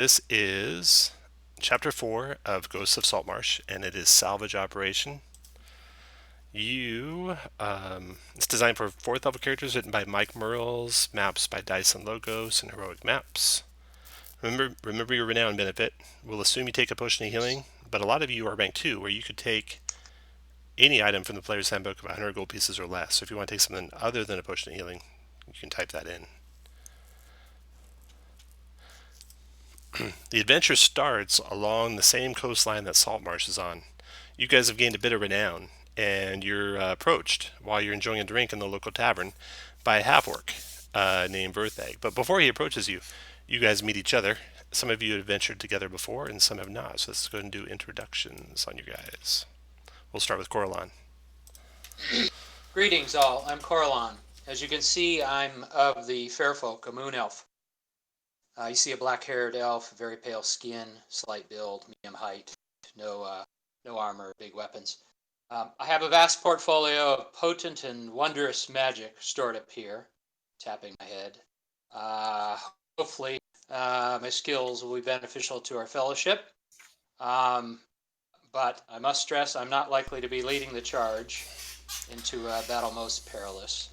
This is Chapter 4 of Ghosts of Saltmarsh, and it is Salvage Operation. It's designed for 4th level characters, written by Mike Merles, maps by Dice and Logos, and Heroic Maps. Remember your renown benefit. We'll assume you take a potion of healing, but a lot of you are rank 2, where you could take any item from the player's handbook of 100 gold pieces or less. So if you want to take something other than a potion of healing, you can type that in. The adventure starts along the same coastline that Saltmarsh is on. You guys have gained a bit of renown, and you're approached while you're enjoying a drink in the local tavern by a half-orc named Verthag. But before he approaches you, you guys meet each other. Some of you have adventured together before, and some have not. So let's go ahead and do introductions on you guys. We'll start with Coralon. Greetings all, I'm Coralon. As you can see, I'm of the Fairfolk, a moon elf. You see a black-haired elf, very pale skin, slight build, medium height, no armor, big weapons. I have a vast portfolio of potent and wondrous magic stored up here, tapping my head. Hopefully, my skills will be beneficial to our fellowship. But I must stress I'm not likely to be leading the charge into a battle most perilous.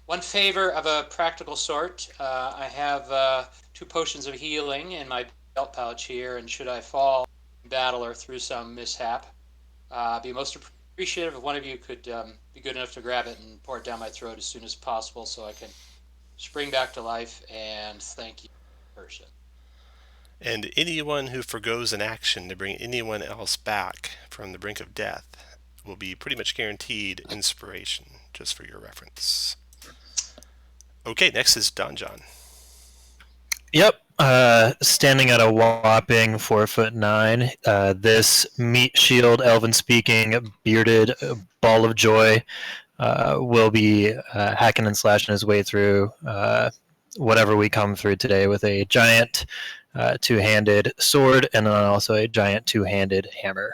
One favor of a practical sort, I have 2 potions of healing in my belt pouch here, and should I fall in battle or through some mishap, be most appreciative if one of you could be good enough to grab it and pour it down my throat as soon as possible so I can spring back to life and thank you in person. And anyone who forgoes an action to bring anyone else back from the brink of death will be pretty much guaranteed inspiration, just for your reference. Okay, next is Don John. Yep. Standing at a whopping 4'9". This meat shield, elven speaking, bearded ball of joy will be hacking and slashing his way through whatever we come through today with a giant 2-handed sword and then also a giant 2-handed hammer.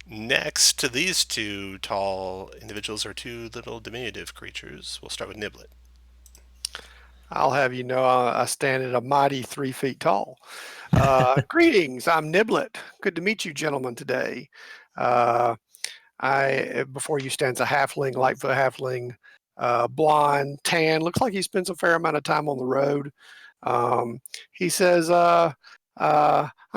Next to these 2 tall individuals are 2 little diminutive creatures. We'll start with Niblet. I'll have you know I stand at a mighty 3 feet tall. Greetings, I'm Niblet. Good to meet you gentlemen today. Before you stands a halfling, Lightfoot halfling, blonde, tan, looks like he spends a fair amount of time on the road. He says,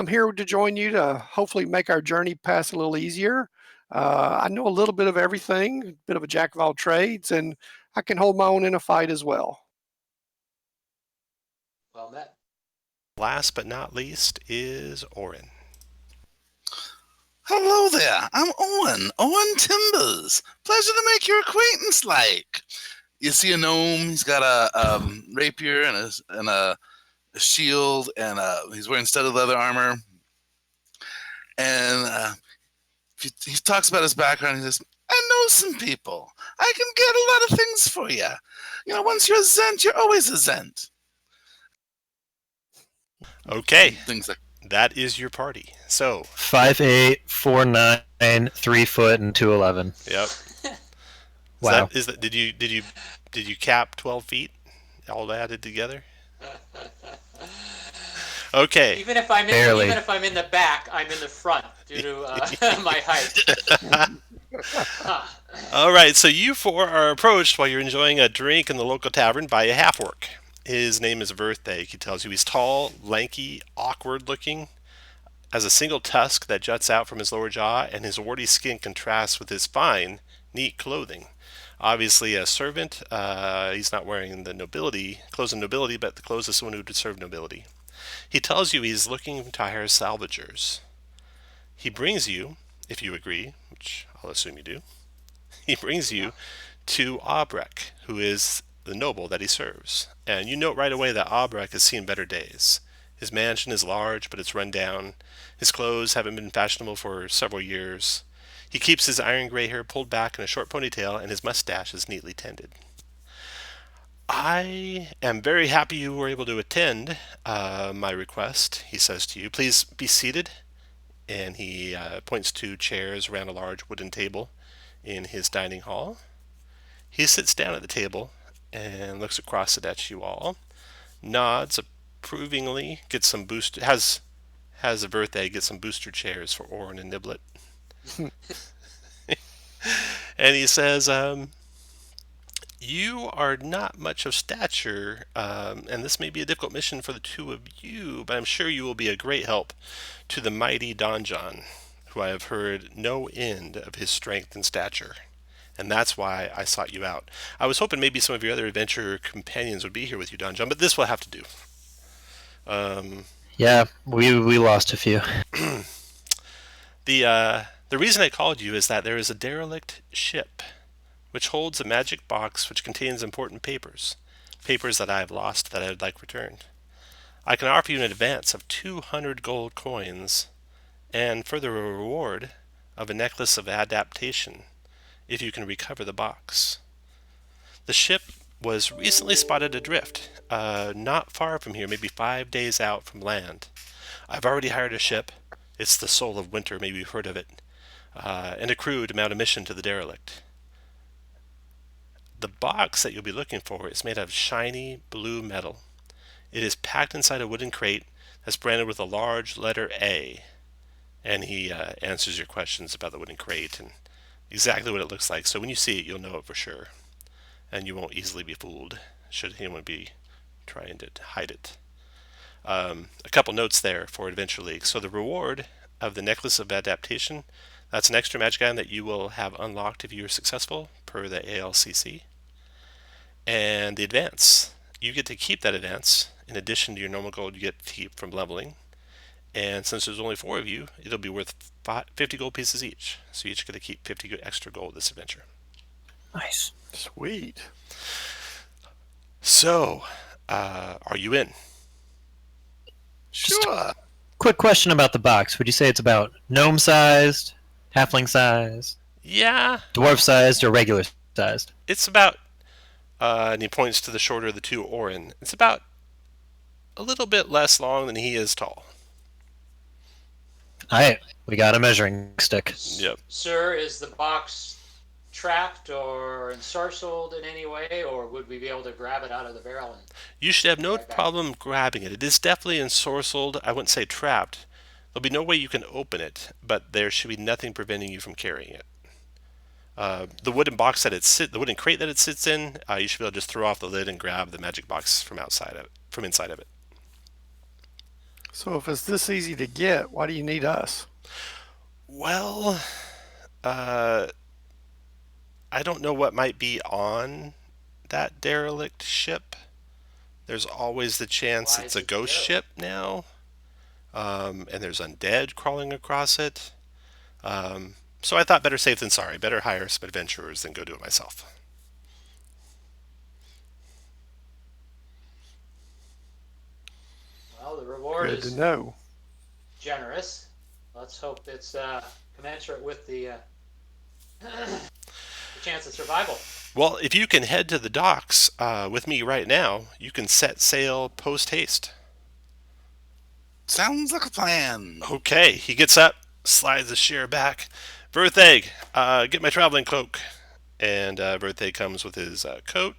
I'm here to join you to hopefully make our journey pass a little easier. I know a little bit of everything, a bit of a jack of all trades, and I can hold my own in a fight as well. Well met. Last but not least is Orin. Hello there, I'm Owen Timbers. Pleasure to make your acquaintance, like. You see a gnome, he's got a rapier and a shield, and he's wearing studded leather armor. And he talks about his background. He says, I know some people. I can get a lot of things for you. You know, once you're a Zent, you're always a Zent. Okay, Things like that is your party. So 5'8", 4'9", 3 foot, and 211. Yep. Wow. Did you cap 12 feet all added together? Okay. Even if I'm in the back, I'm in the front due to my height. All right, so you 4 are approached while you're enjoying a drink in the local tavern by a half-orc. His name is Verthag. He tells you he's tall, lanky, awkward-looking, has a single tusk that juts out from his lower jaw, and his warty skin contrasts with his fine, neat clothing. Obviously a servant. He's not wearing the clothes of nobility, but the clothes of someone who would serve nobility. He tells you he's looking to hire salvagers. He brings you, if you agree, which I'll assume you do, he brings you to Aubrek, who is the noble that he serves. And you note right away that Aubrek has seen better days. His mansion is large, but it's run down. His clothes haven't been fashionable for several years. He keeps his iron gray hair pulled back in a short ponytail, and his mustache is neatly tended. I am very happy you were able to attend my request, he says to you. Please be seated. And he points to chairs around a large wooden table in his dining hall. He sits down at the table and looks across it at you all, nods approvingly gets some booster has a birthday get some booster chairs for Orin and Niblet, and he says, "You are not much of stature, and this may be a difficult mission for the two of you, but I'm sure you will be a great help to the mighty Don John, who I have heard no end of his strength and stature. And that's why I sought you out. I was hoping maybe some of your other adventure companions would be here with you, Don John, but this will have to do." Yeah, we lost a few. The reason I called you is that there is a derelict ship which holds a magic box which contains important papers, papers that I have lost that I would like returned. I can offer you an advance of 200 gold coins and further a reward of a necklace of adaptation if you can recover the box. The ship was recently spotted adrift, not far from here, maybe 5 days out from land. I've already hired a ship. It's the Soul of Winter, maybe you've heard of it, and a crew to mount a mission to the derelict. The box that you'll be looking for is made of shiny blue metal. It is packed inside a wooden crate that's branded with a large letter A. And he answers your questions about the wooden crate and exactly what it looks like. So when you see it, you'll know it for sure. And you won't easily be fooled should anyone be trying to hide it. A couple notes there for Adventure League. So the reward of the Necklace of Adaptation, that's an extra magic item that you will have unlocked if you are successful per the ALCC. And the advance, you get to keep that advance. In addition to your normal gold you get to keep from leveling. And since there's only 4 of you, it'll be worth 50 gold pieces each. So you each get to keep 50 extra gold this adventure. Nice. Sweet. So, are you in? Sure. Quick question about the box. Would you say it's about gnome-sized, halfling-sized, Yeah, dwarf-sized, or regular-sized? it's about, and he points to the shorter of the two, Orin. It's about a little bit less long than he is tall. Alright, we got a measuring stick. Yep. Sir, is the box trapped or ensorcelled in any way, or would we be able to grab it out of the barrel? You should have no Right back. problem grabbing it. It is definitely ensorcelled. I wouldn't say trapped. There'll be no way you can open it, but there should be nothing preventing you from carrying it. The wooden box that the wooden crate that it sits in, you should be able to just throw off the lid and grab the magic box from inside of it. So if it's this easy to get, why do you need us? Well, I don't know what might be on that derelict ship. There's always the chance Why it's is a it ghost derelict? ship now, and there's undead crawling across it. So I thought better safe than sorry. Better hire some adventurers than go do it myself. Well, the reward Good to is know. generous. Let's hope it's commensurate with the chance of survival. Well, if you can head to the docks with me right now, you can set sail post haste. Sounds like a plan. Okay, he gets up, slides his chair back. Vertheg, get my traveling cloak. And Vertheg comes with his coat.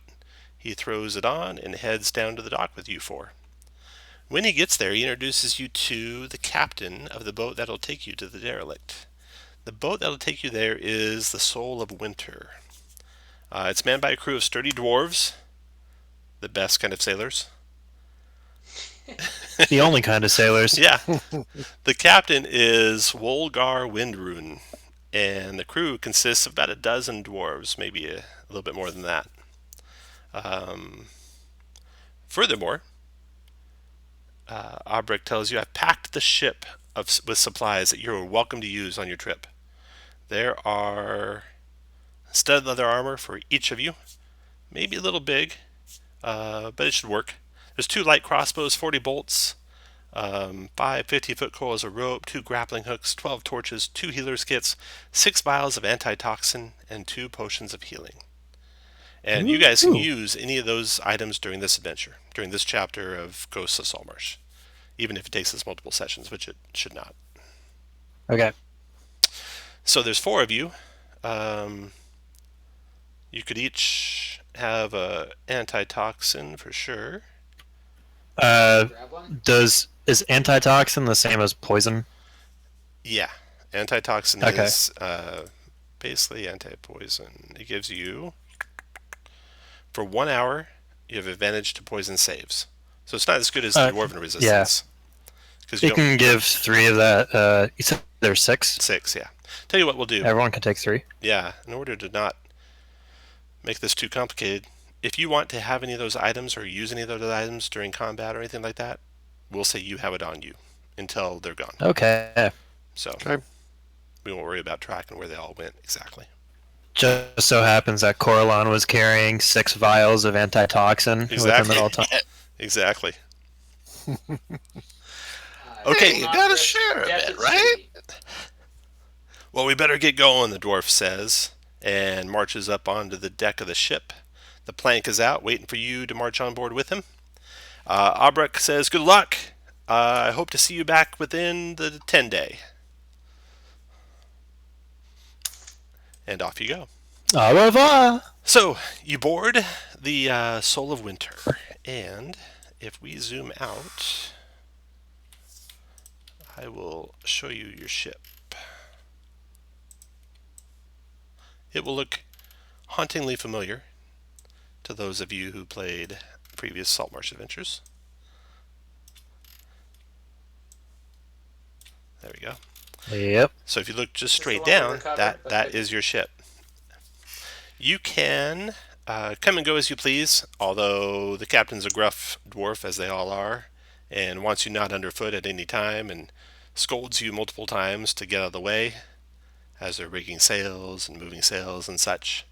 He throws it on and heads down to the dock with you four. When he gets there, he introduces you to the captain of the boat that'll take you to the derelict. The boat that'll take you there is the Soul of Winter. It's manned by a crew of sturdy dwarves, the best kind of sailors. The only kind of sailors. Yeah. The captain is Wolgar Windrune, and the crew consists of about a dozen dwarves, maybe a little bit more than that. Furthermore, Albrecht tells you, I've packed the ship with supplies that you're welcome to use on your trip. There are stud leather armor for each of you, maybe a little big, but it should work. There's 2 light crossbows, 40 bolts, 5 50-foot coils of rope, 2 grappling hooks, 12 torches, 2 healer's kits, 6 vials of antitoxin, and 2 potions of healing. And you guys can use any of those items during this adventure, during this chapter of Ghosts of Saltmarsh, even if it takes us multiple sessions, which it should not. Okay. So there's 4 of you. You could each have a antitoxin for sure. Grab one. Is antitoxin the same as poison? Yeah, antitoxin Okay. is basically anti-poison. It gives you, for 1 hour, you have advantage to poison saves. So it's not as good as the dwarven Yeah. resistance. Because you You don't. can give 3 of that. You said there's 6? 6, yeah. Tell you what we'll do. Everyone can take 3. Yeah, in order to not make this too complicated, if you want to have any of those items or use any of those items during combat or anything like that, we'll say you have it on you until they're gone. Okay. So Okay. we won't worry about tracking where they all went exactly. Just so happens that Coralon was carrying 6 vials of antitoxin with him Exactly. at all times. Exactly. Okay, Okay. you gotta share a bit, right? Well, we better get going, the dwarf says, and marches up onto the deck of the ship. The plank is out, waiting for you to march on board with him. Abrek says, "Good luck. I hope to see you back within the 10-day." And off you go. Au revoir! So, you board the Soul of Winter, and if we zoom out, I will show you your ship. It will look hauntingly familiar to those of you who played previous Saltmarsh adventures. There we go. Yep. So if you look just straight the one we down, recovered, that but- is your ship. You can come and go as you please, although the captain's a gruff dwarf, as they all are, and wants you not underfoot at any time and scolds you multiple times to get out of the way as they're rigging sails and moving sails and such.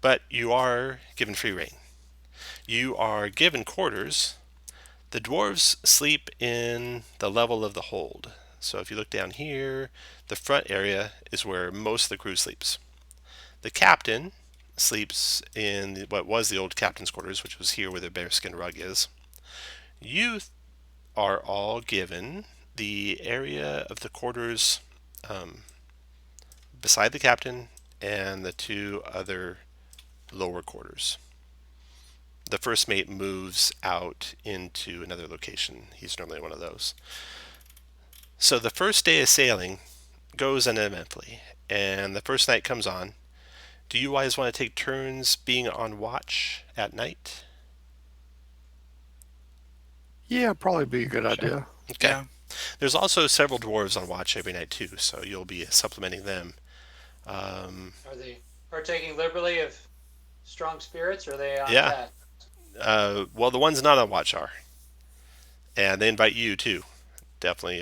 But you are given free rein. You are given quarters. The dwarves sleep in the level of the hold. So if you look down here, the front area is where most of the crew sleeps. The captain sleeps in what was the old captain's quarters, which was here where the bearskin rug is. You are all given the area of the quarters beside the captain and the 2 other lower quarters. The first mate moves out into another location. He's normally one of those. So the first day of sailing goes uneventfully, and the first night comes on. Do you guys want to take turns being on watch at night? Yeah, probably be a good idea. Okay. Yeah. There's also several dwarves on watch every night too, so you'll be supplementing them. Are they partaking liberally of strong spirits, or are they on Yeah. that? Well, the ones not on watch are, and they invite you too. Definitely,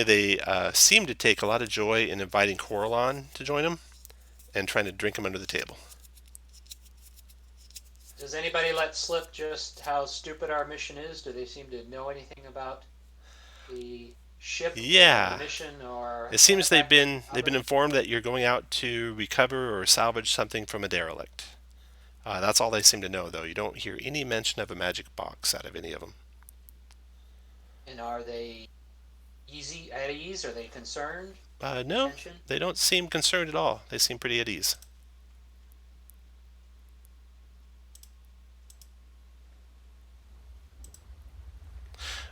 they seem to take a lot of joy in inviting Coralon to join them and trying to drink him under the table. Does anybody let slip just how stupid our mission is? Do they seem to know anything about the ship, Yeah. the mission, or It seems they've been How informed that you're going out to recover or salvage something from a derelict. That's all they seem to know, though. You don't hear any mention of a magic box out of any of them. And are they at ease? Are they concerned? No, Tension? they don't seem concerned at all. They seem pretty at ease.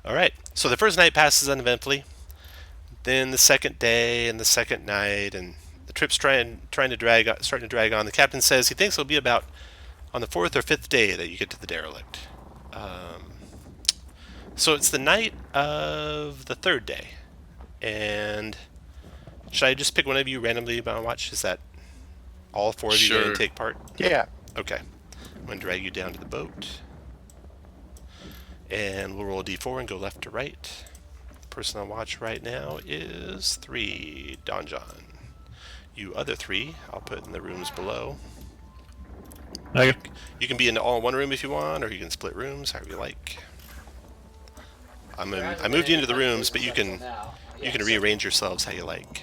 All right. So the first night passes uneventfully. Then the second day and the second night, and the trip's starting to drag on. The captain says he thinks it'll be about on the 4th or 5th day that you get to the derelict. So it's the night of the 3rd day, and should I just pick one of you randomly on watch? Is that all 4 of you going Sure. to take part? Yeah. Okay. I'm going to drag you down to the boat, and we'll roll a d4 and go left to right. The person on watch right now is 3, Don John. You other 3, I'll put in the rooms below. Okay. You can be in all in one room if you want, or you can split rooms, however you like. I moved you into the rooms, but you can rearrange yourselves how you like.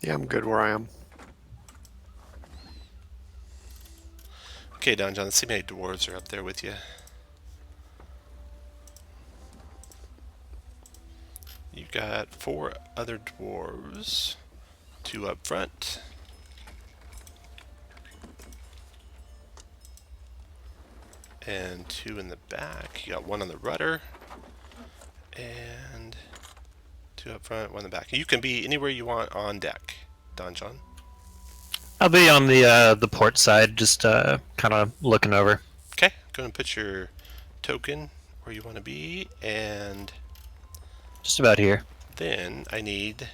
Yeah, I'm good where I am. Okay, Don John, let's see how many dwarves are up there with you. You've got 4 other dwarves, 2 up front, and 2 in the back. You got 1 on the rudder, and 2 up front, 1 in the back. You can be anywhere you want on deck, Don John. I'll be on the port side, just kind of looking over. Okay, go ahead and put your token where you want to be, and Just about here. then I need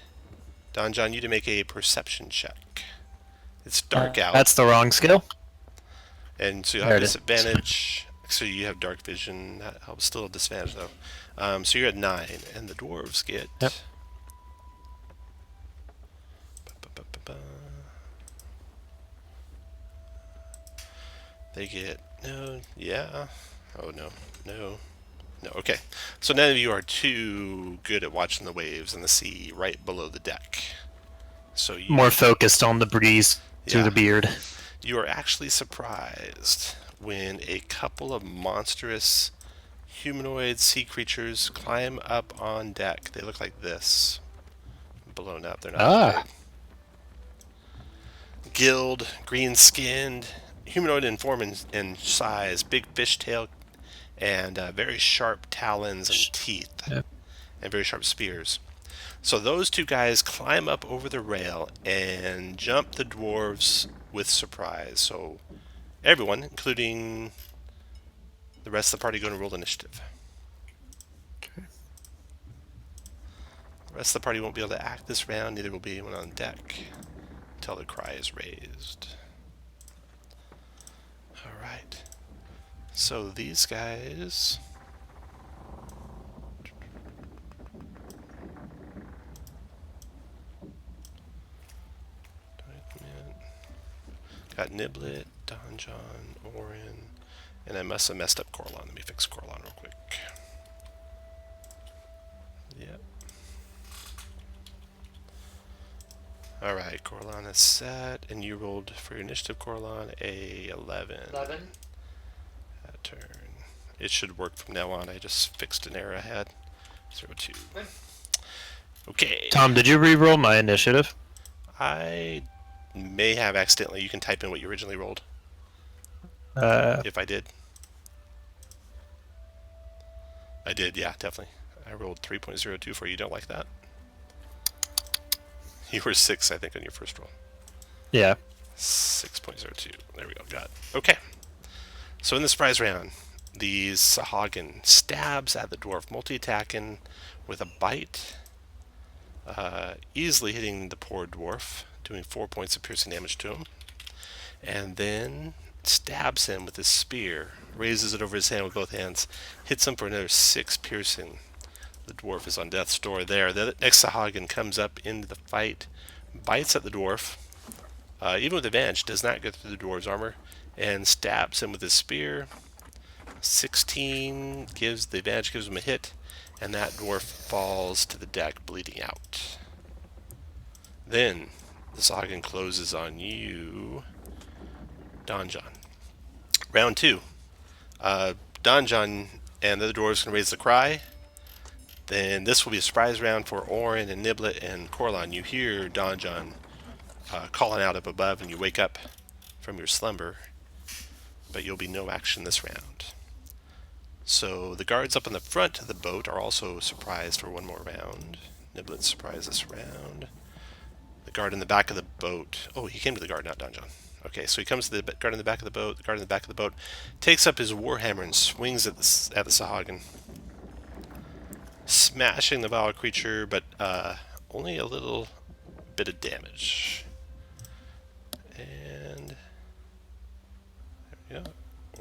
Don John you to make a perception check. It's dark out, That's the wrong skill. and so you There have it is. disadvantage. So you have dark vision. That helps. Still a disadvantage though. So you're at 9, and the dwarves get. Yep. They get no, yeah. Oh no, no, no. Okay, so none of you are too good at watching the waves and the sea right below the deck. So you More focused on the breeze through Yeah. the beard. You are actually surprised when a couple of monstrous humanoid sea creatures climb up on deck. They look like this. Blown up. They're not Ah. big. Gilled, green-skinned, humanoid in form and size, big fishtail, and very sharp talons and teeth, Yep. and very sharp spears. So those 2 guys climb up over the rail and jump the dwarves with surprise. So everyone, including the rest of the party, going to roll initiative. Okay. The rest of the party won't be able to act this round. Neither will be anyone on deck until the cry is raised. All right. So these guys. Got Niblet, Don John, Orin, and I must have messed up Corlon. Let me fix Corlon real quick. Yep. Alright, Corlon is set, and you rolled for your initiative, Corlon, a 11. 11. That turn. It should work from now on. I just fixed an error I had. 02. Good. Okay. Tom, did you re-roll my initiative? I may have accidentally. You can type in what you originally rolled, if I did. I did, yeah, definitely. I rolled 3.02 for you. Don't like that? You were 6, I think, on your first roll. Yeah. 6.02. There we go. Got it. Okay. So in the surprise round, the Sahagin stabs at the dwarf, multi-attacking with a bite, easily hitting the poor dwarf, doing 4 points of piercing damage to him, and then stabs him with his spear, raises it over his hand with both hands, hits him for another 6 piercing. The dwarf is on death's door there. The next Sahagin comes up into the fight, bites at the dwarf, even with advantage, does not get through the dwarf's armor, and stabs him with his spear. 16 gives the advantage, gives him a hit, and that dwarf falls to the deck, bleeding out. Then the Sahagin closes on you, Don John. Round 2. Don John and the other dwarves can raise the cry. Then this will be a surprise round for Orin and Niblet and Corlon. You hear Don John calling out up above, and you wake up from your slumber, but you'll be no action this round. So the guards up on the front of the boat are also surprised for one more round. Niblet surprised this round. The guard in the back of the boat. Oh, he came to the guard, not Don John. Okay, so he comes to the guard in the back of the boat. The guard in the back of the boat takes up his warhammer and swings at the Sahagin, smashing the vile creature, but only a little bit of damage. And there we go.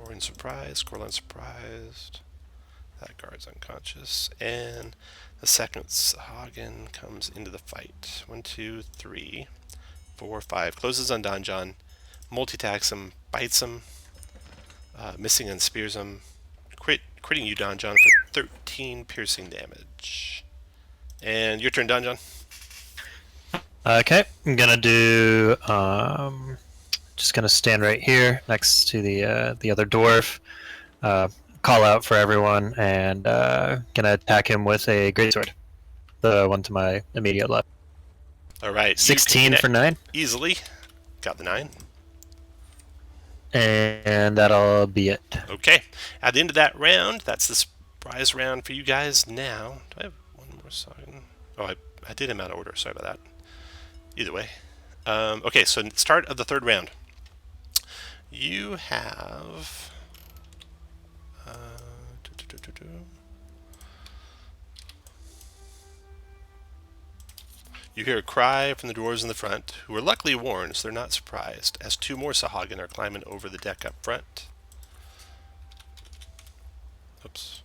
Orin surprised, Corlon surprised. That guard's unconscious. And the second Sahagin comes into the fight. 1, 2, 3, 4, 5. Closes on Don John. Multi-attacks him, bites him, missing and spears him. Critting you, Don John, for 13 piercing damage. And your turn, Don John. Okay, I'm gonna do. Just gonna stand right here next to the other dwarf. Call out for everyone, and gonna attack him with a greatsword. The one to my immediate left. All right. 16 for 9. Easily. Got the 9. And that'll be it. Okay. At the end of that round, that's the surprise round for you guys now. Do I have one more song? Oh, I did him out of order. Sorry about that. Either way. Okay, so start of the third round. You have... You hear a cry from the dwarves in the front, who are luckily warned, so they're not surprised, as two more Sahagin are climbing over the deck up front. Oops.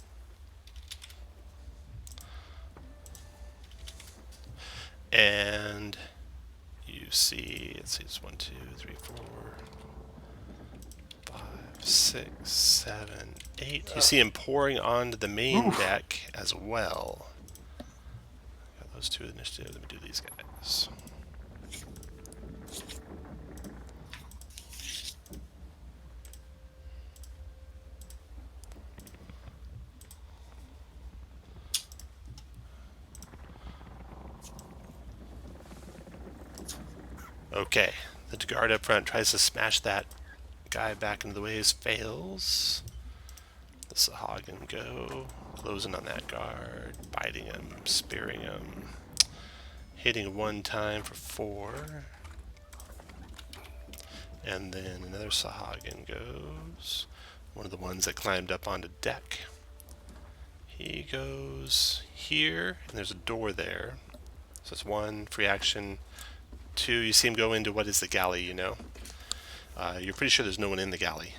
And you see, let's see, it's 1, 2, 3, 4, 5, 6, 7, 8. You see him pouring onto the main deck as well. Got those two initiative. Let me do these guys. Okay, the guard up front tries to smash that guy back into the waves, fails. The Sahagin go, closing on that guard, biting him, spearing him, hitting one time for 4. And then another Sahagin goes, one of the ones that climbed up onto deck. He goes here, and there's a door there. So it's 1 free action. 2, you see him go into what is the galley, you know. You're pretty sure there's no one in the galley.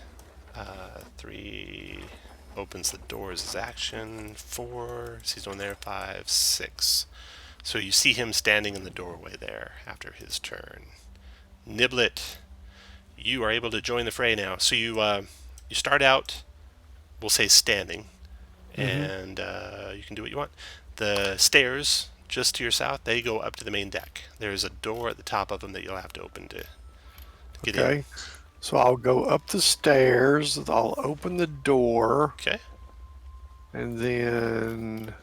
3, opens the door as his action. 4, sees no one there. 5, 6. So you see him standing in the doorway there after his turn. Niblet, you are able to join the fray now. So you start out, we'll say standing, and you can do what you want. The stairs just to your south, they go up to the main deck. There's a door at the top of them that you'll have to open to get in. Okay. So I'll go up the stairs. I'll open the door, Okay. and then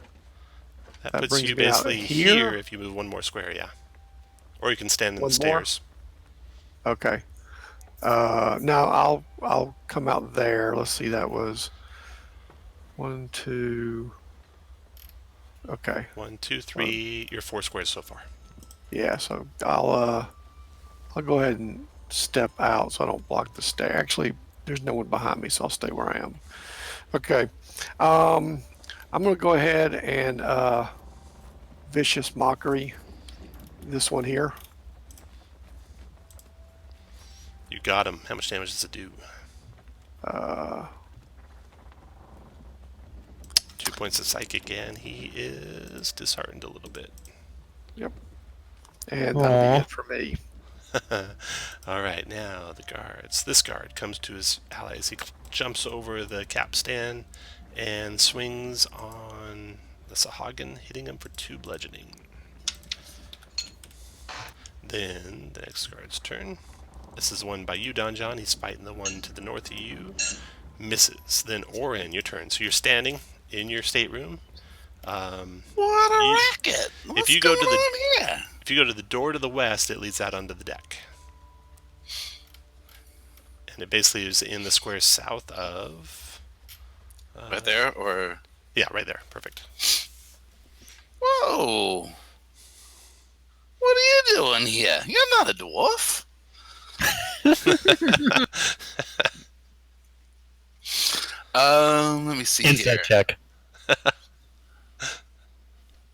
That That puts brings you me out basically here? here if you move 1 more square, yeah. Or you can stand in One the more? stairs. okay. Now I'll come out there. Let's see. That was 1, 2. Okay. 1, 2, 3. You're 4 squares so far. Yeah. So I'll go ahead and step out so I don't block the stair. Actually, there's no one behind me, so I'll stay where I am. Okay. I'm gonna go ahead and vicious mockery. This one here. You got him. How much damage does it do? 2 points of psychic, and he is disheartened a little bit. Yep. And that'll be it for me. All right, now the guards. This guard comes to his allies. He jumps over the capstan and swings on the Sahagin, hitting him for 2 bludgeoning. Then the next guard's turn. This is the one by you, Don John. He's fighting the one to the north of you. Misses. Then Orin, your turn. So you're standing in your stateroom. What a racket! What's you go going to the- on here? If you go to the door to the west, it leads out onto the deck. And it basically is in the square south of... Right there, or Yeah, right there. Perfect. whoa! What are you doing here? You're not a dwarf. Let me see here. Insight check.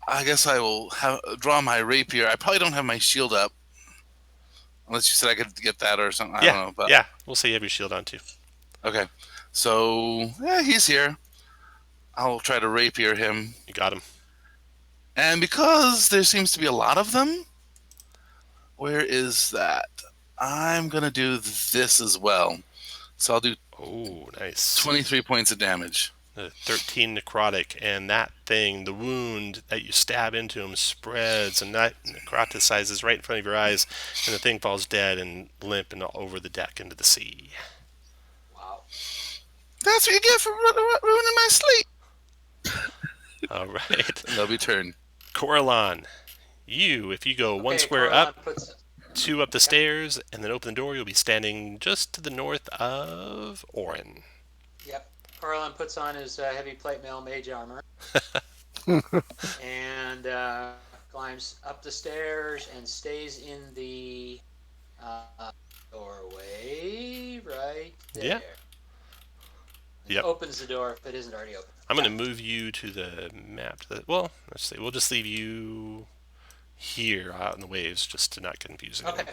I guess I will draw my rapier. I probably don't have my shield up, unless you said I could get that or something. I don't know. But Yeah, we'll say you have your shield on too. okay, so yeah, he's here. I'll try to rapier him, You got him. and because there seems to be a lot of them, where is that? I'm gonna do this as well. So I'll do Oh, nice. 23 points of damage. 13 necrotic, and that thing, the wound that you stab into him, spreads and that necroticizes right in front of your eyes, and the thing falls dead and limp and over the deck into the sea. Wow. That's what you get for ruining my sleep. All right. That'll be turn. Coralon, you, if you go 1 Okay, square Coralon up, puts 2 up the stairs, and then open the door. You'll be standing just to the north of Orin. Yep. Corlin puts on his heavy plate mail mage armor and climbs up the stairs and stays in the doorway right there. Yeah. Yep. Opens the door if it isn't already open. I'm going to move you to the map. Well, let's see. We'll just leave you here out in the waves just to not confuse anyone. Okay.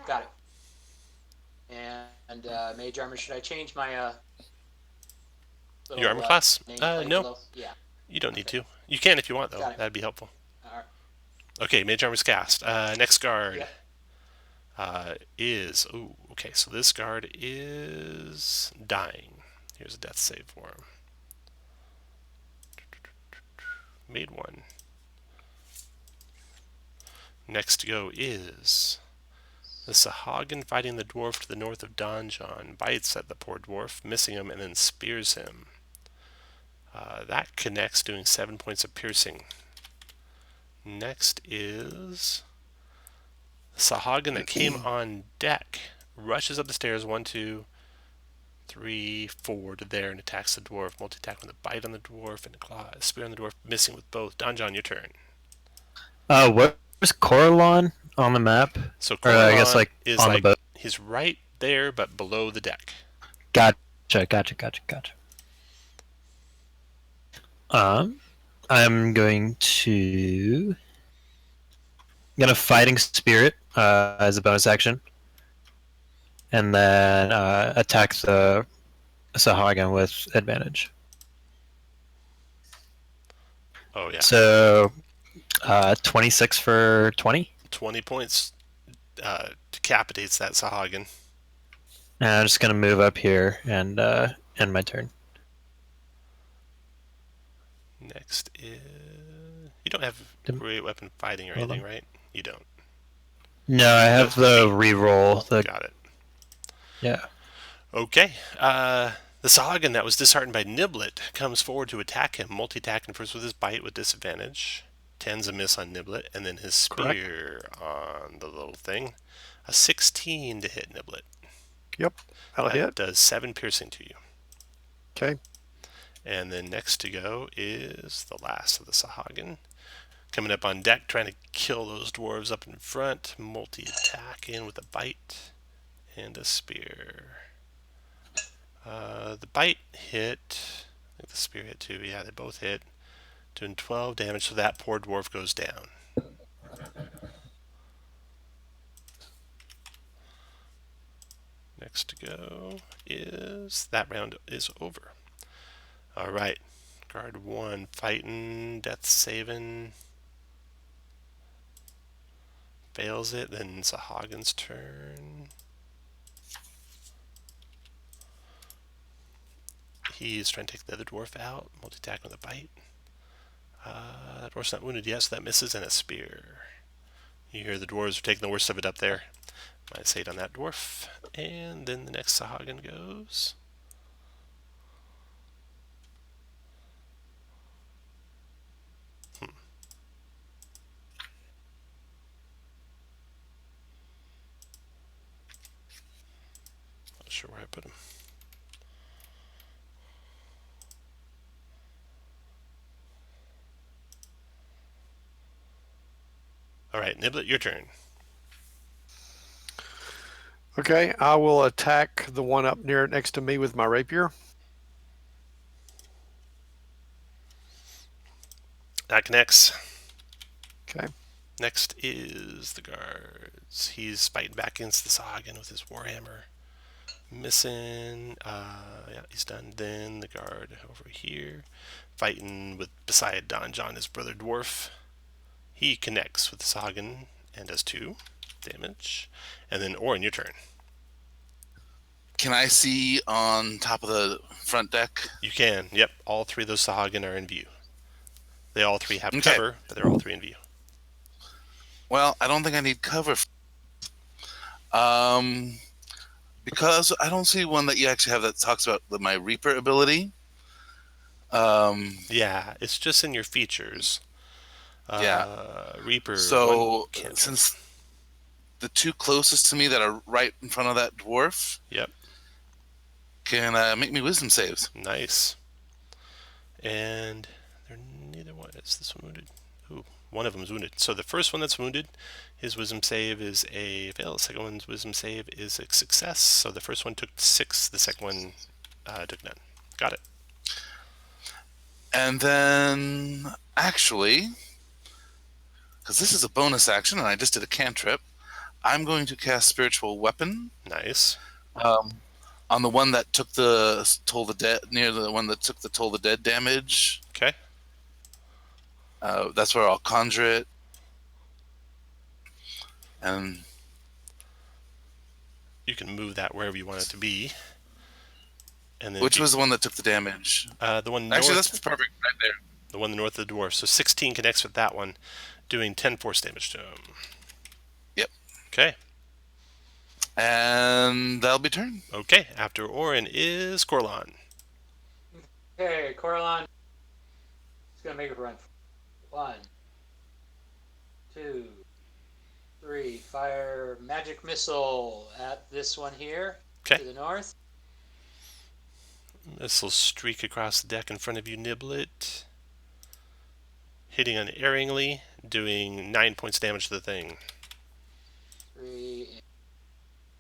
Got it. And mage armor, should I change my little, Your armor class? nameplate No. below? Yeah. You don't need to. You can if you want, though. Got it. That'd be helpful. All right. Okay, mage armor's cast. Next guard Yep. is... Ooh, okay, so this guard is dying. Here's a death save for him. Made one. Next to go is the Sahagin fighting the dwarf to the north of Donjon. Bites at the poor dwarf, missing him, and then spears him. That connects, doing 7 points of piercing. Next is the Sahagin that came on deck. Rushes up the stairs, 1, 2, 3, 4 to there, and attacks the dwarf. Multi-attack with a bite on the dwarf and a claw, a spear on the dwarf, missing with both. Donjon, your turn. Where's Corlon on the map? So Or I guess Corlon like is on like the boat. he's right there, but below the deck. Gotcha. I'm gonna fighting spirit as a bonus action, and then attack the Sahagin with advantage. Oh yeah. So 26 for 20. 20 points decapitates that Sahagin. And I'm just gonna move up here and end my turn. Next is... You don't have great weapon fighting or anything, right? You don't. No, I have the reroll. Got it. Yeah. Okay. The Sahagin that was disheartened by Niblet comes forward to attack him. Multi-attacking first with his bite with disadvantage. 10's a miss on Niblet, and then his spear on the little thing. A 16 to hit Niblet. Yep, that'll hit. Does 7 piercing to you. Okay. And then next to go is the last of the Sahagin. Coming up on deck, trying to kill those dwarves up in front. Multi-attack in with a bite and a spear. The bite hit. I think the spear hit too. Yeah, they both hit. Doing 12 damage, so that poor dwarf goes down. Next to go is... That round is over. Alright. Guard 1 fighting, death saving. Fails it, then Sahagin's turn. He's trying to take the other dwarf out. Multi-attack with a bite. That dwarf's not wounded yet, so that misses, and a spear. You hear the dwarves are taking the worst of it up there. Minus 8 on that dwarf. And then the next Sahagin goes. Not sure where I put him. Alright, Niblet, your turn. Okay, I will attack the one up next to me with my rapier. That connects. Okay. Next is the guards. He's fighting back against the Sahagin with his warhammer. Missing. Yeah, he's done. Then the guard over here, fighting with beside Donjon, his brother dwarf. He connects with the Sahagin and does 2 damage. And then Orin, your turn. Can I see on top of the front deck? You can. Yep, all 3 of those Sahagin are in view. They all 3 have Okay. cover, but they're all 3 in view. Well, I don't think I need cover. Because I don't see one that you actually have that talks about my Reaper ability. Yeah, it's just in your features. Yeah. Reaper. So cantrip. since the two closest to me that are right in front of that dwarf Yep. can make me wisdom saves. Nice. And they're neither one. Is this one wounded? Ooh, one of them is wounded. So the first one that's wounded, his wisdom save is a fail. The second one's wisdom save is a success. So the first one took 6. The second one took none. Got it. And then, actually, because this is a bonus action and I just did a cantrip, I'm going to cast Spiritual Weapon Nice. on the one that took the Toll the Dead, near the one that took the Toll the Dead damage. Okay. That's where I'll conjure it. And You can move that wherever you want it to be. And then which was the one that took the damage? the one north, Actually, that's perfect right there. the one north of the dwarf. So 16 connects with that one, doing 10 force damage to him. Yep. Okay. And that'll be turn. Okay. After Orin is Corlon. Okay, Coralon is going to make a run. 1, 2, 3. Fire magic missile at this one here Okay. to the north. This will streak across the deck in front of you, Niblet. Hitting unerringly, doing 9 points of damage to the thing. 3.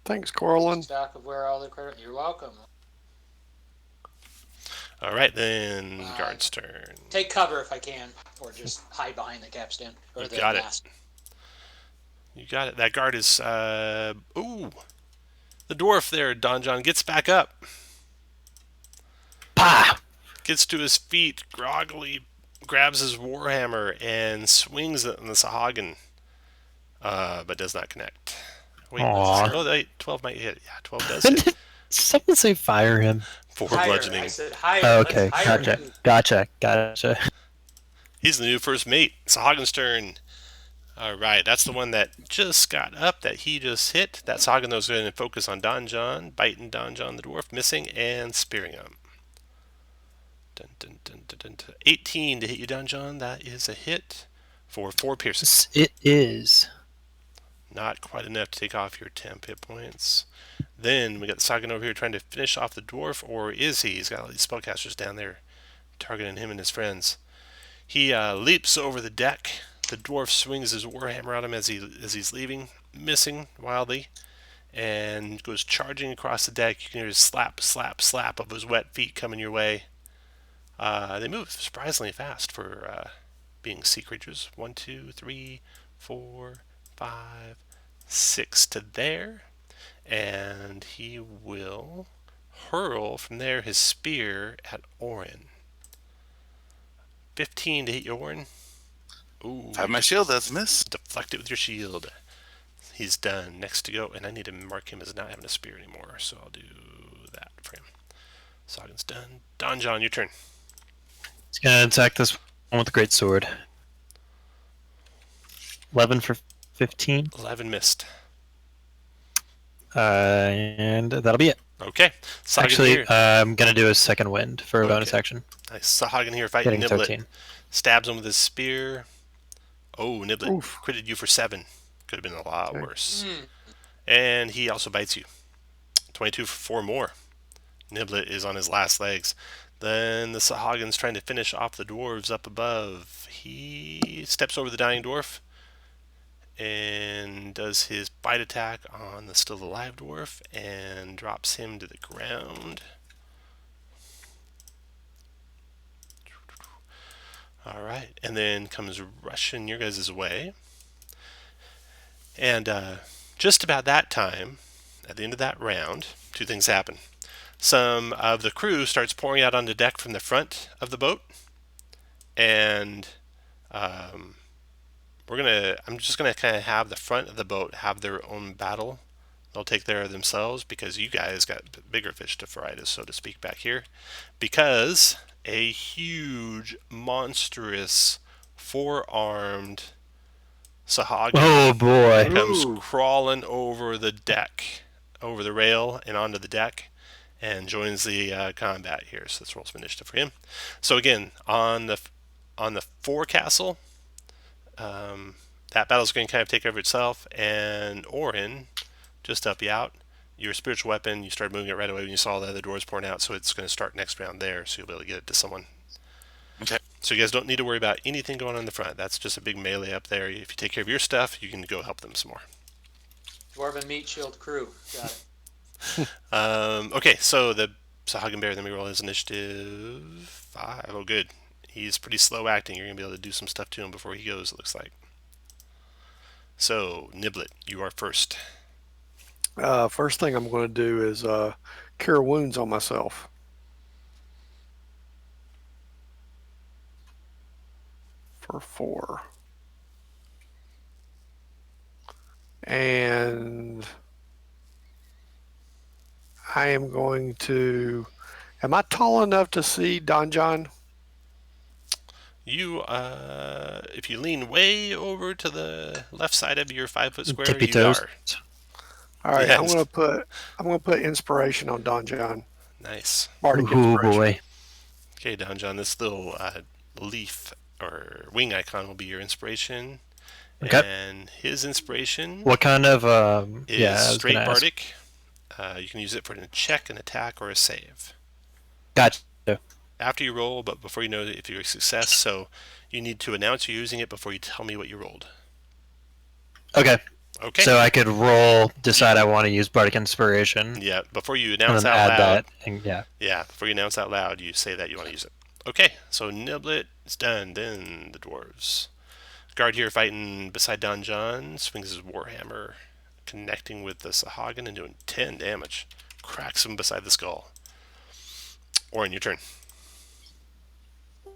Thanks, Corlin. Stock of where all the credit. You're welcome. All right, then guard's turn. Take cover if I can, or just hide behind the capstan or You the got it. mast. You got it. That guard is ooh. The dwarf there, Don John, gets back up. Pah! Gets to his feet, groggily grabs his warhammer and swings it on the Sahagin. But does not connect. Wait, Aw. oh, wait, 12 might hit. Yeah, 12 does hit. Someone say fire him. 4 Higher. bludgeoning. I said higher. Oh, Let's okay, hire gotcha. He's the new first mate. Sahagin's turn. All right, that's the one that just got up that he just hit. That Sahagin was going to focus on Don John, biting Don John the dwarf, missing, and spearing him. Dun, dun, dun, dun, dun, dun. 18 to hit you, Don John. That is a hit for 4 piercing. It is. Not quite enough to take off your 10 hit points. Then we got the Sahagin over here trying to finish off the dwarf, or is he? He's got all these spellcasters down there targeting him and his friends. He leaps over the deck. The dwarf swings his warhammer at him as he's leaving, missing wildly, and goes charging across the deck. You can hear his slap, slap, slap of his wet feet coming your way. They move surprisingly fast for being sea creatures. 1, 2, 3, 4, 5, 6 to there. And he will hurl from there his spear at Orin. 15 to hit you, Orin. Ooh. I have my shield. That's a miss. Deflect it with your shield. He's done. Next to go, and I need to mark him as not having a spear anymore, so I'll do that for him. Sagin's done. Don John, your turn. He's gonna attack this one with the great sword. 11 for 15. 11 missed. And that'll be it. Okay. Sagan Actually, here. I'm gonna do a second wind for a bonus Okay. action. Nice. Sahagan here fighting Getting Niblet. 13. Stabs him with his spear. Oh, Niblet Oof. critted you for 7. Could have been a lot Okay. worse. And he also bites you. 22 for 4 more. Niblet is on his last legs. Then the Sahagan's trying to finish off the dwarves up above. He steps over the dying dwarf and does his bite attack on the still alive dwarf and drops him to the ground. All right, and then comes rushing your guys' way. And just about that time, at the end of that round, 2 things happen. Some of the crew starts pouring out onto deck from the front of the boat, and I'm just gonna kind of have the front of the boat have their own battle. They'll take care of themselves because you guys got bigger fish to fry, so to speak, back here. Because a huge, monstrous, 4-armed Sahagin Oh boy. comes Ooh. crawling over the deck, over the rail and onto the deck, and joins the combat here. So let's roll some initiative for him. So again, on the forecastle, that battle's going to kind of take care of itself, and Orin, just to help you out, your spiritual weapon, you started moving it right away when you saw the other dwarves pouring out, so it's going to start next round there, so you'll be able to get it to someone. Okay. So you guys don't need to worry about anything going on in the front. That's just a big melee up there. If you take care of your stuff, you can go help them some more. Dwarven Meat Shield crew. Got it. Okay, so the Sahagin Bear, let me roll his initiative. 5. Oh, good. He's pretty slow acting. You're going to be able to do some stuff to him before he goes, it looks like. So, Niblet, you are first. First thing I'm going to do is cure wounds on myself. For 4. And I am going to. Am I tall enough to see Don John? You, if you lean way over to the left side of your 5-foot square, Tippy you toes. are. All right, Yes. I'm gonna put inspiration on Don John. Nice. Bardic Oh inspiration. boy. Okay, Don John, this little leaf or wing icon will be your inspiration. Okay. And his inspiration What kind of is yeah, I was straight gonna ask. bardic. You can use it for a check, an attack, or a save. Gotcha. After you roll, but before you know if you're a success, so you need to announce you're using it before you tell me what you rolled. Okay. Okay. So I could roll, decide I want to use Bardic Inspiration, Yeah, before you and announce then out add loud. that. And yeah. Yeah, before you announce out loud, you say that you want to use it. Okay, so Niblet is done. Then the dwarves. Guard here fighting beside Don John swings his warhammer, connecting with the Sahagin and doing 10 damage. Cracks him beside the skull. Orin, your turn.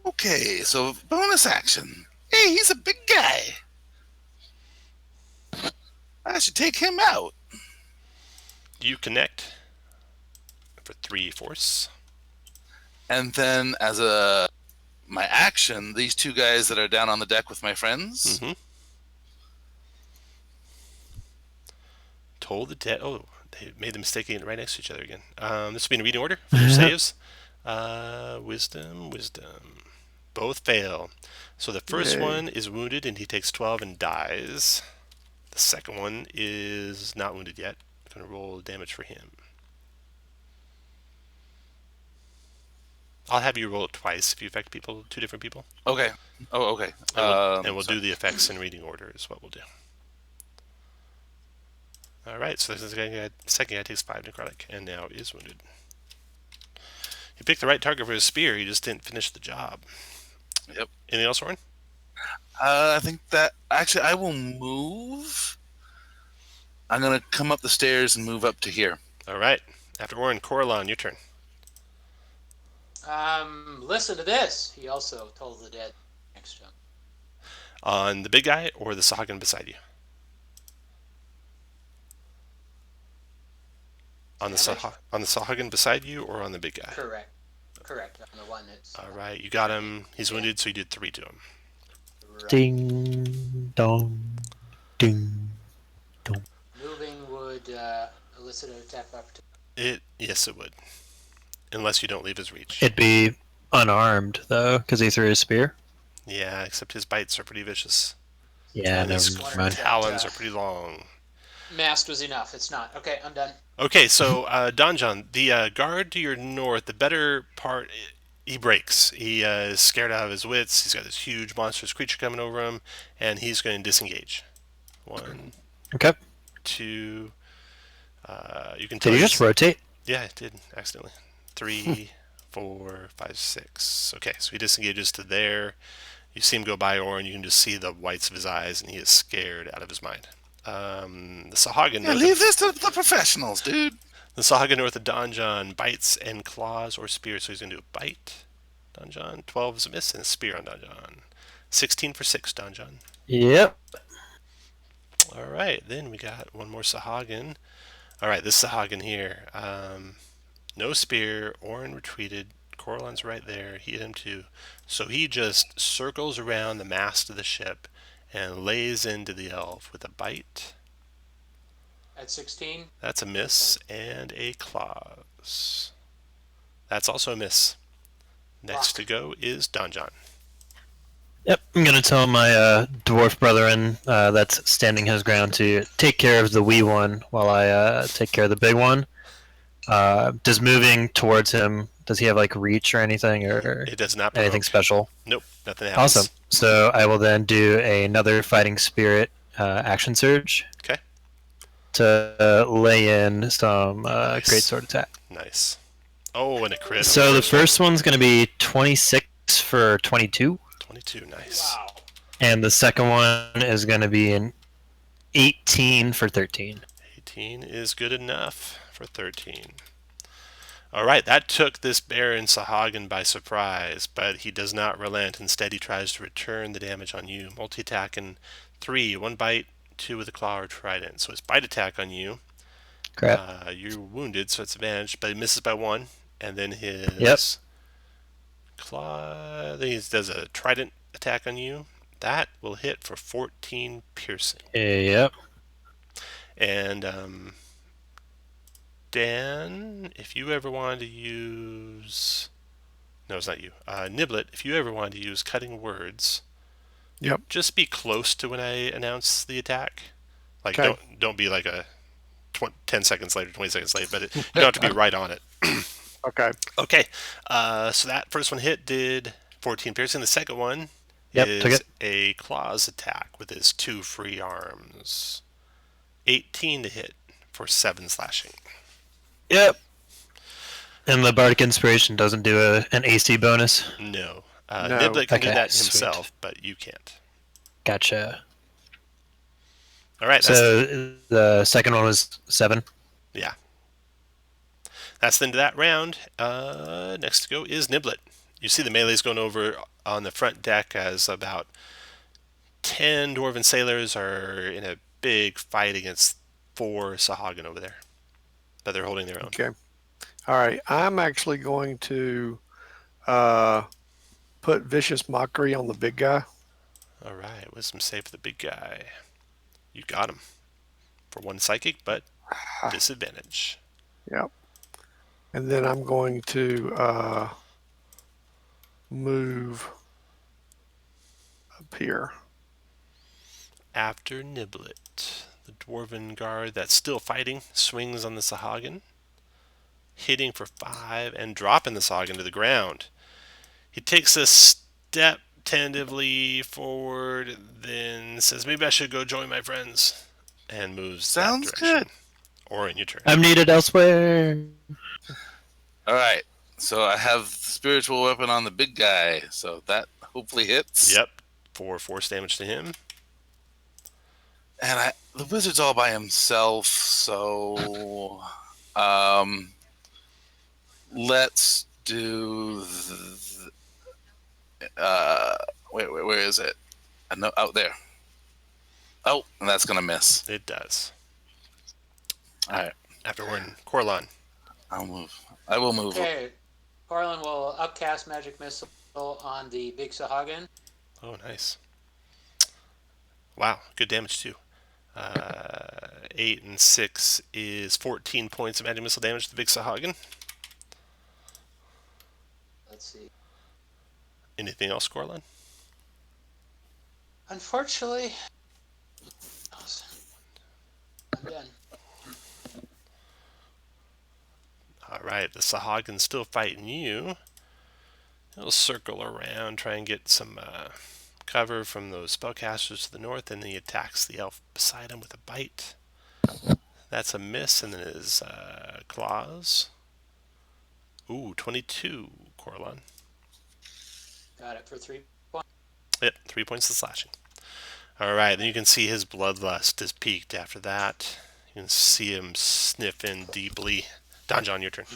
Okay, so bonus action. Hey, he's a big guy. I should take him out. You connect for 3 force. And then as my action, these two guys that are down on the deck with my friends. Mm-hmm. Toll the dead. Oh, they made the mistake of getting right next to each other again. This will be in reading order for your saves. Wisdom. Both fail. So the first Yay. one is wounded and he takes 12 and dies. The second one is not wounded yet. I'm going to roll damage for him. I'll have you roll it twice if you affect people, 2 different people. Okay. Oh, okay. And we'll do the effects in reading order is what we'll do. All right, so the second guy takes 5 necrotic and now is wounded. He picked the right target for his spear. He just didn't finish the job. Yep. Anything else, Orin? I think that actually I will move. I'm gonna come up the stairs and move up to here. All right. After Orin, Coralon, your turn. Listen to this. He also told the dead next to him. On the big guy or the Sahagin beside you? On the Sahagin beside you or on the big guy? Correct. On the one that's. All right, you got him. He's wounded, so you did 3 to him. Right. Ding dong, ding dong. Moving would elicit an attack opportunity. Yes, it would. Unless you don't leave his reach. It'd be unarmed though, because he threw his spear. Yeah, except his bites are pretty vicious. Yeah, And his never mind. talons are pretty long. Masked was enough. It's not. Okay, I'm done. Okay, so Donjon, the guard to your north, the better part, he breaks. He is scared out of his wits. He's got this huge monstrous creature coming over him, and he's going to disengage. 1, Okay. 2. You can Did tell he he's- just rotate? Yeah, it did accidentally. 3, 4, 5, 6. Okay, so he disengages to there. You see him go by Orin. You can just see the whites of his eyes, and he is scared out of his mind. The Sahagin Yeah, leave this to the professionals, dude. The Sahagin north of Donjon bites and claws or spears. So he's going to do a bite. Donjon. 12 is a miss and a spear on Donjon. 16 for 6, Donjon. Yep. All right, then we got one more Sahagin. All right, this Sahagin here. No spear. Orin retreated. Coralon's right there. He hit him too. So he just circles around the mast of the ship and lays into the elf with a bite. At 16. That's a miss and a claws. That's also a miss. Next to go is Donjon. Yep, I'm gonna tell my dwarf brethren that's standing his ground to take care of the wee one while I take care of the big one. Does moving towards him, does he have like reach or anything or It does not anything provoke. special? Nope, nothing Awesome. happens. So I will then do another fighting spirit action surge Okay. to lay in some great Nice. sword attack. Nice. Oh, and a crit on So the the first one's going to be 26 for 22, 22. Nice. Wow. and the second one is going to be an 18 for 13. 18 is good enough for 13. All right, that took this Baron Sahagan by surprise, but he does not relent. Instead, he tries to return the damage on you. Multi-attacking 3, 1 bite, 2 with a claw or trident. So his bite attack on you, Crap. you're wounded, so it's advantage, but he misses by 1. And then Yep. his claw, then he does a trident attack on you. That will hit for 14 piercing. Yep. And Dan, if you ever wanted to use... No, it's not you. Niblet, if you ever wanted to use cutting words, Yep. just be close to when I announce the attack. Like, Okay. don't be like a 10 seconds later, 20 seconds late, but you don't have to be right on it. Okay. Okay, so that first one hit did 14 piercing. The second one Yep, took is it. a claws attack with his 2 free arms. 18 to hit for 7 slashing. Yep. And the Bardic Inspiration doesn't do an AC bonus. No. No. Niblet can do Okay, that sweet. himself, but you can't. Gotcha. All right, So the second one was 7. yeah. That's the end of that round. Next to go is Niblet. You see the melee's going over on the front deck as about 10 dwarven sailors are in a big fight against 4 Sahagan over there. But they're holding their own. Okay. All right. I'm actually going to put Vicious Mockery on the big guy. All right, wisdom save for the big guy. You got him. For 1 psychic, but disadvantage. Yep. And then I'm going to move up here. After Niblet, the dwarven guard that's still fighting swings on the Sahagan, hitting for 5 and dropping the Sahagan to the ground. He takes a step tentatively forward, then says, "Maybe I should go join my friends," and moves Sounds that direction. good. Or in your turn. I'm needed elsewhere. All right. So I have spiritual weapon on the big guy, so that hopefully hits. Yep, for force damage to him. And the wizard's all by himself, so let's do. Wait, where is it? I know out there. Oh, and that's gonna miss. It does. All right, After we're in Corlon. I'll move. I will move. Okay. Corlin will upcast Magic Missile on the big Sahagan. Oh, nice. Wow, good damage too. 8 and 6 is 14 points of magic missile damage to the big Sahagan. Let's see. Anything else, Corlon? Unfortunately, I'm done. All right, the Sahagan's still fighting you. He'll circle around, try and get some cover from those spellcasters to the north, and then he attacks the elf beside him with a bite. That's a miss, and then his claws. Ooh, 22, Corlon. Got it for 3 points. Yep, 3 points of slashing. All right, then you can see his bloodlust is peaked after that. You can see him sniffing deeply. Donjon, your turn.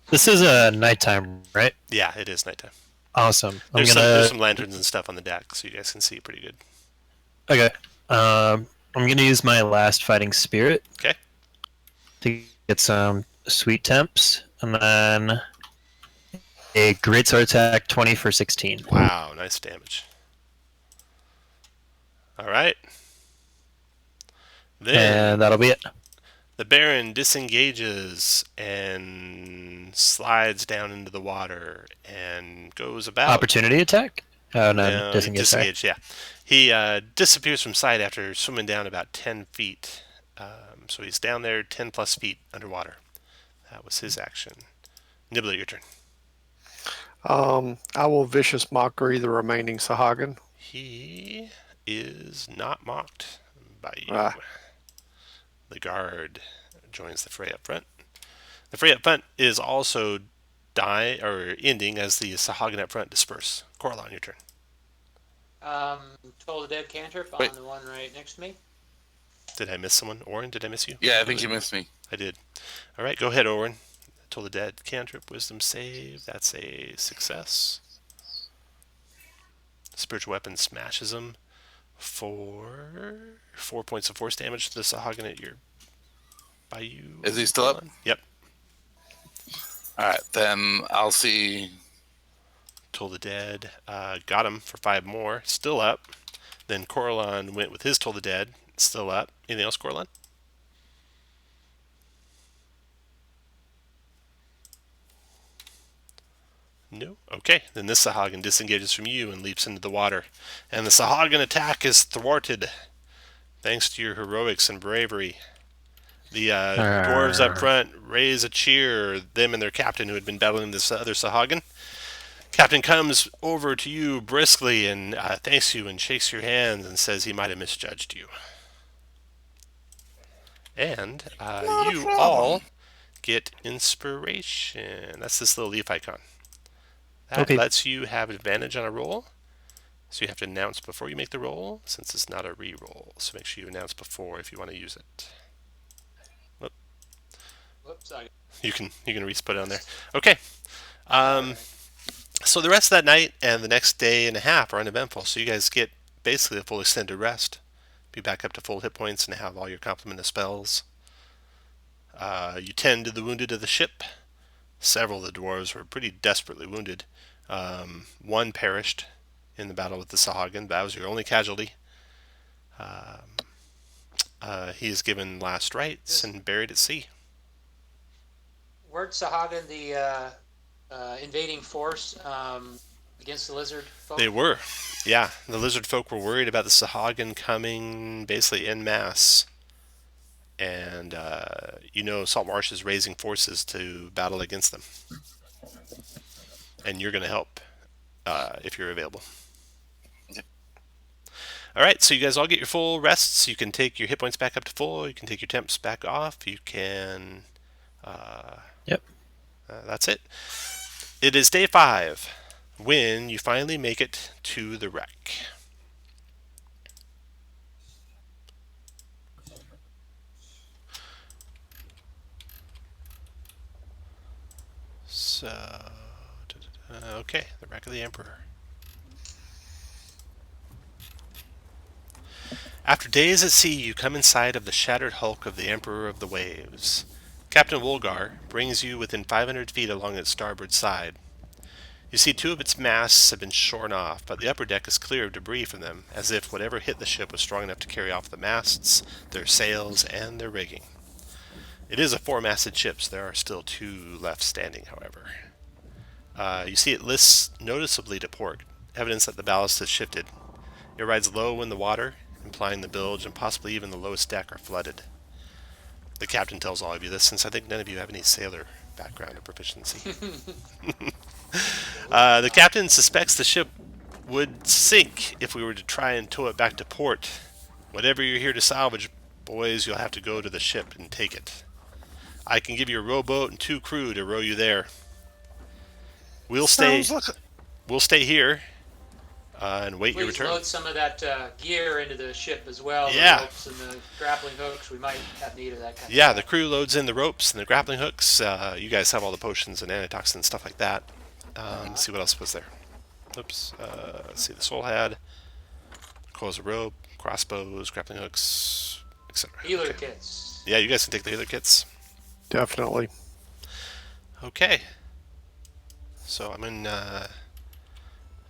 This is a nighttime, right? Yeah, it is nighttime. Awesome. There's some lanterns and stuff on the deck, so you guys can see pretty good. Okay. I'm gonna use my last fighting spirit. Okay. To get some sweet temps, and then a great sword attack, 20 for 16. Wow, nice damage. All right. Then And that'll be it. the Baron disengages and slides down into the water and goes about. Opportunity attack. Oh no, No, he disengage. Sorry. disengaged, yeah. He disappears from sight after swimming down about 10 feet. So he's down there 10 plus feet underwater. That was his action. Nibbler, your turn. I will vicious mockery the remaining Sahagin. He is not mocked by you. Ah, The guard joins the fray up front. The fray up front is also ending as the Sahagin up front disperse. Coralon, your turn. Toll the Dead cantrip Wait. on the one right next to me. Did I miss someone? Orin, did I miss you? Yeah, I think you missed me. I did. All right, go ahead, Orin. Toll the Dead cantrip, wisdom save. That's a success. Spiritual weapon smashes him for 4 points of force damage to the Sahagin at your by you. Is he still up? Yep. All right, then I'll see. Toll the Dead. Got him for 5 more. Still up. Then Coralon went with his Toll the Dead. Still up. Anything else, Coralon? No? Okay. Then this Sahagin disengages from you and leaps into the water. And the Sahagin attack is thwarted. Thanks to your heroics and bravery. The dwarves up front raise a cheer, them and their captain who had been battling this other Sahagin. Captain comes over to you briskly and thanks you and shakes your hands and says he might have misjudged you. And you all get inspiration. That's this little leaf icon. That lets you have advantage on a roll. So you have to announce before you make the roll, since it's not a re-roll. So make sure you announce before if you want to use it. Whoops, sorry. You can re-put it on there. Okay. So the rest of that night and the next day and a half are uneventful. So you guys get basically a full extended rest. Be back up to full hit points and have all your complement of spells. You tend to the wounded of the ship. Several of the dwarves were pretty desperately wounded. One perished in the battle with the Sahagin. That was your only casualty. He is given last rites and buried at sea. Weren't Sahagin the invading force against the lizard folk? They were. Yeah, the lizard folk were worried about the Sahagin coming basically en masse. And, Saltmarsh is raising forces to battle against them. And you're going to help if you're available. Yep. All right, so you guys all get your full rests. You can take your hit points back up to full. You can take your temps back off. You can... Yep. That's it. It is day 5 when you finally make it to the wreck. So, okay, the wreck of the Emperor. After days at sea, you come in sight of the shattered hulk of the Emperor of the Waves. Captain Wolgar brings you within 500 feet along its starboard side. You see 2 of its masts have been shorn off, but the upper deck is clear of debris from them, as if whatever hit the ship was strong enough to carry off the masts, their sails, and their rigging. It is a 4-masted ship, so there are still 2 left standing, however. You see it lists noticeably to port, evidence that the ballast has shifted. It rides low in the water, implying the bilge and possibly even the lowest deck are flooded. The captain tells all of you this, since I think none of you have any sailor background or proficiency. The captain suspects the ship would sink if we were to try and tow it back to port. Whatever you're here to salvage, boys, you'll have to go to the ship and take it. I can give you a rowboat and 2 crew to row you there. We'll stay here and wait your Please return. load some of that gear into the ship as well. Yeah. The ropes and the grappling hooks. We might have need of that kind of Yeah, stuff. the crew loads in the ropes and the grappling hooks. You guys have all the potions and antitoxins and stuff like that. See what else was there. Oops. Let's see. The soul had coils of rope, crossbows, grappling hooks, etc. Healer kits. Yeah, you guys can take the healer kits. definitely. Okay. So I'm going to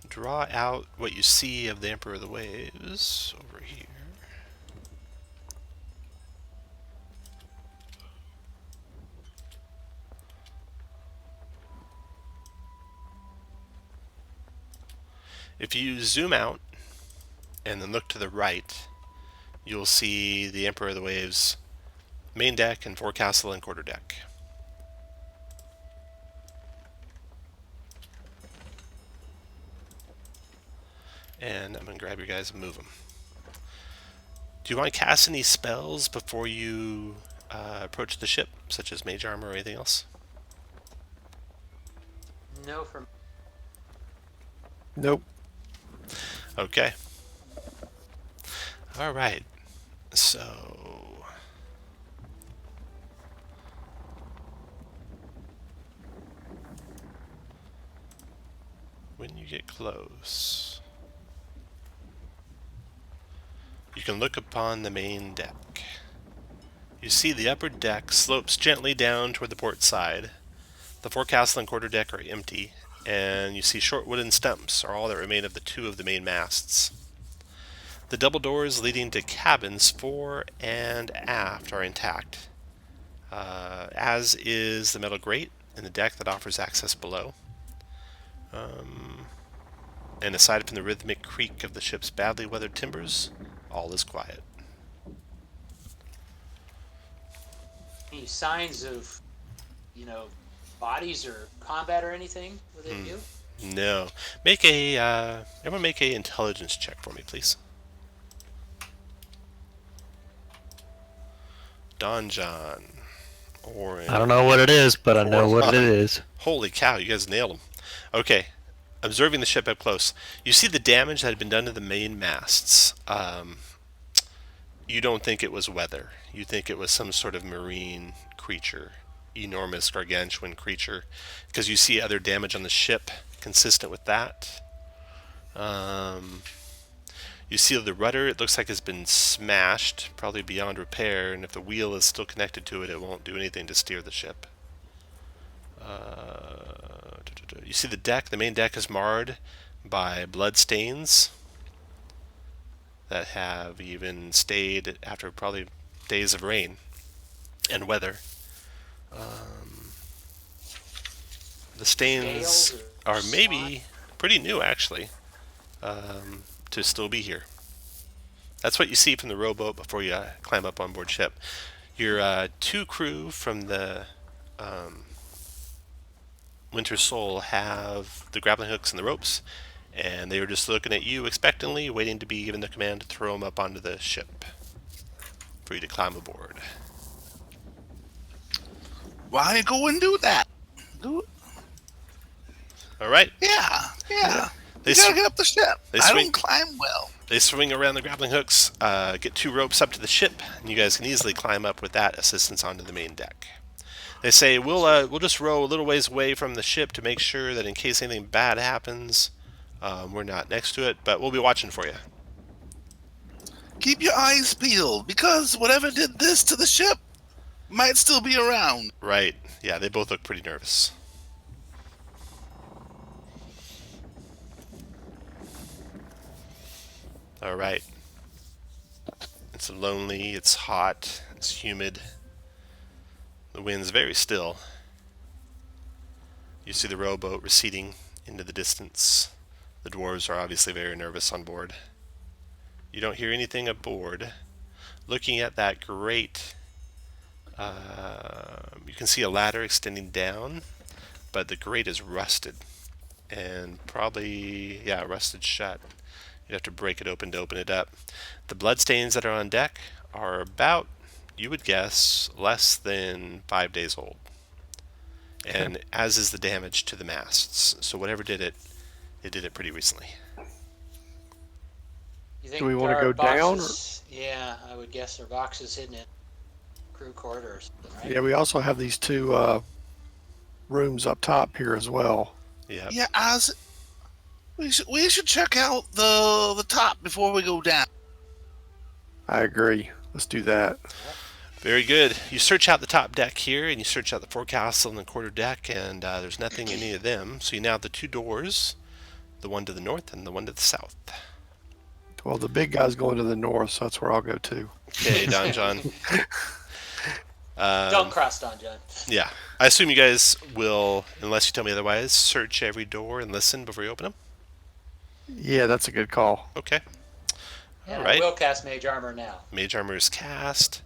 draw out what you see of the Emperor of the Waves over here. If you zoom out and then look to the right, you'll see the Emperor of the Waves main deck and forecastle and quarterdeck. And I'm going to grab your guys and move them. Do you want to cast any spells before you approach the ship, such as Mage Armor or anything else? No, from Nope. Okay. All right. So when you get close, you can look upon the main deck. You see the upper deck slopes gently down toward the port side. The forecastle and quarterdeck are empty, and you see short wooden stumps are all that remain of the two of the main masts. The double doors leading to cabins fore and aft are intact, as is the metal grate in the deck that offers access below. And aside from the rhythmic creak of the ship's badly weathered timbers, all is quiet. any signs of, bodies or combat or anything within you? No. Everyone make a intelligence check for me, please. Don John. Orange. I don't know what it is, but I know what it is. Holy cow, you guys nailed them. Okay. Observing the ship up close, you see the damage that had been done to the main masts. You don't think it was weather. You think it was some sort of marine creature, enormous gargantuan creature, because you see other damage on the ship consistent with that. You see the rudder, it looks like it's been smashed, probably beyond repair, and if the wheel is still connected to it, it won't do anything to steer the ship. You see the deck, the main deck is marred by blood stains that have even stayed after probably days of rain and weather. The stains Scales are or maybe pretty new, actually, to still be here. That's what you see from the rowboat before you climb up on board ship. Your two crew from the Winter Soul have the grappling hooks and the ropes, and they were just looking at you expectantly, waiting to be given the command to throw them up onto the ship for you to climb aboard. Why go and do that? All right. Yeah. They You gotta sw- get up the ship. they I swing- don't climb well. They swing around the grappling hooks, get two ropes up to the ship, and you guys can easily climb up with that assistance onto the main deck. They say, we'll just row a little ways away from the ship to make sure that in case anything bad happens, we're not next to it, but we'll be watching for you. Keep your eyes peeled, because whatever did this to the ship might still be around. Right. Yeah, they both look pretty nervous. All right. It's lonely, it's hot, it's humid. The wind's very still. You see the rowboat receding into the distance. The dwarves are obviously very nervous on board. You don't hear anything aboard. Looking at that grate, you can see a ladder extending down, but the grate is rusted and probably, rusted shut. You'd have to break it open to open it up. The bloodstains that are on deck are about, you would guess, less than 5 days old. And as is the damage to the masts. So whatever did it did it pretty recently. You think Do we there wanna are go down, boxes? Yeah, I would guess there are boxes hidden in crew quarters, right? Yeah, we also have these two rooms up top here as well. Yeah. Yeah, we should check out the top before we go down. I agree. Let's do that. Very good. You search out the top deck here, and you search out the forecastle and the quarter deck, and there's nothing in any of them. So you now have the two doors, the one to the north and the one to the south. Well, the big guy's going to the north, so that's where I'll go to. Okay, Don John. Don't cross Don John. Yeah. I assume you guys will, unless you tell me otherwise, search every door and listen before you open them? Yeah, that's a good call. Okay. And All I right. will cast Mage Armor now. Mage armor is cast.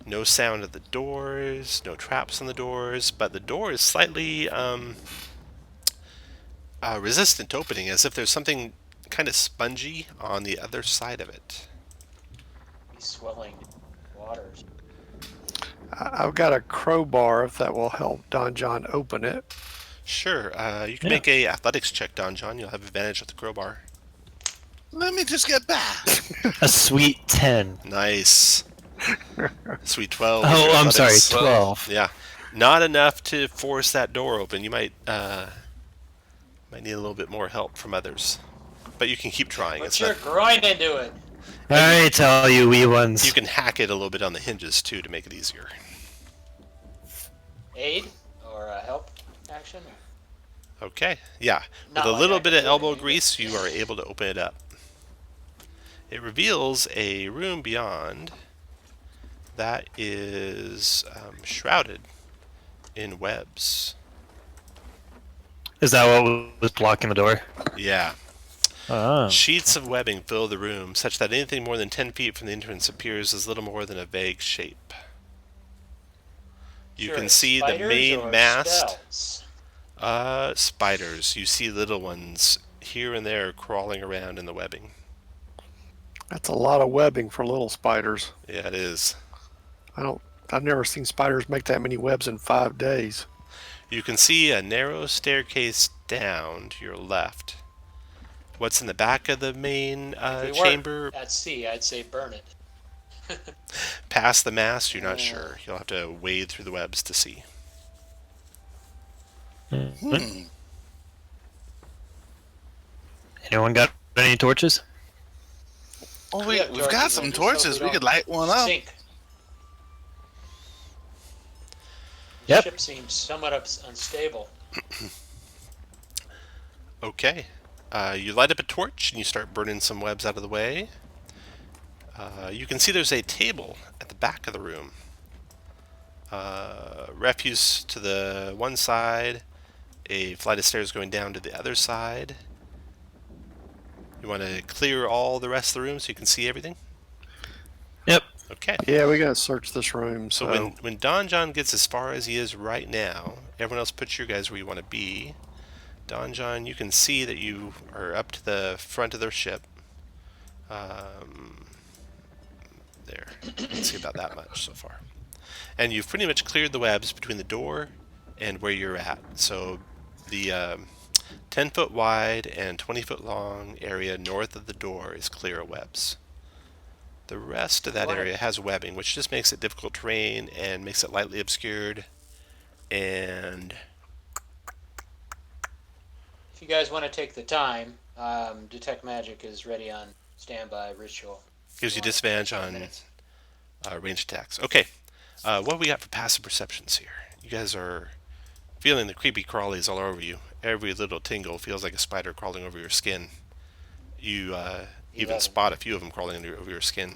No sound at the doors. No traps on the doors. But the door is slightly resistant to opening, as if there's something kind of spongy on the other side of it. He's swelling waters. I've got a crowbar if that will help Don John open it. Sure. You can Yeah. make a athletics check, Don John. You'll have advantage with the crowbar. Let me just get back. A sweet 10. Nice. Sweet 12. with Oh, your I'm sorry, athletics. 12. Yeah. Not enough to force that door open. You might need a little bit more help from others. But you can keep trying. Put It's your not, groin into it. I tell you, wee ones. you can hack it a little bit on the hinges, too, to make it easier. Aid or help action? Okay. Yeah. Not With a like little I bit can of do elbow anything. grease, you are able to open it up. It reveals a room beyond that is shrouded in webs. Is that what was blocking the door? Yeah. Oh. Sheets of webbing fill the room, such that anything more than 10 feet from the entrance appears as little more than a vague shape. You Sure, can see the spiders main or mast. spells? Spiders. You see little ones here and there crawling around in the webbing. That's a lot of webbing for little spiders. Yeah, it is. I've never seen spiders make that many webs in 5 days. You can see a narrow staircase down to your left. What's in the back of the main If we chamber? weren't at sea, I'd say burn it. Past the mast, you're not Yeah. sure. You'll have to wade through the webs to see. Hmm. Anyone got any torches? Oh, We have we've got torches, some just hope torches. We don't could light one up. Sink. The Yep. ship seems somewhat unstable. Okay. You light up a torch and you start burning some webs out of the way. You can see there's a table at the back of the room. Refuse to the one side, a flight of stairs going down to the other side. You want to clear all the rest of the room so you can see everything? Yep. Okay. Yeah, we gotta search this room. So when Don John gets as far as he is right now, everyone else put your guys where you want to be. Don John, you can see that you are up to the front of their ship. There. You can see about that much so far. And you've pretty much cleared the webs between the door and where you're at. So the 10-foot wide and 20-foot long area north of the door is clear of webs. The rest of that area has webbing, which just makes it difficult terrain and makes it lightly obscured. And If you guys want to take the time, Detect Magic is ready on standby ritual. gives you Want disadvantage 5 on minutes. ranged attacks. Okay, what do we got for passive perceptions here? You guys are feeling the creepy crawlies all over you. Every little tingle feels like a spider crawling over your skin. You even 11. spot a few of them crawling over your skin.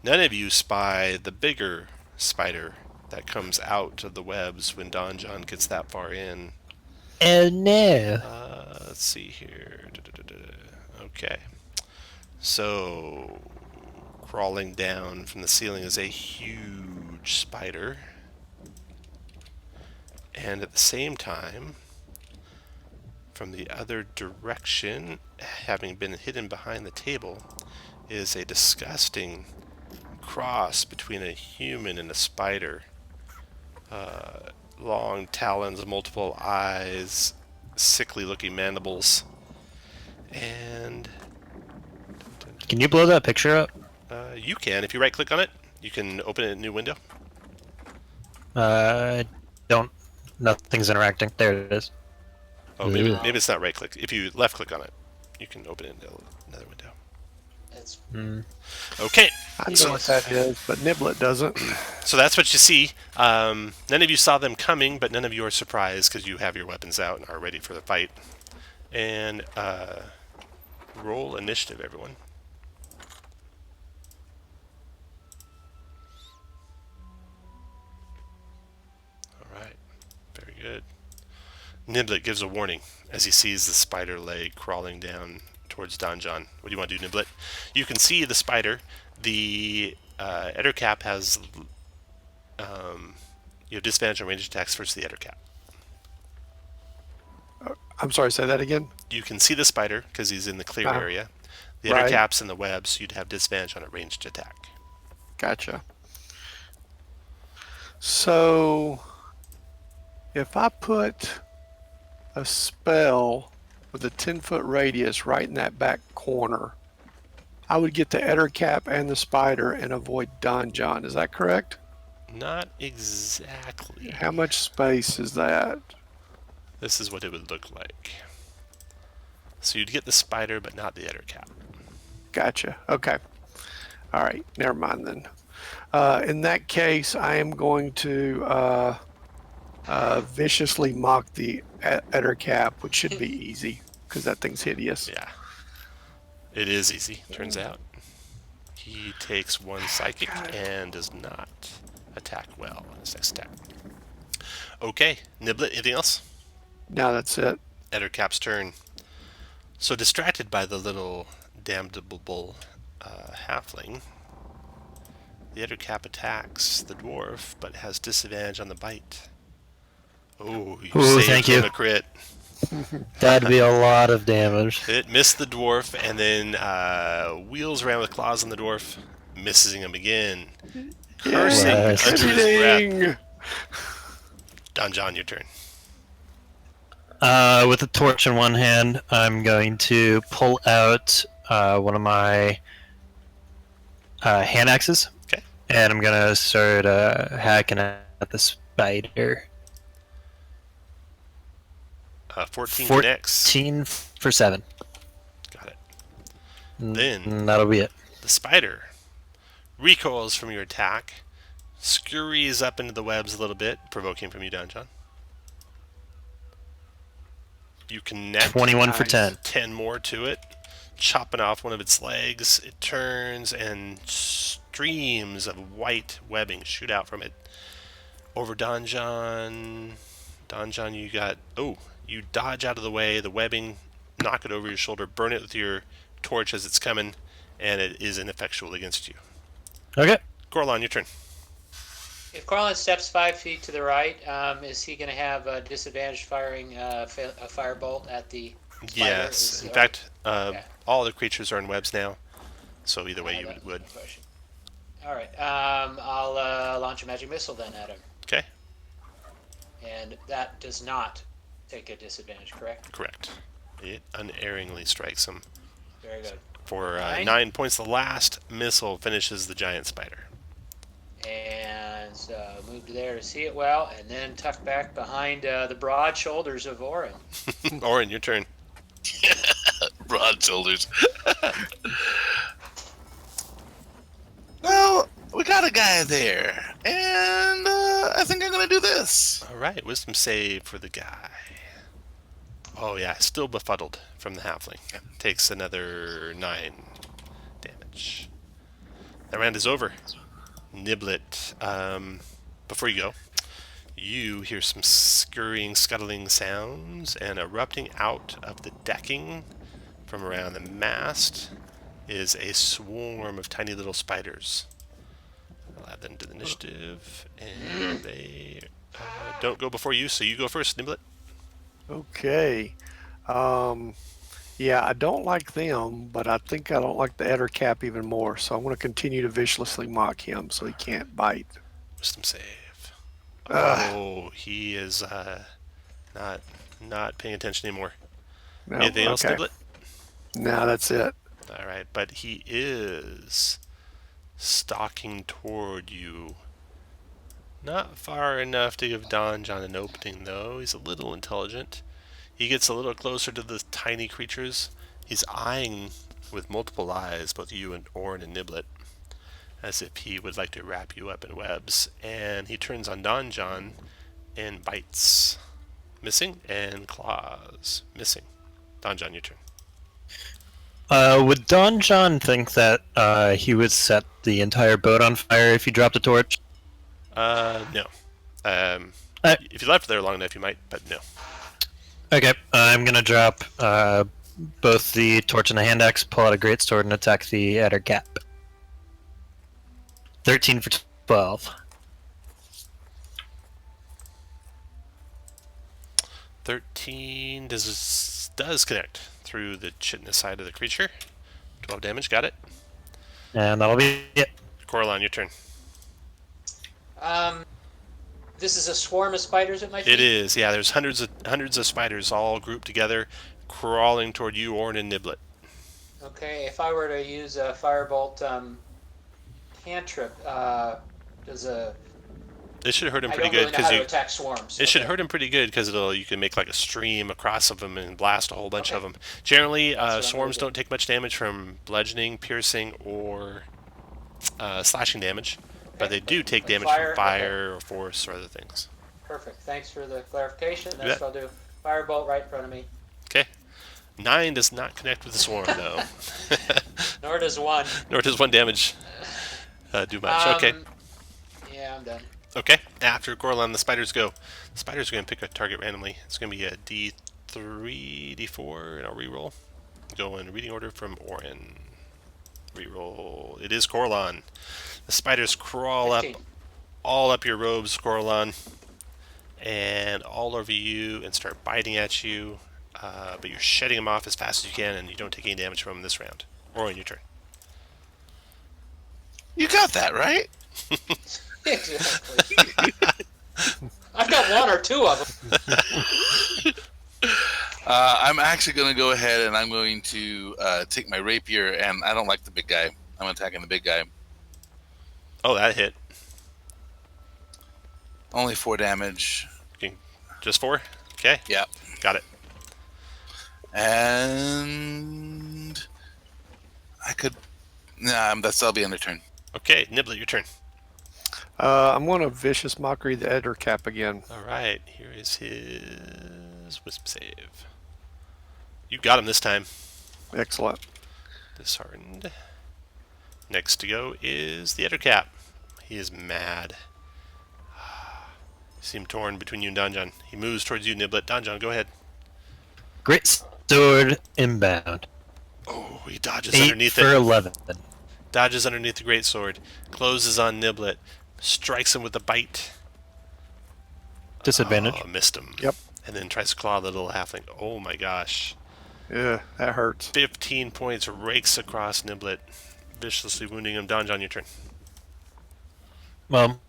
None of you spy the bigger spider that comes out of the webs when Don John gets that far in. Oh no. Let's see here. Okay. So, crawling down from the ceiling is a huge spider. And at the same time, from the other direction, having been hidden behind the table, is a disgusting cross between a human and a spider. Long talons, multiple eyes, sickly looking mandibles. And Can you blow that picture up? you can, if you right click on it, you can open a new window. Don't. Nothing's interacting. There it is. Oh, maybe, Ooh. maybe it's not right click. If you left click on it, you can open it into another window. It's Okay, I know what that is, but Niblet doesn't. so that's what you see. None of you saw them coming, but none of you are surprised because you have your weapons out and are ready for the fight. And roll initiative, everyone. All right, very good. Niblet gives a warning as he sees the spider leg crawling down towards Don John. What do you want to do, Niblet? You can see the spider. The Ettercap has you have disadvantage on ranged attacks versus the Ettercap. I'm sorry, say that again. You can see the spider because he's in the clear area. The Right. Ettercap's in the web, so you'd have disadvantage on a ranged attack. Gotcha. So, if I put a spell with a 10-foot radius right in that back corner, I would get the Ettercap and the spider and avoid Don John. Is that correct? Not exactly. How much space is that? This is what it would look like. So you'd get the spider, but not the Ettercap. Gotcha. Okay. All right. Never mind then. In that case, I am going to viciously mock the Ettercap, which should be easy because that thing's hideous. Yeah. It is easy, turns out. He takes 1 psychic and does not attack well on his next attack. Okay, Niblet, anything else? Now that's it. Ettercap's turn. So distracted by the little damnable halfling, the Ettercap attacks the dwarf, but has disadvantage on the bite. Oh, you Ooh, saved thank him you. a crit. That'd be a lot of damage. It missed the dwarf and then wheels around with claws on the dwarf, missing him again. Cursing Yes. under his breath. Cheating! Don John, your turn. With a torch in one hand, I'm going to pull out one of my hand axes. Okay. And I'm going to start hacking at the spider. 14 connects. 14 for 7. Got it. And Then- that'll be it. The spider recoils from your attack, scurries up into the webs a little bit, provoking from you, Don John. You connect 21 for Nice. 10. 10 more to it, chopping off one of its legs. It turns and streams of white webbing shoot out from it. Over Don John. Don John, you got... Oh, you dodge out of the way. The webbing, knock it over your shoulder, burn it with your torch as it's coming, and it is ineffectual against you. Okay. Gorlon, your turn. If Corlin steps 5 feet to the right, is he going to have a disadvantage firing a firebolt at the spider? Yes. In fact, all the creatures are in webs now, so either way you would. All right. I'll launch a magic missile then at him, Okay, and that does not take a disadvantage, correct? correct. It unerringly strikes him Very good. for 9. 9 points. The last missile finishes the giant spider. And move to there to see it well, and then tuck back behind the broad shoulders of Orin. Orin, your turn. Broad shoulders. Well, we got a guy there, and I think I'm gonna do this. All right, wisdom save for the guy. Oh yeah, still befuddled from the halfling. Takes another 9 damage. That round is over. Niblet, before you go, you hear some scurrying, scuttling sounds, and erupting out of the decking from around the mast is a swarm of tiny little spiders. I'll add them to the initiative, and they don't go before you, so you go first, Niblet. Okay. Yeah, I don't like them, but I think I don't like the Ettercap even more. So I'm going to continue to viciously mock him so he can't bite. Wisdom save. Ugh. Oh, he is not paying attention anymore. No, Anything else, okay. Niblet? No, that's it. All right, but he is stalking toward you. Not far enough to give Don John an opening, though. He's a little intelligent. He gets a little closer to the tiny creatures. He's eyeing with multiple eyes both you and Orin and Niblet, as if he would like to wrap you up in webs. And he turns on Don John and bites. Missing, and claws. Missing. Don John, your turn. Would Don John think that he would set the entire boat on fire if he dropped a torch? No. If you left there long enough, you might, but no. Okay, I'm gonna drop both the torch and the hand axe, pull out a greatsword and attack the outer cap. 13 for 12. 13 does connect through the chitinous side of the creature. 12 damage, got it. And that'll be it. Coralon, your turn. This is a swarm of spiders at my feet? It is, yeah. There's hundreds of spiders all grouped together, crawling toward you, Orn and Niblet. Okay, if I were to use a firebolt cantrip, does a... It should hurt him I pretty don't good really know how because to attack swarms. It should Okay. hurt him pretty good because you can make like a stream across of them and blast a whole bunch of them. Generally, what I'm swarms gonna don't take much damage from bludgeoning, piercing, or slashing damage, but they do take Like damage fire? from fire or force or other things. Perfect. Thanks for the clarification. bet. That's what I'll do. Firebolt right in front of me. Okay. 9 does not connect with the swarm though, Nor does 1. nor does 1 damage do much. Okay. Yeah, I'm done. Okay. After Coralon, the spiders go. The spiders are going to pick a target randomly. It's going to be a D3, D4, and I'll reroll. Go in reading order from Orin. Reroll. It is Coralon. The spiders crawl up, 15. all up your robes, Coralon, and all over you and start biting at you. But you're shedding them off as fast as you can, and you don't take any damage from them this round. Orin, your turn. You got that, right? Exactly. I've got 1 or 2 of them. I'm actually going to go ahead and I'm going to take my rapier, and I don't like the big guy. I'm attacking the big guy. Oh, that hit. Only 4 damage. Just 4? Okay. Yeah. Got it. And I could... Nah, that'll be end of turn. Okay, Niblet, your turn. I'm going to Vicious Mockery the Editor Cap again. All right, here is his Wisp save. You got him this time. Excellent. Disheartened. Next to go is the Editor Cap. He is mad. You see him torn between you and Donjon. He moves towards you, Niblet. Donjon, go ahead. Greatsword inbound. Oh, he dodges 8 underneath for it. 11. Dodges underneath the greatsword. Closes on Niblet. Strikes him with a bite. Disadvantage. Oh, missed him. Yep. And then tries to claw the little halfling. Oh my gosh. Yeah, that hurts. 15 points rakes across Niblet, viciously wounding him. Donjon, your turn. Well,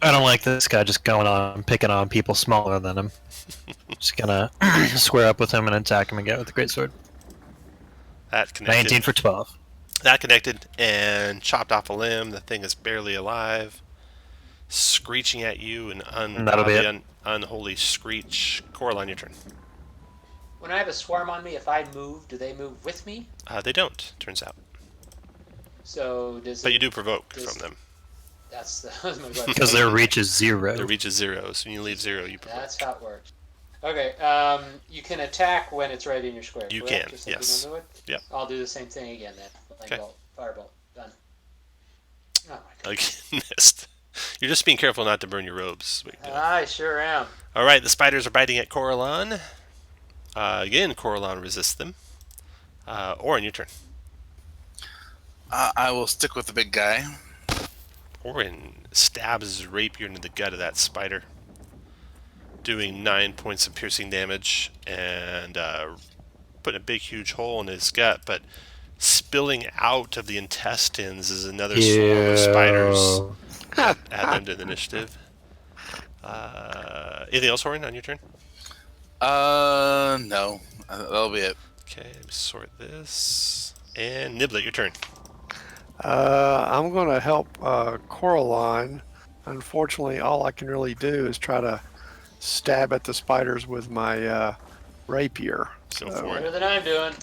I don't like this guy just going on picking on people smaller than him. Just gonna square up with him and attack him again with the greatsword. That connected. 19 for 12. That connected and chopped off a limb. The thing is barely alive. Screeching at you, an that'll be ungodly, it. unholy screech. Coraline, your turn. When I have a swarm on me, if I move, do they move with me? They don't, turns out. So does But it... you do provoke does- from them. That's my question. Because their reach is 0. Their reach is 0, so when you leave 0, you provoke. That's how it works. Okay, you can attack when it's right in your square. You correct? can, Just like yes. you normally would? Yep. I'll do the same thing again then. Okay. Firebolt. Done. Oh my god. Like, missed. You're just being careful not to burn your robes. What you're doing. I sure am. All right, the spiders are biting at Coralon. Again, Coralon resists them. Orin, your turn. I will stick with the big guy. Orin stabs his rapier into the gut of that spider, doing 9 points of piercing damage and putting a big, huge hole in his gut. But spilling out of the intestines is another swarm of spiders. Add them to the initiative. Anything else, Orin, on your turn? No. That'll be it. Okay, let me sort this. And Niblet, your turn. I'm going to help Coraline. Unfortunately, all I can really do is try to stab at the spiders with my rapier. Go So, for Better it. than I'm doing.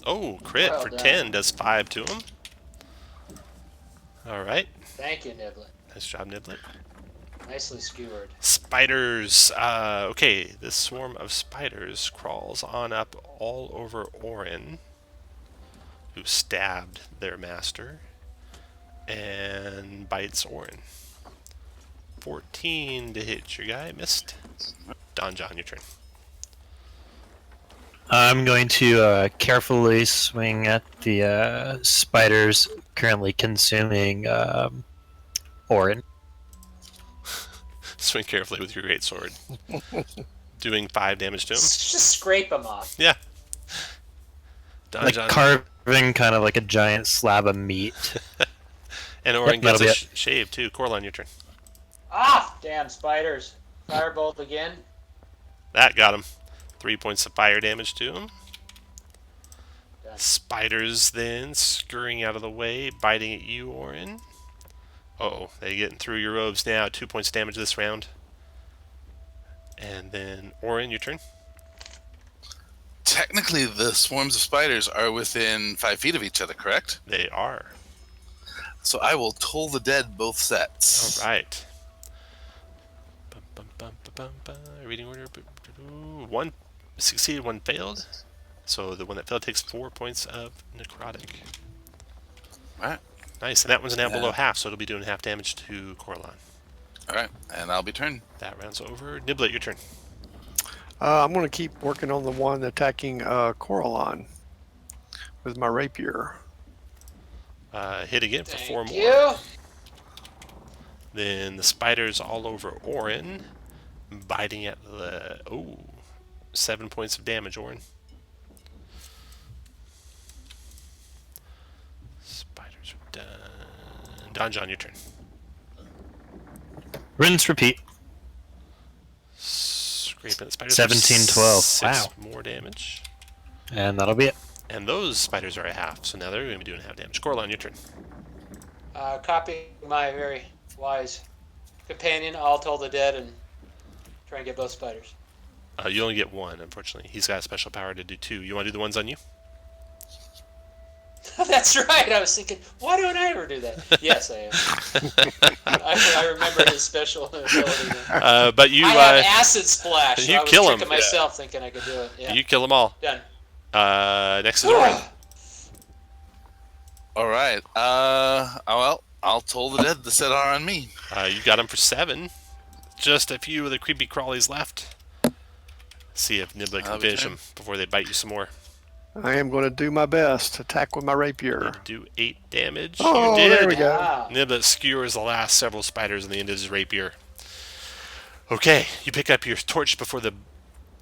Oh, crit Well for done. 10 does 5 to him. All right. Thank you, Niblet. Nice job, Niblet. Nicely skewered. Spiders. Okay, this swarm of spiders crawls on up all over Orin, who stabbed their master, and bites Orin. 14 to hit your guy. Missed. Donjon, your turn. I'm going to carefully swing at the spiders currently consuming Orin. Swing carefully with your great sword. Doing 5 damage to him. Just scrape them off. Yeah. Like carving kind of like a giant slab of meat. And Orin Yep, gets a that'll shave too. Coraline, your turn. Ah, damn spiders. Firebolt again. That got him. 3 points of fire damage to him. Done. Spiders then scurrying out of the way, biting at you, Orin. Uh-oh, they're getting through your robes now. 2 points of damage this round. And then Orin, your turn. Technically, the swarms of spiders are within 5 feet of each other, correct? They are. So I will toll the dead both sets. All right. Reading order. One succeeded, one failed. So the one that failed takes 4 points of necrotic. All right. Nice, and that one's now below half, so it'll be doing half damage to Coraline. All right, and I'll be turned. That round's over. Niblet, your turn. I'm going to keep working on the one attacking Coraline with my rapier. Hit again for 4 more. Thank you. Then the spiders all over Orin, biting at the 7 points of damage, Orin. Spiders are done. Donjon, your turn. Rinse, repeat. Scraping the spiders. 17, 12. 6 Wow. more damage. And that'll be it. And those spiders are at half, so now they're going to be doing half damage. Coraline, your turn. Copying my very wise companion, I'll toll the dead and try and get both spiders. You only get one, unfortunately. He's got a special power to do 2. You want to do the ones on you? That's right. I was thinking, why don't I ever do that? Yes, I am. I remember his special ability. But you I have acid splash. So you I was kill him. tricking myself thinking I could do it. Yeah. You kill them all. Done. Next is Orin. All right. Well, I'll toll the dead the set are on me. You got him for 7. Just a few of the creepy crawlies left. See if Nibbler can finish them before they bite you some more. I am going to do my best. Attack with my rapier. Do 8 damage. Oh, you did. there we go. Wow. Nibbler skewers the last several spiders on the end of his rapier. Okay, you pick up your torch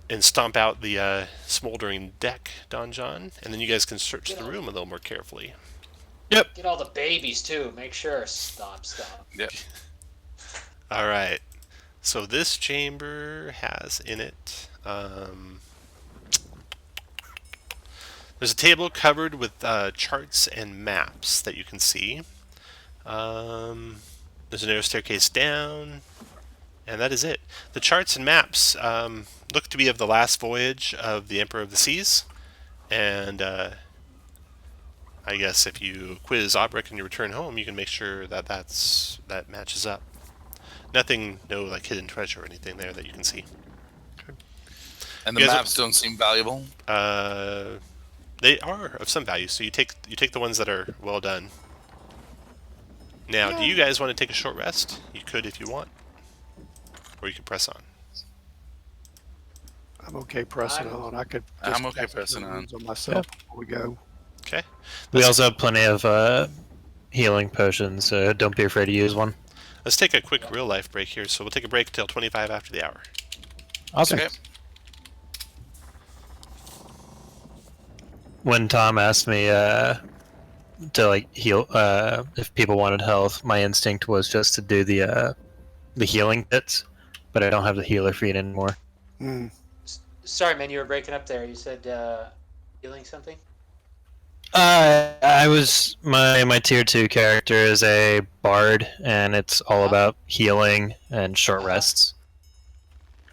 and stomp out the smoldering deck, Donjon, and then you guys can search the room a little more carefully. Yep. Get all the babies too. Make sure. Stop. Yep. All right. So this chamber has in it. There's a table covered with charts and maps that you can see. There's a narrow staircase down, and that is it. The charts and maps look to be of the last voyage of the Emperor of the Seas, and I guess if you quiz Obrick and you return home, you can make sure that that matches up. Nothing, no like hidden treasure or anything there that you can see. And the maps don't seem valuable. They are of some value, so you take the ones that are well done. Now, do you guys want to take a short rest? You could if you want, or you can press on. I'm okay pressing on. I could. I'm okay pressing on myself before we go. Okay. We also have plenty of healing potions, so don't be afraid to use one. Let's take a quick real life break here. So we'll take a break till 25 after the hour. Awesome. Okay. When Tom asked me to like heal, if people wanted health, my instinct was just to do the healing bits, but I don't have the healer feat anymore. Sorry, man, you were breaking up there. You said healing something? I was my tier 2 character is a bard, and it's all about healing and short rests.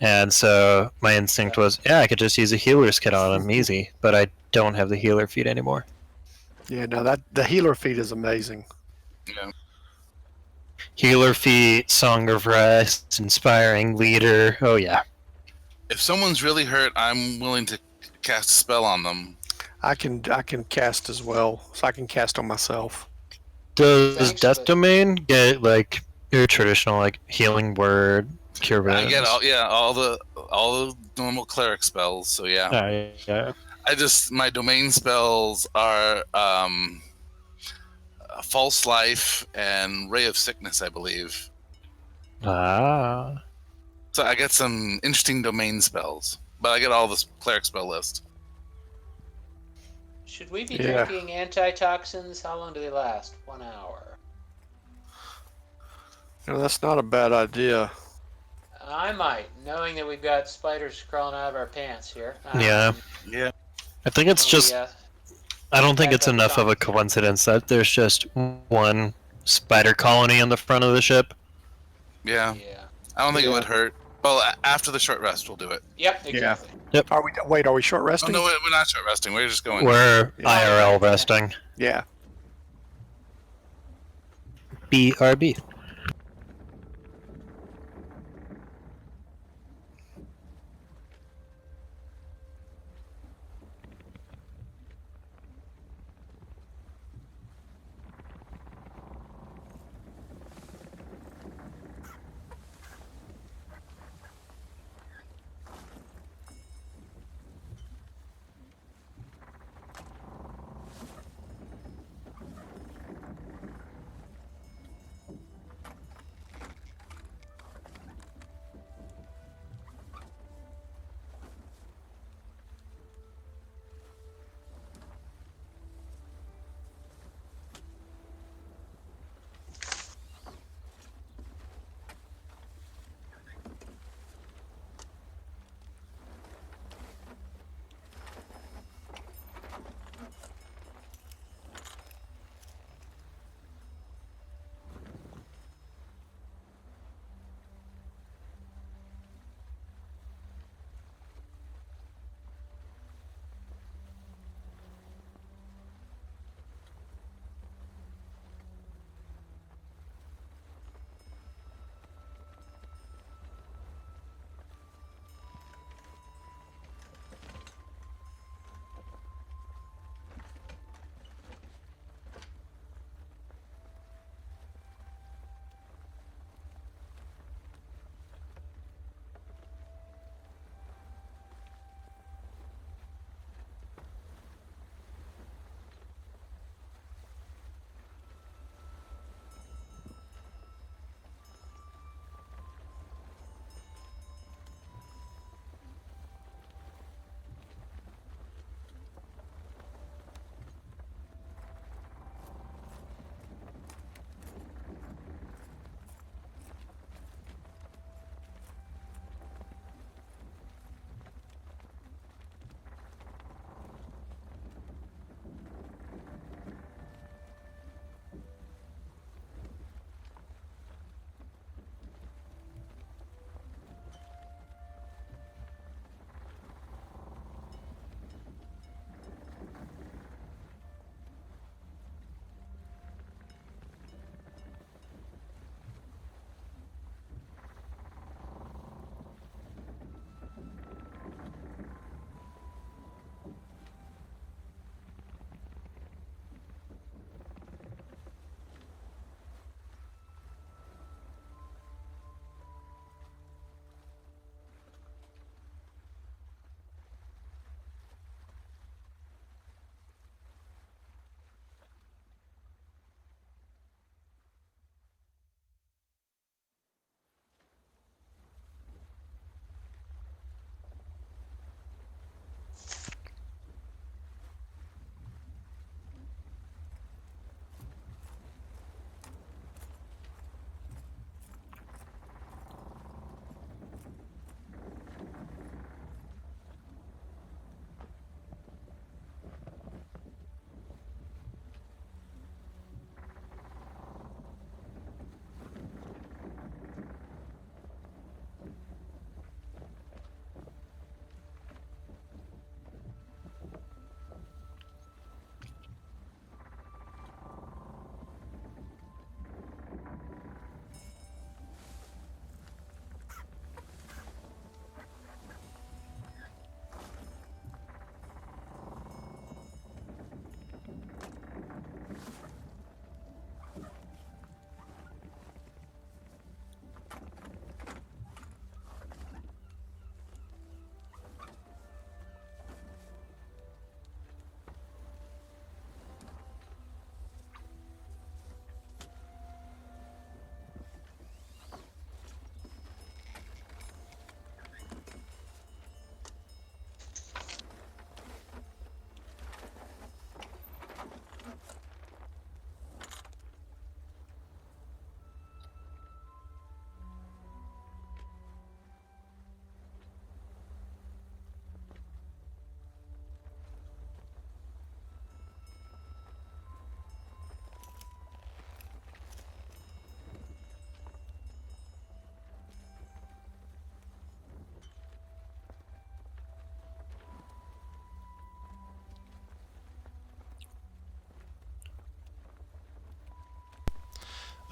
And so my instinct was, yeah, I could just use a healer's kit on him, easy. But I don't have the healer feat anymore. Yeah, no, the healer feat is amazing. Yeah. Healer feat, Song of Rest, Inspiring Leader. Oh yeah. If someone's really hurt, I'm willing to cast a spell on them. I can cast as well, so I can cast on myself. Does Thanks, Death but- Domain get like your traditional like healing word Cure I get wounds. all the normal cleric spells. So yeah, Yeah. my domain spells are False Life and Ray of Sickness, I believe. Ah. So I get some interesting domain spells, but I get all this cleric spell list. Should we be Yeah. drinking antitoxins? How long do they last? 1 hour. That's not a bad idea. I might, knowing that we've got spiders crawling out of our pants here. Yeah. Yeah. I think it's when we, just. I don't think back it's up enough of a front here. coincidence that there's just one spider colony on the front of the ship. Yeah. Yeah. I don't think it Yeah. would hurt. Well, after the short rest, we'll do it. Yep, exactly. Are we short Oh, resting? no, we're not short resting. We're just going. We're Yeah. IRL resting. Yeah. BRB.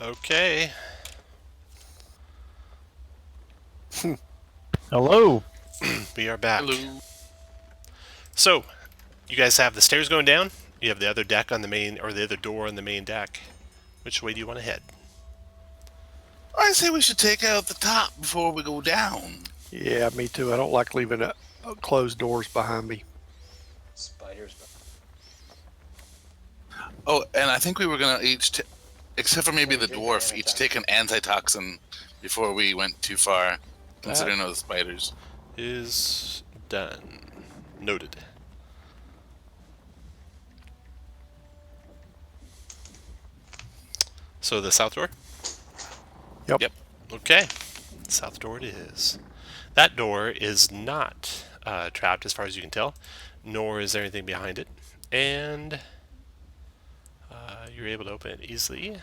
Okay. Hello. We are back. Hello. So, you guys have the stairs going down. You have the other deck on the main, or the other door on the main deck. Which way do you want to head? I say we should take out the top before we go down. Yeah, me too. I don't like leaving closed doors behind me. Spiders. Oh, and I think we were gonna each, except for maybe the Take dwarf, an each take an antitoxin before we went too far, considering That those spiders. is done. Noted. So the south door? Yep. Yep. Okay. South door it is. That door is not trapped as far as you can tell, nor is there anything behind it. And you're able to open it easily.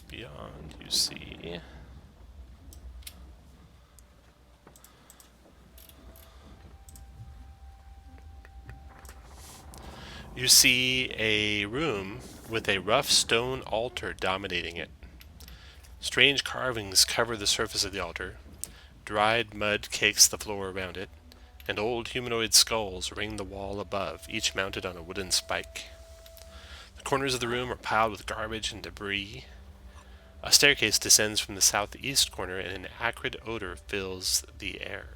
Beyond, you see. You see a room with a rough stone altar dominating it. Strange carvings cover the surface of the altar. Dried mud cakes the floor around it, and old humanoid skulls ring the wall above, each mounted on a wooden spike. The corners of the room are piled with garbage and debris. A staircase descends from the southeast corner, and an acrid odor fills the air.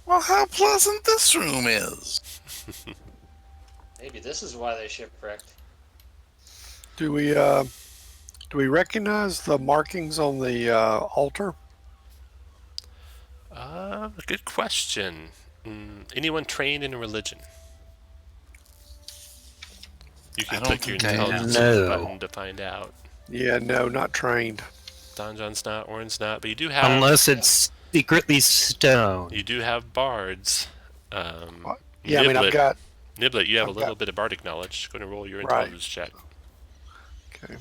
Well, how pleasant this room is. Maybe this is why they shipwrecked. Do we recognize the markings on the altar? Good question. Anyone trained in a religion? You I can don't click your think I am. intelligence No. button to find out. Yeah, no, not trained. Donjon's not, Orin's not, but you do have Unless it's secretly stone. bards. Yeah, I mean, I've Niblet, got. Niblet, you have a I've little got- bit of bardic knowledge. Go and roll your Right. intelligence check. Okay.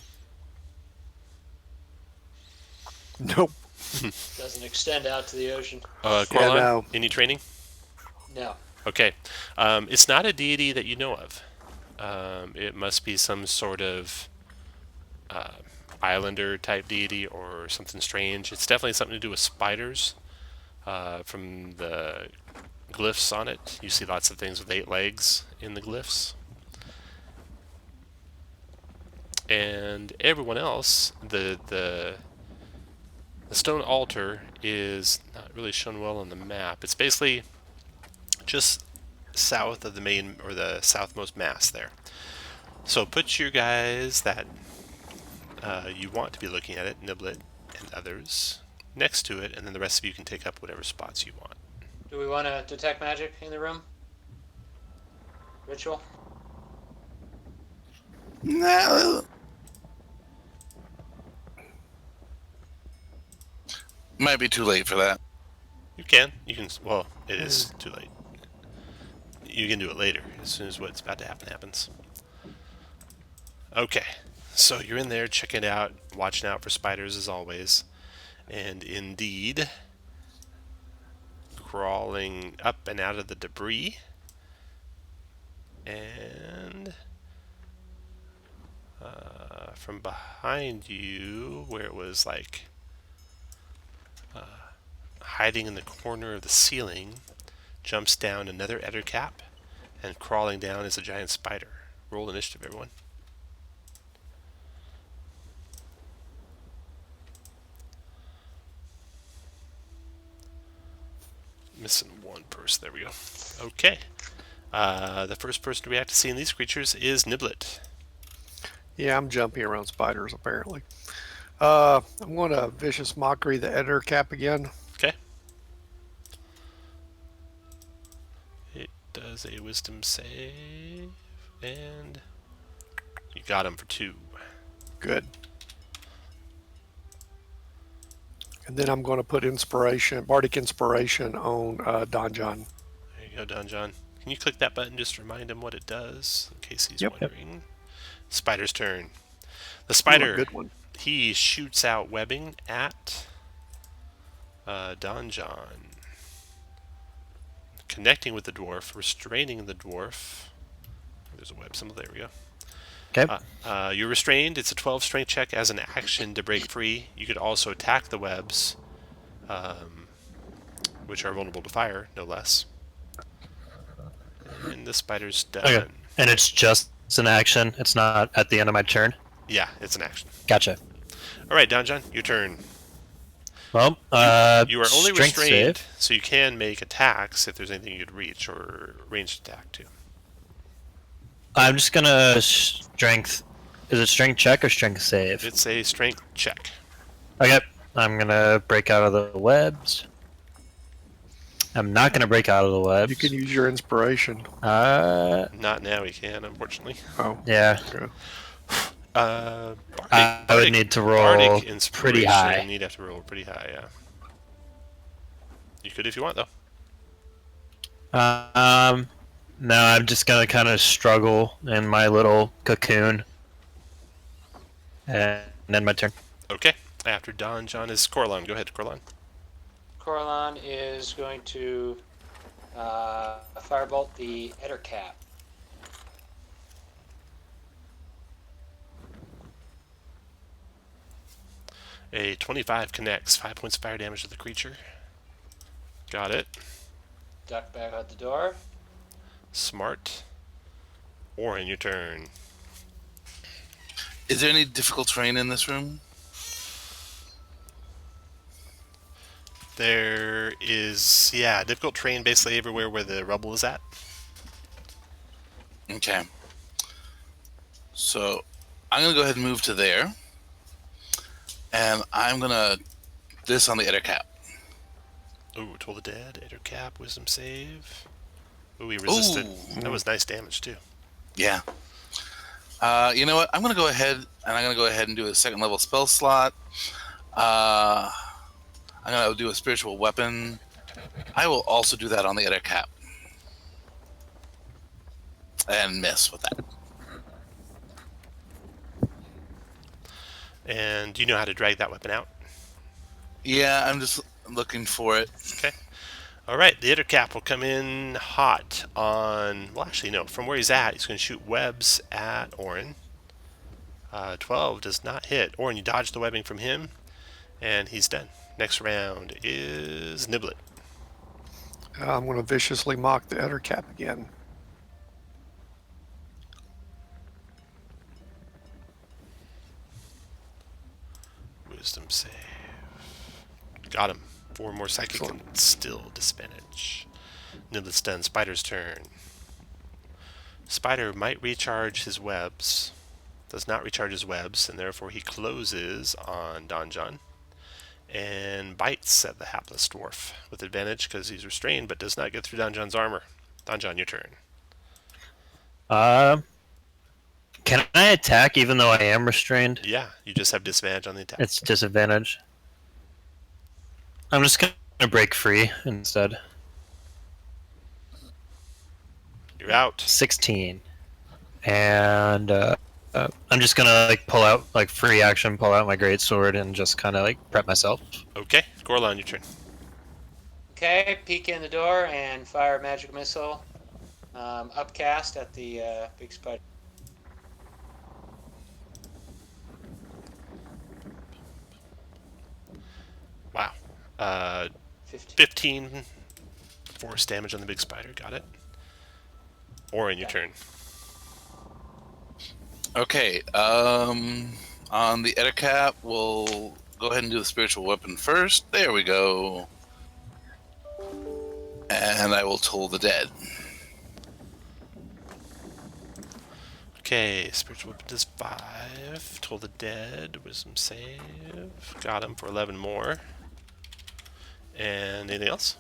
Nope. Doesn't extend out to the ocean. Corlon, no. any training? No. Okay. It's not a deity that you know of. It must be some sort of islander type deity or something strange. It's definitely something to do with spiders. From the glyphs on it, you see lots of things with 8 legs in the glyphs. And everyone else, the stone altar is not really shown well on the map. It's basically just south of the main, or the southmost mass there. So put your guys that you want to be looking at it, Niblet and others, next to it, and then the rest of you can take up whatever spots you want. Do we want to detect magic in the room? Ritual? No. Might be too late for that. You can. Well, it is too late. You can do it later, as soon as what's about to happen happens. Okay. So you're in there checking it out, watching out for spiders as always. And indeed, crawling up and out of the debris. And from behind you, where it was like hiding in the corner of the ceiling, jumps down another ettercap, and crawling down is a giant spider. Roll initiative, everyone. Missing one person. There we go. Okay. The first person to react to seeing these creatures is Niblet. Yeah, I'm jumpy around spiders apparently. I'm going to vicious mockery the editor cap again. Okay. It does a wisdom save, and you got him for 2. Good. And then I'm going to put bardic inspiration on Donjon. There you go, Donjon. Can you click that button just to remind him what it does, in case he's Yep. wondering? Spider's turn. The Ooh, a spider, good one. he shoots out webbing at Donjon, connecting with the dwarf, restraining the dwarf. There's a web symbol. There we go. Okay. You're restrained. It's a 12 strength check as an action to break free. You could also attack the webs, which are vulnerable to fire, no less. And the spider's done. Okay. And it's just an action. It's not at the end of my turn. Yeah, it's an action. Gotcha. All right, Don John, your turn. Well, You are only strength restrained, save. so you can make attacks if there's anything you could reach or ranged attack to. I'm just gonna strength. Is it strength check or strength save? It's a strength check. Okay. I'm gonna break out of the webs. I'm not gonna break out of the webs. You can use your inspiration. Not now, he can, unfortunately. Oh, Yeah. okay. I would need to roll Bardic pretty inspiration, high. You'd have to roll pretty high, yeah. You could if you want, though. No, I'm just gonna kind of struggle in my little cocoon, and then my turn. Okay. After Don John is Corlon. Go ahead, Corlon. Corlon is going to firebolt the Ettercap. A 25 connects. 5 points of fire damage to the creature. Got it. Duck back out the door. Smart. Orin, your turn. Is there any difficult terrain in this room? There is, yeah, difficult terrain basically everywhere where the rubble is at. Okay. So I'm going to go ahead and move to there. And I'm going to this on the Ettercap. Ooh, Toll the Dead, Eder Cap, Wisdom Save. Ooh, he resisted. Ooh. That was nice damage, too. Yeah. You know what? I'm going to go ahead and do a second level spell slot. I'm going to do a spiritual weapon. I will also do that on the Ettercap. And miss with that. And do you know how to drag that weapon out? Yeah, I'm just looking for it. Okay. All right, the Eder Cap will come in hot on... Well, actually, no. From where he's at, he's going to shoot webs at Orin. 12 does not hit. Orin, you dodge the webbing from him, and he's done. Next round is Niblet. I'm going to viciously mock the Ettercap again. Wisdom save. Got him. 4 more psychic Excellent. and still disadvantage. Niblet's done. Spider's turn. Spider might recharge his webs. Does not recharge his webs, and therefore he closes on Don John. And bites at the hapless dwarf with advantage because he's restrained, but does not get through Don John's armor. Don John, your turn. Can I attack even though I am restrained? Yeah, you just have disadvantage on the attack. It's disadvantage. I'm just gonna break free instead. You're out. 16, and I'm just gonna pull out free action, pull out my greatsword, and just kind of prep myself. Okay, Gorlon, your turn. Okay, peek in the door and fire a magic missile upcast at the big spider. Wow. 15 force damage on the big spider. Got it. Orin, your turn. Okay. On the Ettercap, we'll go ahead and do the spiritual weapon first. There we go. And I will toll the dead. Okay, spiritual weapon does 5. Toll the Dead. Wisdom save. Got him for 11 more. And anything else?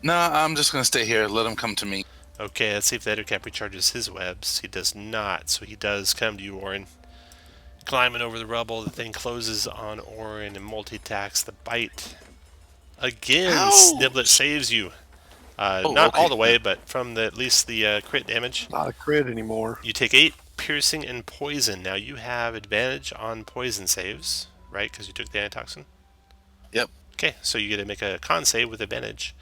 No, I'm just going to stay here. Let him come to me. Okay, let's see if the Ettercap recharges his webs. He does not, so he does come to you, Orin. Climbing over the rubble, the thing closes on Orin and multi-attacks the bite. Again, Ouch! Sniblet saves you. Not okay. all the way, but from at least the crit damage. Not a crit anymore. You take 8 piercing and poison. Now you have advantage on poison saves, right? Because you took the antitoxin. Yep. Okay, so you get to make a con save with advantage.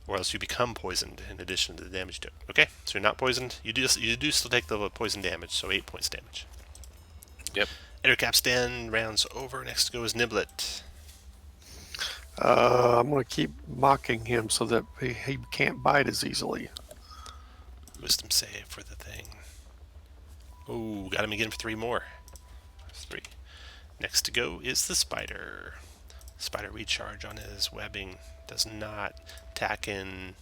or else you become poisoned in addition to the damage you took. Okay, so you're not poisoned. You do still take the poison damage, so 8 points damage. Yep. Ettercap stand rounds over. Next to go is Niblet. I'm going to keep mocking him so that he can't bite as easily. Wisdom save for the thing. Oh, got him again for 3 more. That's 3. Next to go is the spider. Spider recharge on his webbing. Does not attack in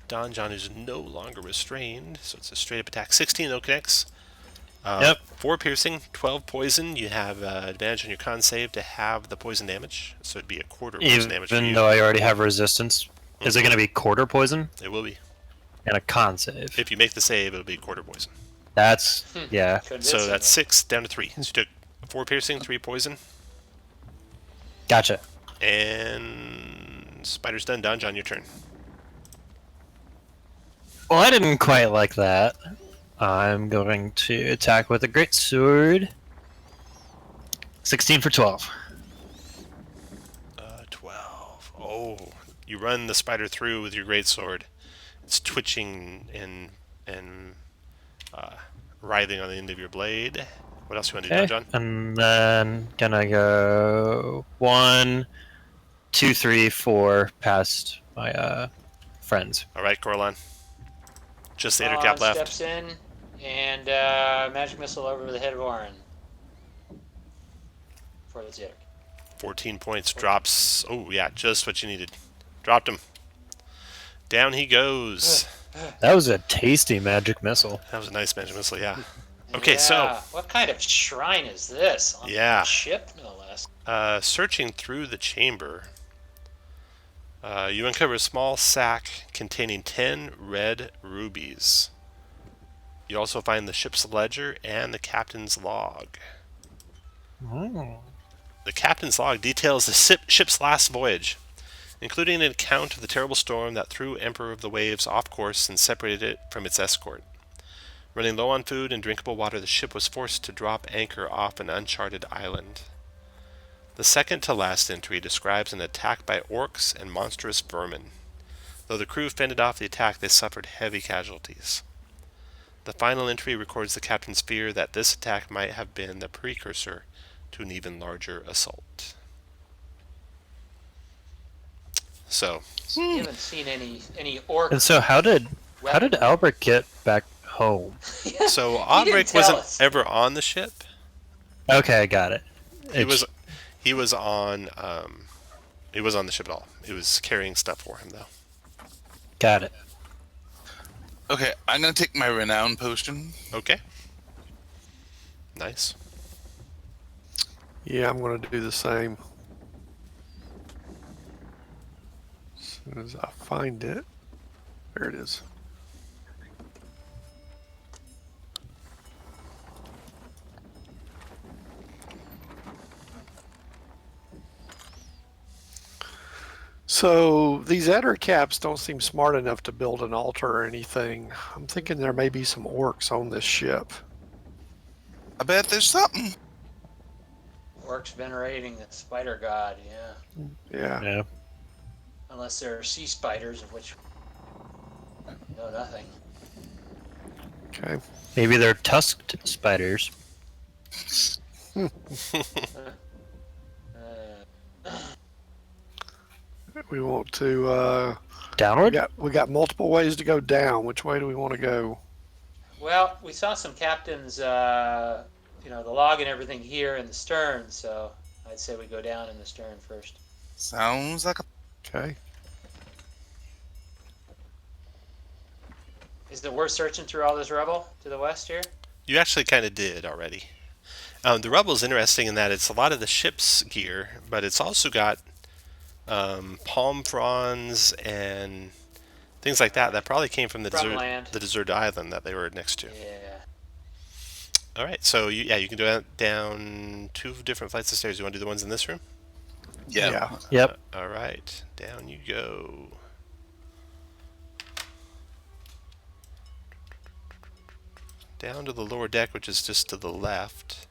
Don John, who's no longer restrained, so it's a straight up attack. 16 though connects. Yep. 4 piercing, 12 poison. You have advantage on your con save to have the poison damage, so it'd be a quarter poison damage for Even you. though I already have resistance, is it going to be quarter poison It will be. and a con save? If you make the save, it'll be quarter poison. That's yeah. So that's 6 down to 3. So you took 4 piercing, 3 poison, Gotcha. and spider's done. Don John, your turn. Well, I didn't quite like that. I'm going to attack with a great sword. 16 for 12. 12. Oh, you run the spider through with your greatsword. It's twitching and writhing on the end of your blade. What else you want to do, Okay. John? And then gonna go 1, 2, 3, 4 past my friends. All right, Coralon. Just the Ron Ettercap left. steps in and magic missile over the head of Orin. For the tick. 14 points. Drops. Oh, yeah, just what you needed. Dropped him. Down he goes. That was a tasty magic missile. That was a nice magic missile, yeah. Okay, Yeah, so what kind of shrine is this? On Yeah. a ship, no less. searching through the chamber, you uncover a small sack containing 10 red rubies. You also find the ship's ledger and the captain's log. The captain's log details the ship's last voyage, including an account of the terrible storm that threw Emperor of the Waves off course and separated it from its escort. Running low on food and drinkable water, the ship was forced to drop anchor off an uncharted island. The second to last entry describes an attack by orcs and monstrous vermin. Though the crew fended off the attack, they suffered heavy casualties. The final entry records the captain's fear that this attack might have been the precursor to an even larger assault. So, You haven't seen any orc. And so how did weapon. Albert get back home? so He didn't Audric tell wasn't us. ever on the ship. Okay, I got it. He was on the ship at all. It was carrying stuff for him though. Got it. Okay, I'm gonna take my renown potion. Okay. Nice. Yeah, I'm going to do the same. As soon as I find it. There it is. So these Ettercaps don't seem smart enough to build an altar or anything. I'm thinking there may be some orcs on this ship. I bet there's something. Orcs venerating the spider god, yeah. Yeah. Yeah. Unless there are sea spiders, of which we know nothing. Okay. Maybe they're tusked spiders. We want to. Downward? We got multiple ways to go down. Which way do we want to go? Well, we saw some captains, the log and everything here in the stern, so I'd say we go down in the stern first. Sounds like a. Okay. Is it worth searching through all this rubble to the west here? You actually kind of did already. The rubble is interesting in that it's a lot of the ship's gear, but it's also got palm fronds and things like that probably came from the deserted island that they were next to. Yeah. All right, so you can do it down 2 different flights of stairs. You want to do the ones in this room? Yeah. Yep. All right, down you go. Down to the lower deck, which is just to the left.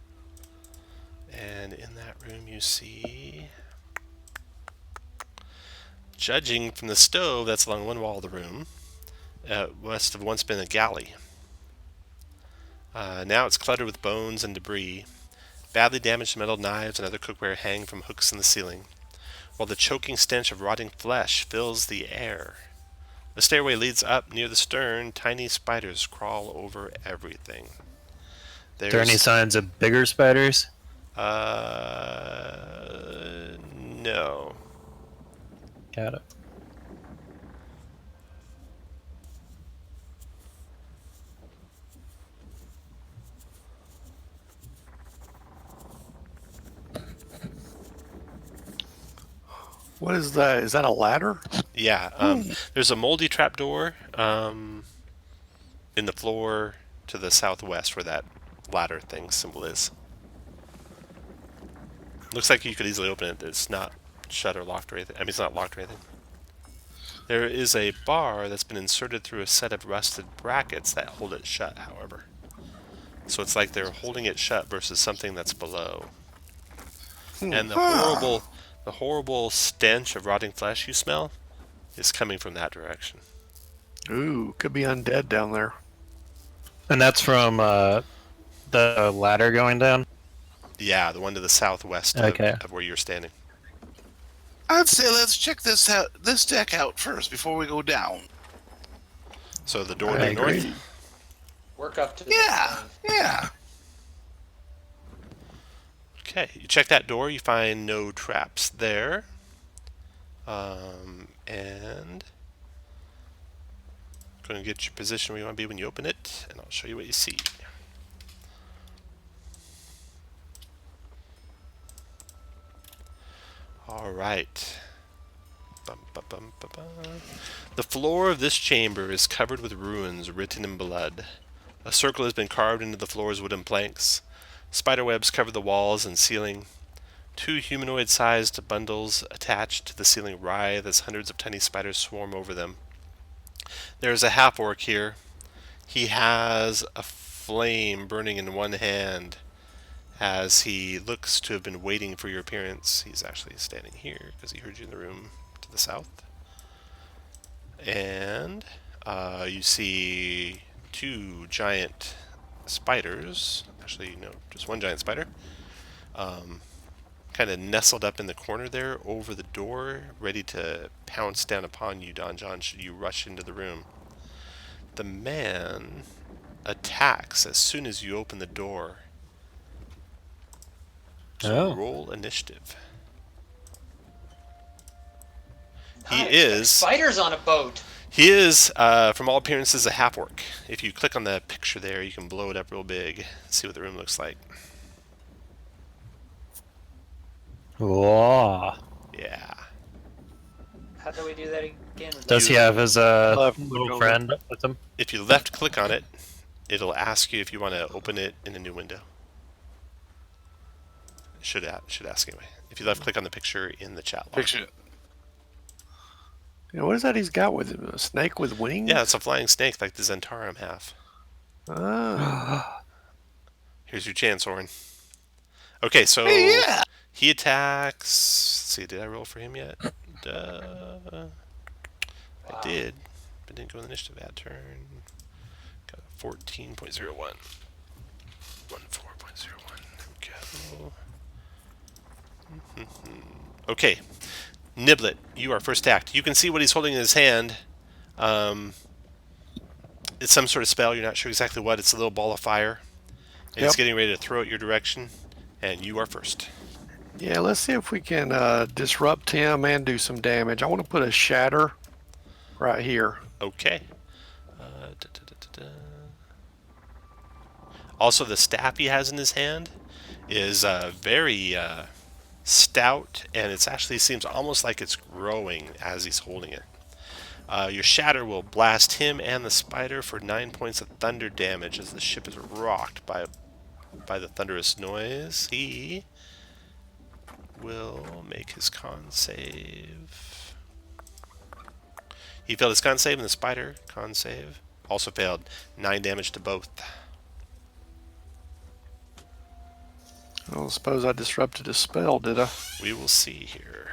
And in that room you see Judging from the stove that's along one wall of the room, must have once been a galley. Now it's cluttered with bones and debris. Badly damaged metal knives and other cookware hang from hooks in the ceiling, while the choking stench of rotting flesh fills the air. The stairway leads up near the stern. Tiny spiders crawl over everything. Are there any signs of bigger spiders? No. Got it. What is that? Is that a ladder? Yeah. There's a moldy trapdoor in the floor to the southwest where that ladder thing symbol is. Looks like you could easily open it. It's not shut or locked or anything. I mean, it's not locked or anything. There is a bar that's been inserted through a set of rusted brackets that hold it shut, however. So it's like they're holding it shut versus something that's below. And the horrible stench of rotting flesh you smell is coming from that direction. Ooh, could be undead down there. And that's from the ladder going down? Yeah, the one to the southwest of where you're standing. I'd say let's check this deck out first before we go down. So the door to the north? Work up to Yeah. Okay, you check that door, you find no traps there. And going to get your position where you want to be when you open it, and I'll show you what you see. All right. The floor of this chamber is covered with runes written in blood. A circle has been carved into the floor's wooden planks. Spiderwebs cover the walls and ceiling. 2 humanoid-sized bundles attached to the ceiling writhe as hundreds of tiny spiders swarm over them. There's a half-orc here. He has a flame burning in one hand as he looks to have been waiting for your appearance. He's actually standing here because he heard you in the room to the south. And you see 2 giant spiders. Actually, no, just 1 giant spider. Kind of nestled up in the corner there over the door, ready to pounce down upon you, Don John, should you rush into the room. The man attacks as soon as you open the door. So roll initiative. He is spiders on a boat. He is, from all appearances, a half-orc. If you click on the picture there, you can blow it up real big and see what the room looks like. Whoa. Yeah. How do we do that again? Does he have his little friend with him? If you left-click on it, it'll ask you if you want to open it in a new window. It should ask anyway. If you left-click on the picture in the chat log. Picture. You know, what is that he's got with him? A snake with wings? Yeah, it's a flying snake like the Zentarum have. Ah. Here's your chance, Orin. Okay, so he attacks. Let's see, did I roll for him yet? I did, but didn't go in the initiative ad turn. Got a 14.01. 14.01. There we go. Okay. Niblet, you are first act. You can see what he's holding in his hand. It's some sort of spell. You're not sure exactly what. It's a little ball of fire. And he's getting ready to throw it your direction. And you are first. Yeah, let's see if we can disrupt him and do some damage. I want to put a shatter right here. Okay. Also, the staff he has in his hand is very stout, and it actually seems almost like it's growing as he's holding it. Your shatter will blast him and the spider for 9 points of thunder damage as the ship is rocked by the thunderous noise. He will make his con save. He failed his con save, and the spider con save also failed. 9 damage to both. I don't suppose I disrupted his spell, did I? We will see here.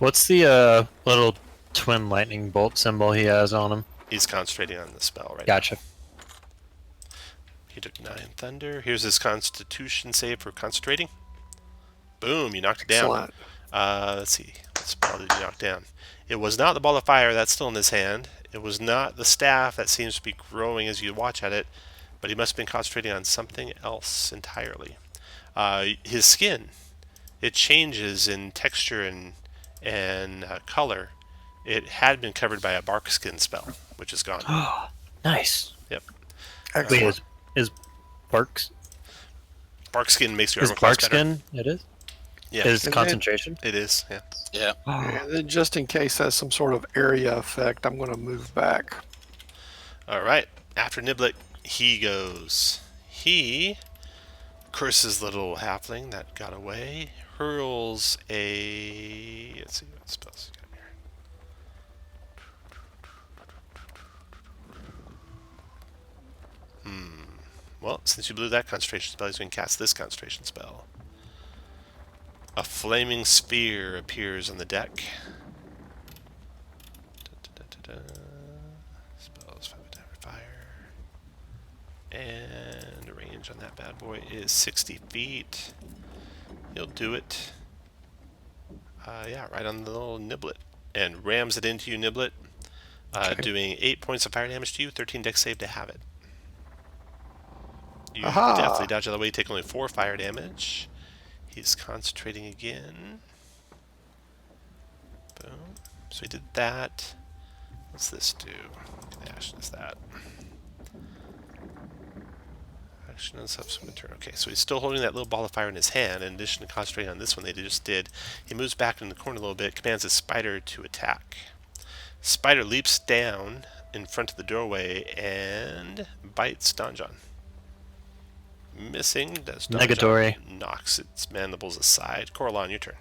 What's the little twin lightning bolt symbol he has on him? He's concentrating on the spell right Gotcha. now. He took 9 thunder. Here's his constitution save for concentrating. Boom, you knocked it down. Excellent. Let's see. What spell did you knock down? It was not the ball of fire. That's still in his hand. It was not the staff that seems to be growing as you watch at it. But he must have been concentrating on something else entirely. His skin. It changes in texture and color. It had been covered by a bark skin spell, which is gone. Nice. Yep. Wait, Excellent. is Barks Bark skin makes your is armor class Bark better. skin? It is. Yeah. Is And concentration? It is, yeah. Yeah. And then just in case that's some sort of area effect, I'm going to move back. All right. After Niblet, he goes. He curses the little halfling that got away. Hurls a. Let's see what spells he got here. Well, since you blew that concentration spell, he's going to cast this concentration spell. A flaming sphere appears on the deck. Spells 5 attack fire. And the range on that bad boy is 60 feet. He'll do it. Yeah, right on the little Niblet. And rams it into you, Niblet. Okay. Doing 8 points of fire damage to you, 13 dex save to have it. You Aha. definitely dodge out of the way, take only 4 fire damage. He's concentrating again. Boom. So he did that. What's this do? Action is that. Action on subsequent turn. Okay, so he's still holding that little ball of fire in his hand. In addition to concentrating on this one they just did, he moves back in the corner a little bit, commands his spider to attack. Spider leaps down in front of the doorway and bites Donjon. Missing. Does Donjon. Negatory. Knocks its mandibles aside. Coralon, your turn.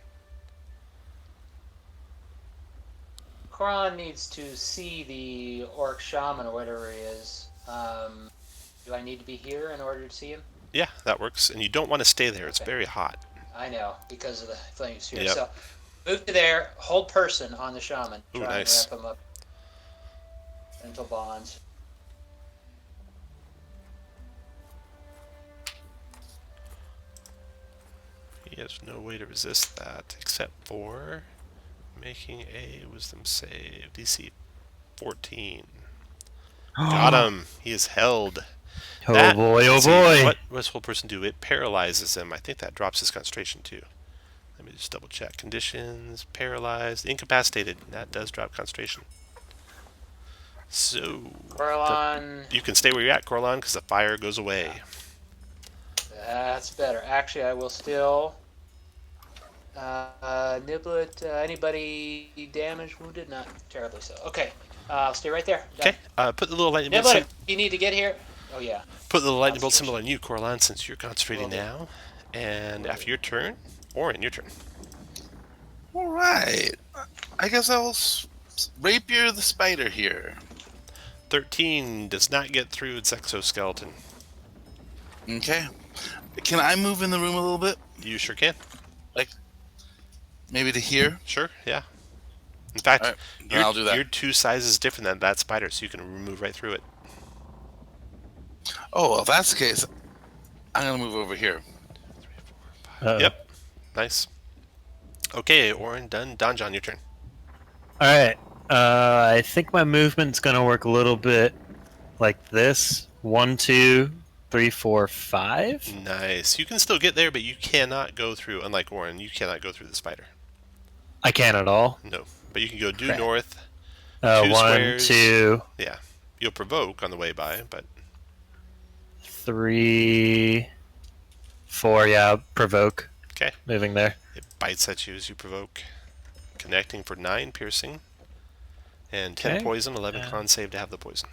Coron needs to see the orc shaman or whatever he is. Do I need to be here in order to see him? Yeah, that works. And you don't want to stay there. It's Okay. very hot. I know, because of the flaming sphere. Yep. So move to there, hold person on the shaman. Ooh, Try nice. and wrap him up. Mental bonds. He has no way to resist that except for making a wisdom save. DC 14. Got him. He is held. Oh That- boy! Oh let's see, boy! What does whole person do? It paralyzes him. I think that drops his concentration too. Let me just double check. Conditions, paralyzed, incapacitated. That does drop concentration. So Coralon, you can stay where you're at, Coralon, because the fire goes away. that's better. Actually, I will still. Niblet, anybody damaged, wounded? Not terribly so. Okay, I'll stay right there. Done. Okay. Put the little lightning bolt. Niblet, you need to get here. Oh yeah. Put the little lightning bolt Concentration. symbol on you, Coralon, since you're concentrating Will do. now. And Will after do. your turn, Orin, your turn. All right. I guess I'll rapier the spider here. 13 does not get through its exoskeleton. Okay. Can I move in the room a little bit? You sure can. Maybe to here? Sure, yeah. In fact, All right, then I'll do that. you're 2 sizes different than that spider, so you can move right through it. Oh, well, if that's the case, I'm going to move over here. Uh-oh. Yep. Nice. Okay, Orin, done. Donjon, your turn. All right. I think my movement's gonna work a little bit like this: 1, 2, 3, 4, 5. Nice. You can still get there, but you cannot go through, unlike Orin, you cannot go through the spider. I can at all. No. But you can go due Crap. north. 2 1, squares. 2, Yeah. You'll provoke on the way by, but 3, 4. Yeah, provoke. okay. Moving there. It bites at you as you provoke. Connecting for 9 piercing. And 10 Okay. poison, 11 con save to have the poison.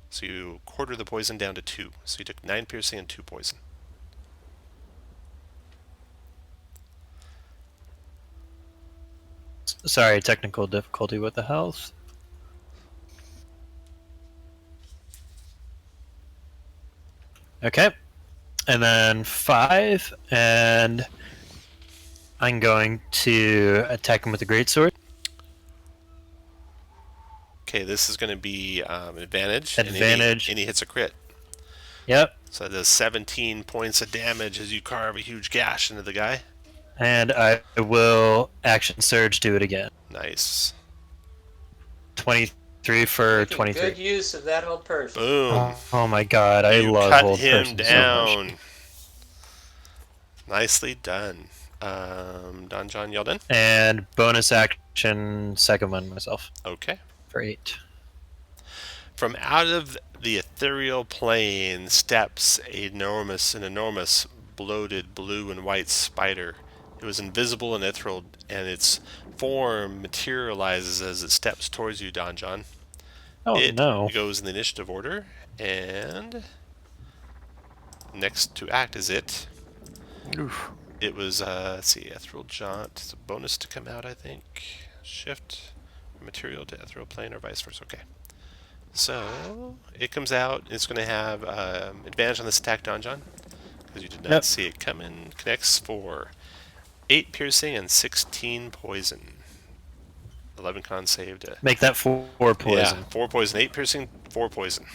So you quarter the poison down to 2. So you took 9 piercing and 2 poison. Sorry, technical difficulty with the health. Okay. And then 5, and I'm going to attack him with the greatsword. Okay, this is going to be advantage. Advantage. And he hits a crit. Yep. So that does 17 points of damage as you carve a huge gash into the guy. And I will action surge do it again. Nice. 23 for Making 23. good use of that old person. Boom. Oh my god, I you love cut old him person so down. much. Nicely done. Don John, y'all done? And bonus action, second one myself Okay. for 8. From out of the ethereal plane steps an enormous, bloated blue and white spider. It was invisible and ethereal, and its form materializes as it steps towards you, Don John. Oh it no. goes in the initiative order, and next to act is it. Oof. It was, let's see, ethereal jaunt. It's a bonus to come out, I think. Shift material to ethereal plane or vice versa. Okay. So it comes out. It's going to have advantage on this attack, Don John, because you did not see it coming. Connects for 8 piercing and 16 poison. 11 con save to Make that 4 poison. Yeah, 4 poison, 8 piercing, 4 poison.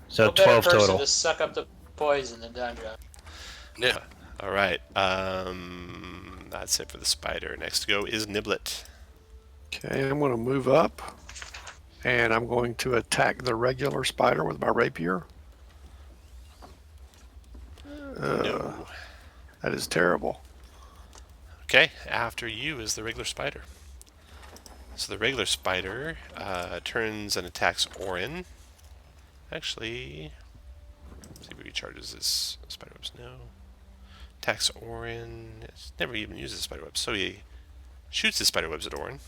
So No better 12 person total. to suck up the poison than Don John. Yeah. All right. That's it for the spider. Next to go is Niblet. Okay, I'm going to move up, and I'm going to attack the regular spider with my rapier. No. That is terrible. Okay, after you is the regular spider. So the regular spider turns and attacks Orin. Actually, let's see if he recharges his spider webs. No. Attacks Orin. It's never even uses spider webs, so he shoots his spider webs at Orin.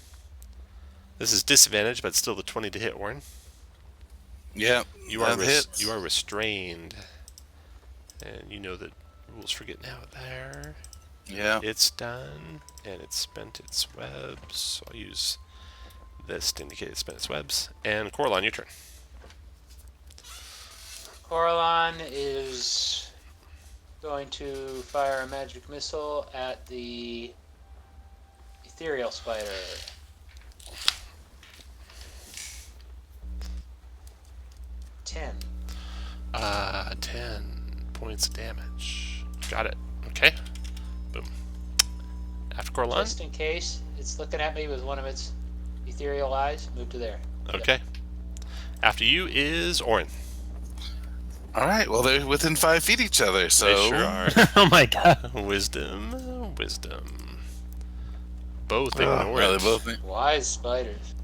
This is disadvantage, but still the 20 to hit Orin. Yeah. You are hits. you are restrained, and you know the rules for getting out there. Yeah. It's done, and it's spent its webs. So I'll use this to indicate it's spent its webs. And Coraline, your turn. Coraline is going to fire a magic missile at the ethereal spider. Ten. 10 points of damage. Got it. Okay. Boom. After Coraline. Just in case it's looking at me with one of its ethereal eyes, move to there. Okay. After you is Orin. All right. Well, they're within 5 feet each other, so They sure are. Oh my god. Wisdom. Both Ah, ignore Well, it. they both. Wise spiders.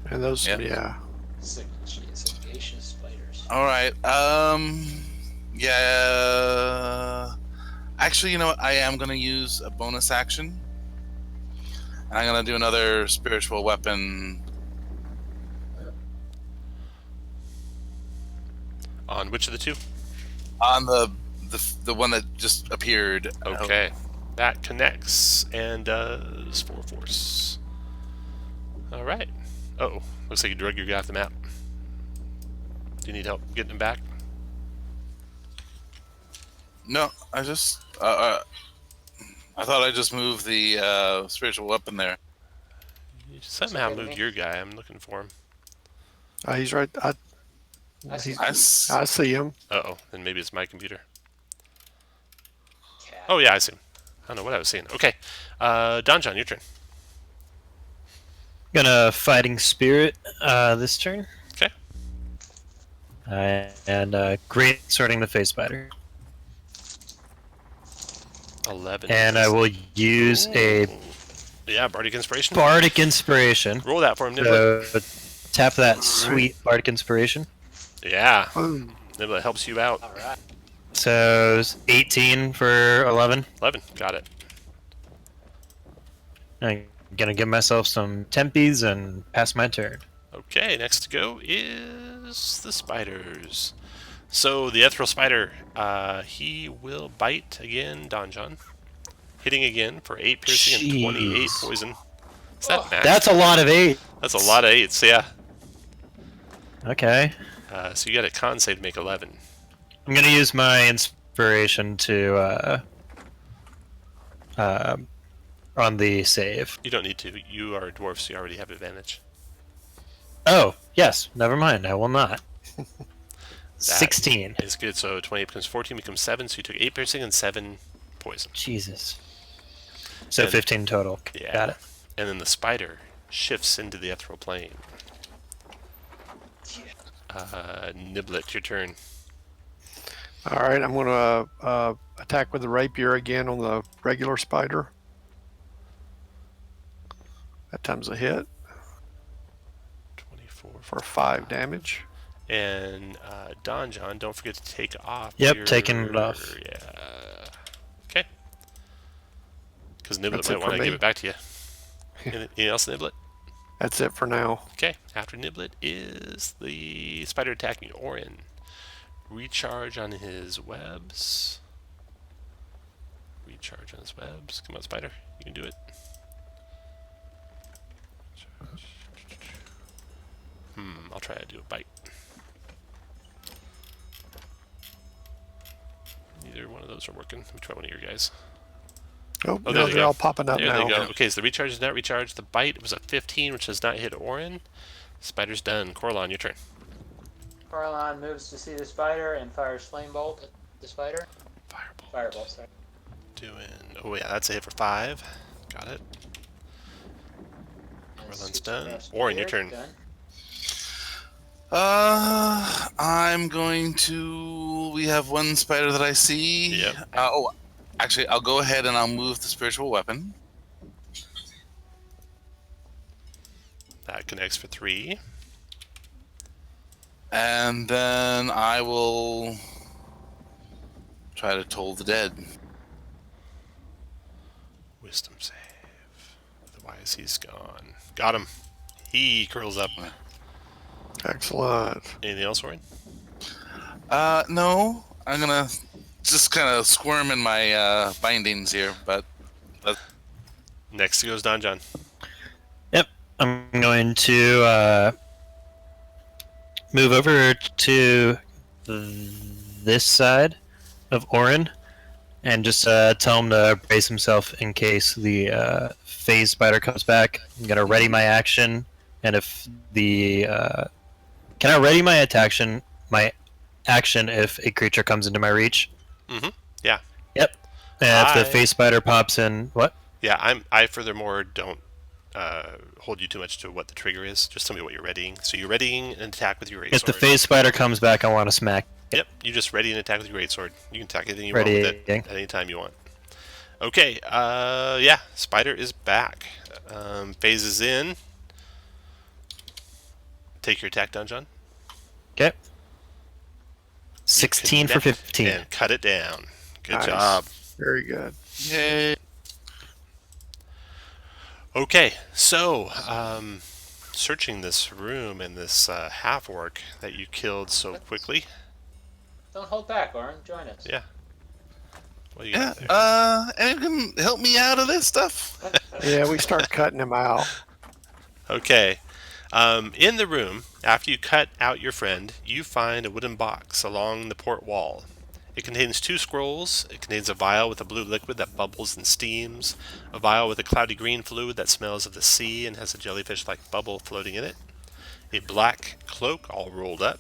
And those, Yep. yeah. Sagacious spiders. All right. Yeah. Actually, you know what? I am gonna use a bonus action, and I'm gonna do another spiritual weapon. On which of the two? On the one that just appeared. Okay. That connects and does 4 force. All right. Uh-oh. Looks like you drug your guy off the map. Do you need help getting him back? No, I just. I thought I just moved the spiritual weapon there. You somehow okay to moved me. your guy. I'm looking for him. He's right. I see. I I see him. Uh-oh. Then maybe it's my computer. Cat. Oh, yeah, I see him. I don't know what I was seeing. Okay. Don John, your turn. Gonna fighting spirit this turn. Okay. And great sorting the face spider. 11. And I will use a Yeah, Bardic Inspiration. bardic inspiration. Roll that for him, Niblet. So tap that sweet bardic inspiration. Yeah. Boom. Niblet helps you out. All right. So it's 18 for 11. 11. Got it. I'm gonna give myself some tempies and pass my turn. Okay, next to go is the spiders. So the ethereal spider, he will bite again, Don John. Hitting again for 8 piercing and 28 Jeez. poison. Is that Oh. max? That's a lot of 8. That's a lot of 8s, yeah. Okay. So you got a con save to make 11. I'm gonna use my inspiration to on the save. You don't need to. You are a dwarf, so you already have advantage. Oh, yes. Never mind. I will not. That 16. is good. So 28 becomes 14 becomes 7. So you took 8 piercing and 7 poison. Jesus. So And- 15 total. Yeah. Got it. And then the spider shifts into the ethereal plane. Niblet, your turn. All right, I'm going to attack with the rapier again on the regular spider. That time's a hit 24. for 5 damage. And Don John, don't forget to take off. Yep, taking it off. Yeah. Okay. Because Niblet That's might it want for to me. give it back to you. Anything else, Niblet? That's it for now. Okay. After Niblet is the spider attacking Orin. Recharge on his webs. Recharge on his webs. Come on, spider. You can do it. I'll try to do a bite. Neither one of those are working. Let me try one of your guys. Oh, Oh, no, there they they're go. all popping up There now. they go. Okay, so the recharge is not recharged. The bite was a 15, which does not hit Orin. Spider's done. Corlon, your turn. Corlon moves to see the spider and fires flame bolt at the spider. Firebolt. Firebolt, sorry. Oh yeah, that's a hit for 5. Got it. And Corlon's scoots done. across Orin, your here. turn. Done. I'm going to. We have one spider that I see. Yep. Actually, I'll go ahead and I'll move the spiritual weapon. That connects for 3. And then I will try to toll the dead. Wisdom save. Otherwise, he's gone. Got him. He curls up. Excellent. Anything else, Orin? No, I'm gonna just kind of squirm in my bindings here, but Next goes Don John. Yep. I'm going to move over to this side of Orin and just tell him to brace himself in case the phase spider comes back. I'm going to ready my action, and if the... can I ready my action if a creature comes into my reach? Mm-hmm. Yeah. Yep. And if the I- phase spider pops in... What? Yeah, I furthermore don't hold you too much to what the trigger is. Just tell me what you're readying. So you're readying an attack with your great If the sword. phase spider comes back, I want to smack. Yep, you just ready an attack with your great sword. You can attack anything you want with it Readying. at any time you want. Okay, yeah, spider is back. Phases in. Take your attack down, John. Okay. 16 for Connect 15. And cut it down. Good Nice. job. Very good. yay! Okay, so searching this room and this half-orc that you killed so quickly. Don't hold back, Orin. Join us. Yeah. What do you Yeah. got there? Anyone can help me out of this stuff? Yeah, we start cutting him out. Okay. In the room, after you cut out your friend, you find a wooden box along the port wall. It contains 2 scrolls. It contains a vial with a blue liquid that bubbles and steams, a vial with a cloudy green fluid that smells of the sea and has a jellyfish-like bubble floating in it, a black cloak all rolled up,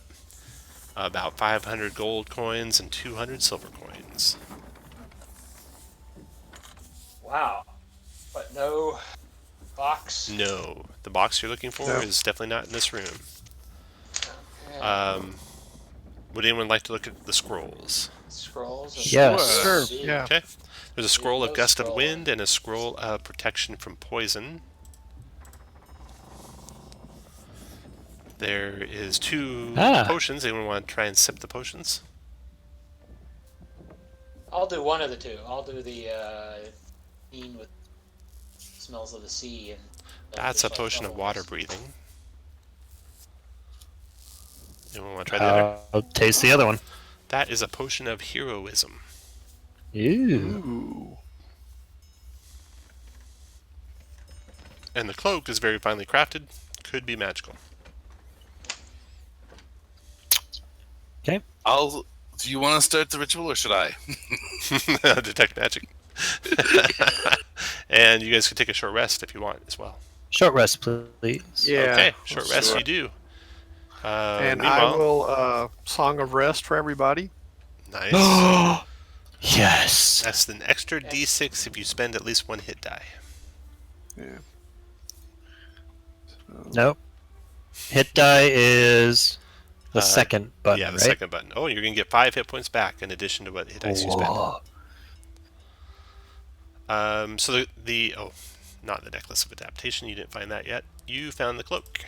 about 500 gold coins and 200 silver coins. Wow. But no box. No, the box you're looking for No. is definitely not in this room. Yeah. Would anyone like to look at the scrolls? Scrolls. and- Yes. Sure. See. Yeah. Okay. There's a scroll of those gust of scroll. wind and a scroll of protection from poison. There is 2 Ah. potions. Anyone want to try and sip the potions? I'll do one of the 2. I'll do the scene with smells of the sea and. That's a jellyfish-like potion of bubbles. water breathing. Anyone want to try the other? I'll taste the other one. That is a potion of heroism. Ooh. Ooh. And the cloak is very finely crafted. Could be magical. Okay. Do you want to start the ritual or should I? Detect magic. And you guys can take a short rest if you want as well. Short rest, please. Yeah. Okay, short let's rest do you it. do. And I Meanwhile, will Song of Rest for everybody. nice. Yes. That's an extra D6 if you spend at least 1 hit die. Yeah. Nope. Hit die is the second button, Yeah, the right? second button. Oh, you're going to get 5 hit points back in addition to what hit dice you spend. Whoa. So not the necklace of adaptation. You didn't find that yet. You found the cloak.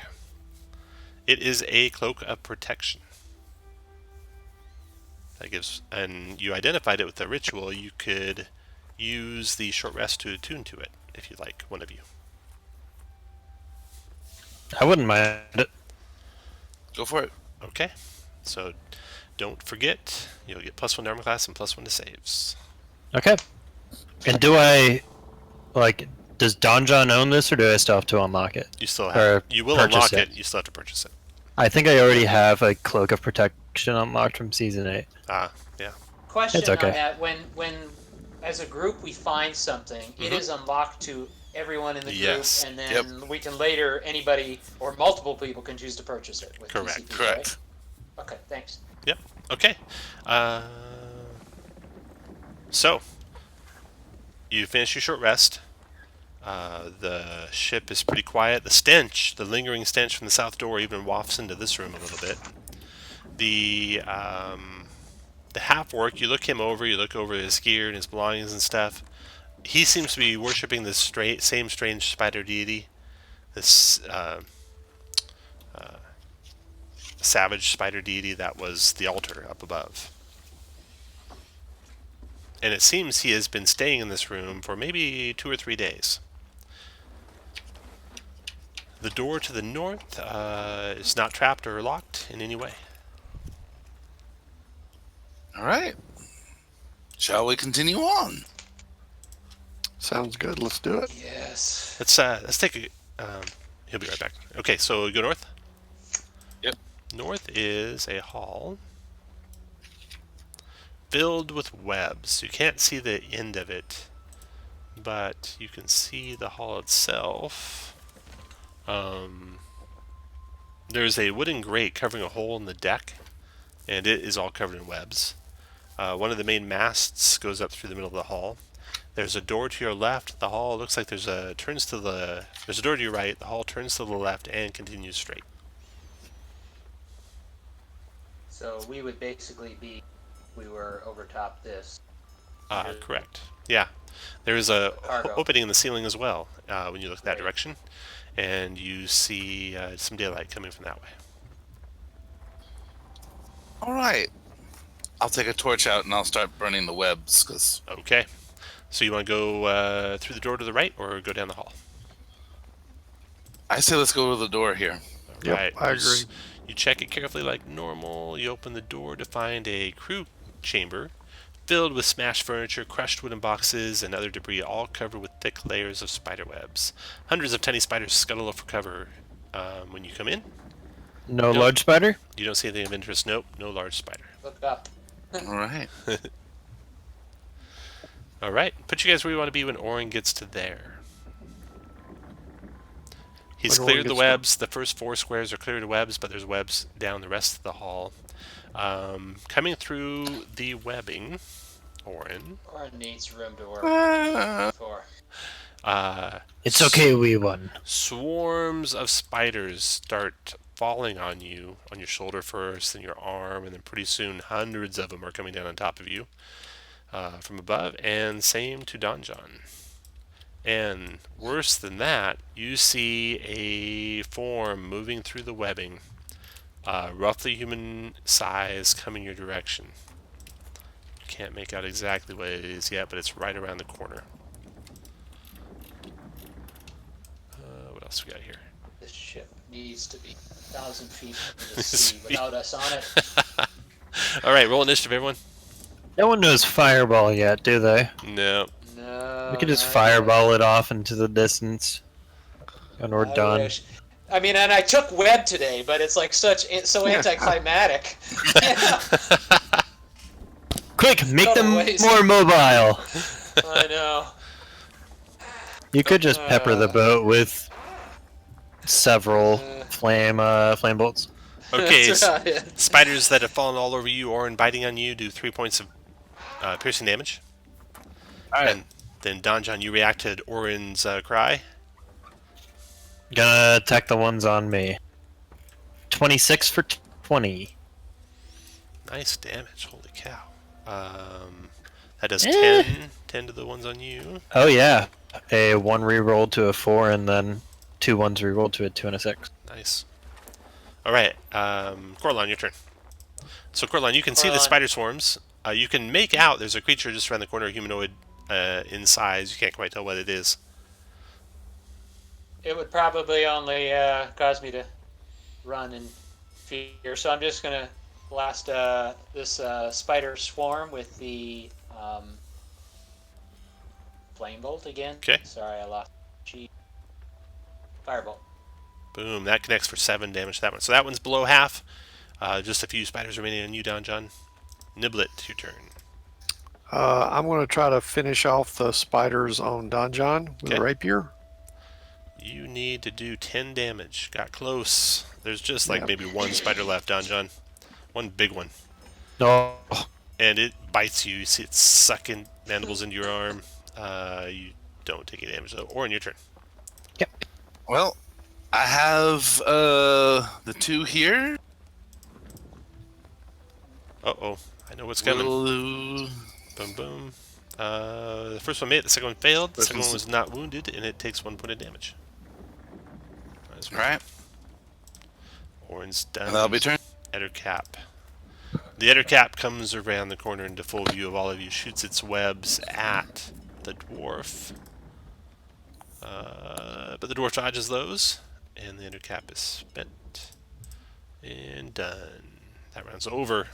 It is a cloak of protection. That gives, and you identified it with the ritual. You could use the short rest to attune to it if you like, one of you. I wouldn't mind it. Go for it. Okay. So don't forget, you'll get +1 to armor class and +1 to saves. Okay. And does Don John own this, or do I still have to unlock it? You still Or have. You will purchase unlock it. it. You still have to purchase it. I think I already have a Cloak of Protection unlocked from Season 8. Yeah. Question It's okay. on that: when as a group we find something, it is unlocked to everyone in the group, Yes. and then we can later anybody or multiple people can choose to purchase it with Correct. TCP, Correct. right? Okay, thanks. Yep. Okay. So you finish your short rest. The ship is pretty quiet. The stench, the lingering stench from the south door, even wafts into this room a little bit. The half-orc, you look him over. You look over his gear and his belongings and stuff. He seems to be worshiping this same strange spider deity, this savage spider deity that was the altar up above. And it seems he has been staying in this room for maybe 2 or 3 days. The door to the north is not trapped or locked in any way. All right. Shall we continue on? Sounds good. Let's do it. Yes. Let's take a. He'll be right back. Okay, so we go north. Yep. North is a hall filled with webs. You can't see the end of it, but you can see the hall itself. There's a wooden grate covering a hole in the deck, and it is all covered in webs. One of the main masts goes up through the middle of the hall. There's a door to your left. The hall looks like there's a door to your right. The hall turns to the left and continues straight. So we would basically we were over top this. Correct. Yeah. There is a Cargo. opening in the ceiling as well when you look that direction, and you see some daylight coming from that way. All right. I'll take a torch out and I'll start burning the webs because Okay. So you want to go through the door to the right or go down the hall? I say let's go to the door here. Yep, Right. I agree. You check it carefully like normal. You open the door to find a crew chamber filled with smashed furniture, crushed wooden boxes, and other debris, all covered with thick layers of spider webs. Hundreds of tiny spiders scuttle for cover when you come in. No Nope. large spider? You don't see anything of interest. Nope, no large spider. Look up. All right. All right, put you guys where you want to be when Orin gets to there. He's When Orin cleared the gets to- webs. The first 4 squares are cleared of webs, but there's webs down the rest of the hall. Coming through the webbing, Orin. Or it needs room to work for. It's okay, wee one. Swarms of spiders start falling on you, on your shoulder first, then your arm, and then pretty soon hundreds of them are coming down on top of you from above, and same to Donjon. And worse than that, you see a form moving through the webbing, roughly human size, coming your direction. You can't make out exactly what it is yet, but it's right around the corner. What else we got here? This ship needs to be 1,000 feet from the sea without us on it. All right, roll initiative, everyone. No one knows Fireball yet, do they? No. No. We could just not Fireball it off into the distance. And we're yet. I done. wish. I mean, and I took web today, but it's like so anticlimactic. Yeah. Quick, make Other them ways. more mobile. I know. You could just pepper the boat with several Uh, flame bolts. Okay, That's right. spiders that have fallen all over you or biting on you do 3 points of piercing damage. All right. And then Donjon, you reacted Orin's cry. Gonna attack the ones on me. 26 for 20. Nice damage, holy cow. That does Eh. 10 to the ones on you. Oh yeah, a 1 rerolled to a 4, and then 2 ones rerolled to a 2 and a 6. Nice. Alright, Corlon, your turn. So Corlon, you can see the Corlon. spider swarms. You can make out there's a creature just around the corner, humanoid in size. You can't quite tell what it is. It would probably only cause me to run in fear, so I'm just gonna blast this spider swarm with the flame bolt again. Okay. Sorry, I lost. Firebolt. Boom, that connects for 7 damage to that one. So that one's below half. Just a few spiders remaining on you, Donjon. Niblet, your turn. I'm going to try to finish off the spiders on Donjon with Okay. a rapier. You need to do 10 damage. Got close. There's just like Yep. maybe one spider left, Donjon. One big one. No. And it bites you. You see it sucking mandibles into your arm. You don't take any damage though. Or in your turn. Well, I have the 2 here. Uh-oh. I know what's coming. Will- Boom, boom. The first one made it. The second one failed. The First second one one's- was not wounded, and it takes 1 point of damage. All right, Orin's done. and that'll be turn. Ettercap. The Ettercap comes around the corner into full view of all of you, shoots its webs at the dwarf. But the dwarf dodges those, and the Ettercap is spent. And done. That round's over.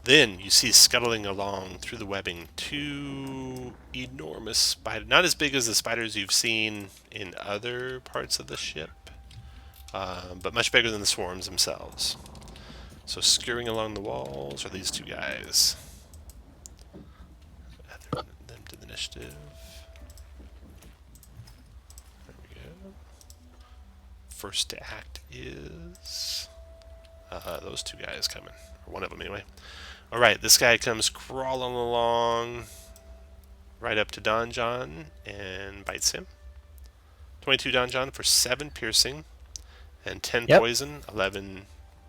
Then you see scuttling along through the webbing 2 enormous spiders. Not as big as the spiders you've seen in other parts of the ship, but much bigger than the swarms themselves. So scurrying along the walls are these 2 guys. Add them to the initiative. There we go. First to act is those 2 guys coming, or one of them anyway. All right, this guy comes crawling along right up to Donjon and bites him. 22 Donjon for 7 piercing and 10 Yep. poison, 11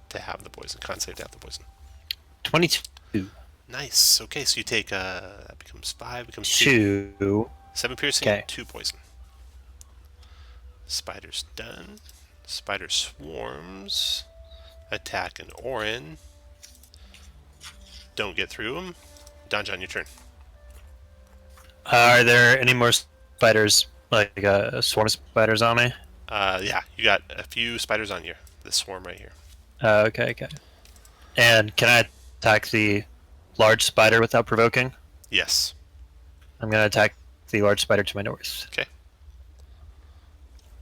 to have the poison. Con save to have the poison. 22. Nice. Okay, so you take that becomes 5, becomes 2. 2. 7 piercing, Okay. 2 poison. Spider's done. Spider swarms. Attack an Orin. Don't get through him. Donjon, your turn. Are there any more spiders, like swarm spiders on me? Yeah, you got a few spiders on you. This swarm right here. Okay. And can I attack the large spider without provoking? Yes. I'm gonna attack the large spider to my north.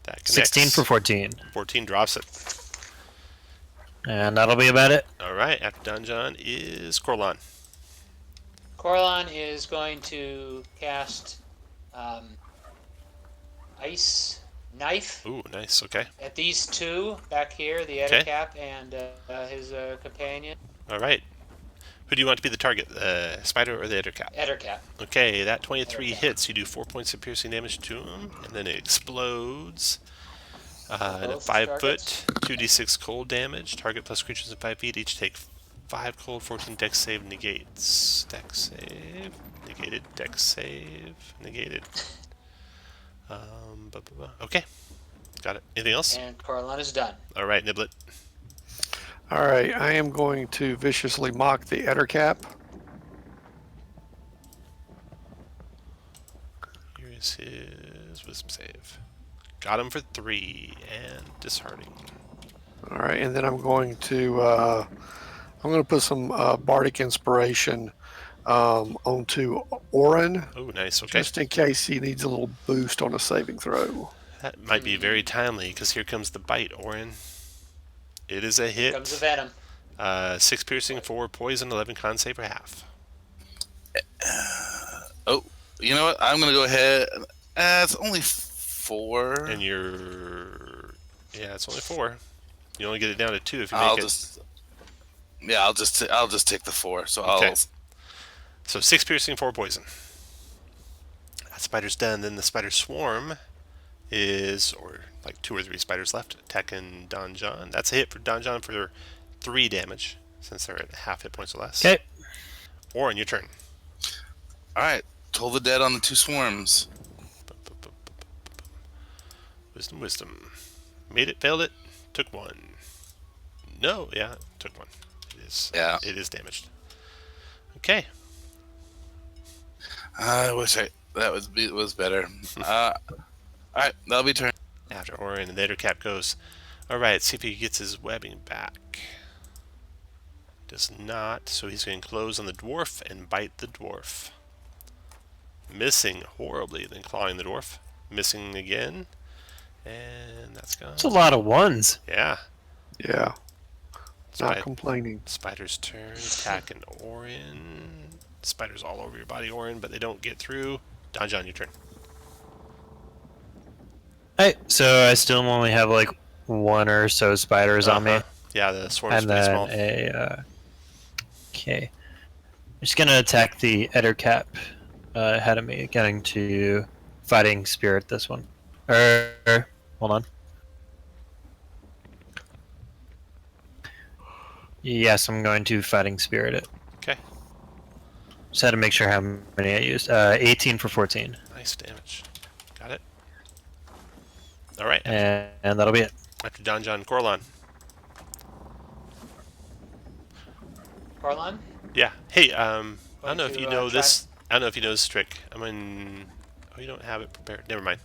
That connects. 16 for 14. 14 drops it. And that'll be about it. All right, after Donjon is Corlon. Corlon is going to cast Ice Knife Ooh, nice. Okay. at these 2 back here, the Okay. Ettercap and his companion. All right. Who do you want to be the target, the spider or the Ettercap? Ettercap. Okay, that 23 Ettercap. hits. You do 4 points of piercing damage to him, and then it explodes. And at Both 5 targets. foot, 2d6 cold damage. Target plus creatures in 5 feet each take 5 cold, 14 dex save negates. Dex save, negated, dex save, negated. Okay, got it. Anything else? And Corlon is done. All right, Niblet. All right, I am going to viciously mock the Ettercap. Here is his wisdom save. Got him for 3 and disheartening. All right, and then I'm going to put some bardic inspiration onto Orin, Oh, nice. Okay. just in case he needs a little boost on a saving throw. That might be very timely because here comes the bite, Orin. It is a hit. Comes the venom. 6 piercing, 4 poison, 11 con save for half. Oh, You know what? I'm gonna go ahead. It's only 4. And yeah, it's only 4. You only get it down to 2 if you I'll make it. just. Yeah, I'll just take the 4. So Okay. I'll. So 6 piercing, 4 poison. That spider's done. Then the spider swarm is, or like 2 or 3 spiders left, attacking Don John. That's a hit for Don John for 3 damage, since they're at half hit points or less. Okay. Or on your turn. All right. Toll the dead on the 2 swarms. Wisdom, wisdom. Made it, failed it, took 1. No, yeah, took 1. Yeah. It is damaged. Okay. I wish that was better. All right, that'll be turn. After Orion, the other cap goes. All right, see if he gets his webbing back. Does not, so he's going to close on the dwarf and bite the dwarf. Missing horribly, then clawing the dwarf. Missing again. And that's gone. It's a lot of 1s. Yeah. Yeah. Not Spid- complaining. Spider's turn. Attacking Orion. Spiders all over your body, Orion, but they don't get through. Don John, your turn. Hey, so I still only have like 1 or so spiders on me. Yeah, the swarm's And pretty then small. okay. I'm just gonna attack the Ettercap ahead of me, getting to Fighting Spirit this one. Hold on. Yes, I'm going to Fighting Spirit it. Okay. Just had to make sure how many I used. 18 for 14. Nice damage. Got it. All right. And that'll be it. After Don John, Corlon. Corlon? Yeah. Hey, I don't know if to, you know try- this. I don't know if you know this trick. Oh, you don't have it prepared. Never mind.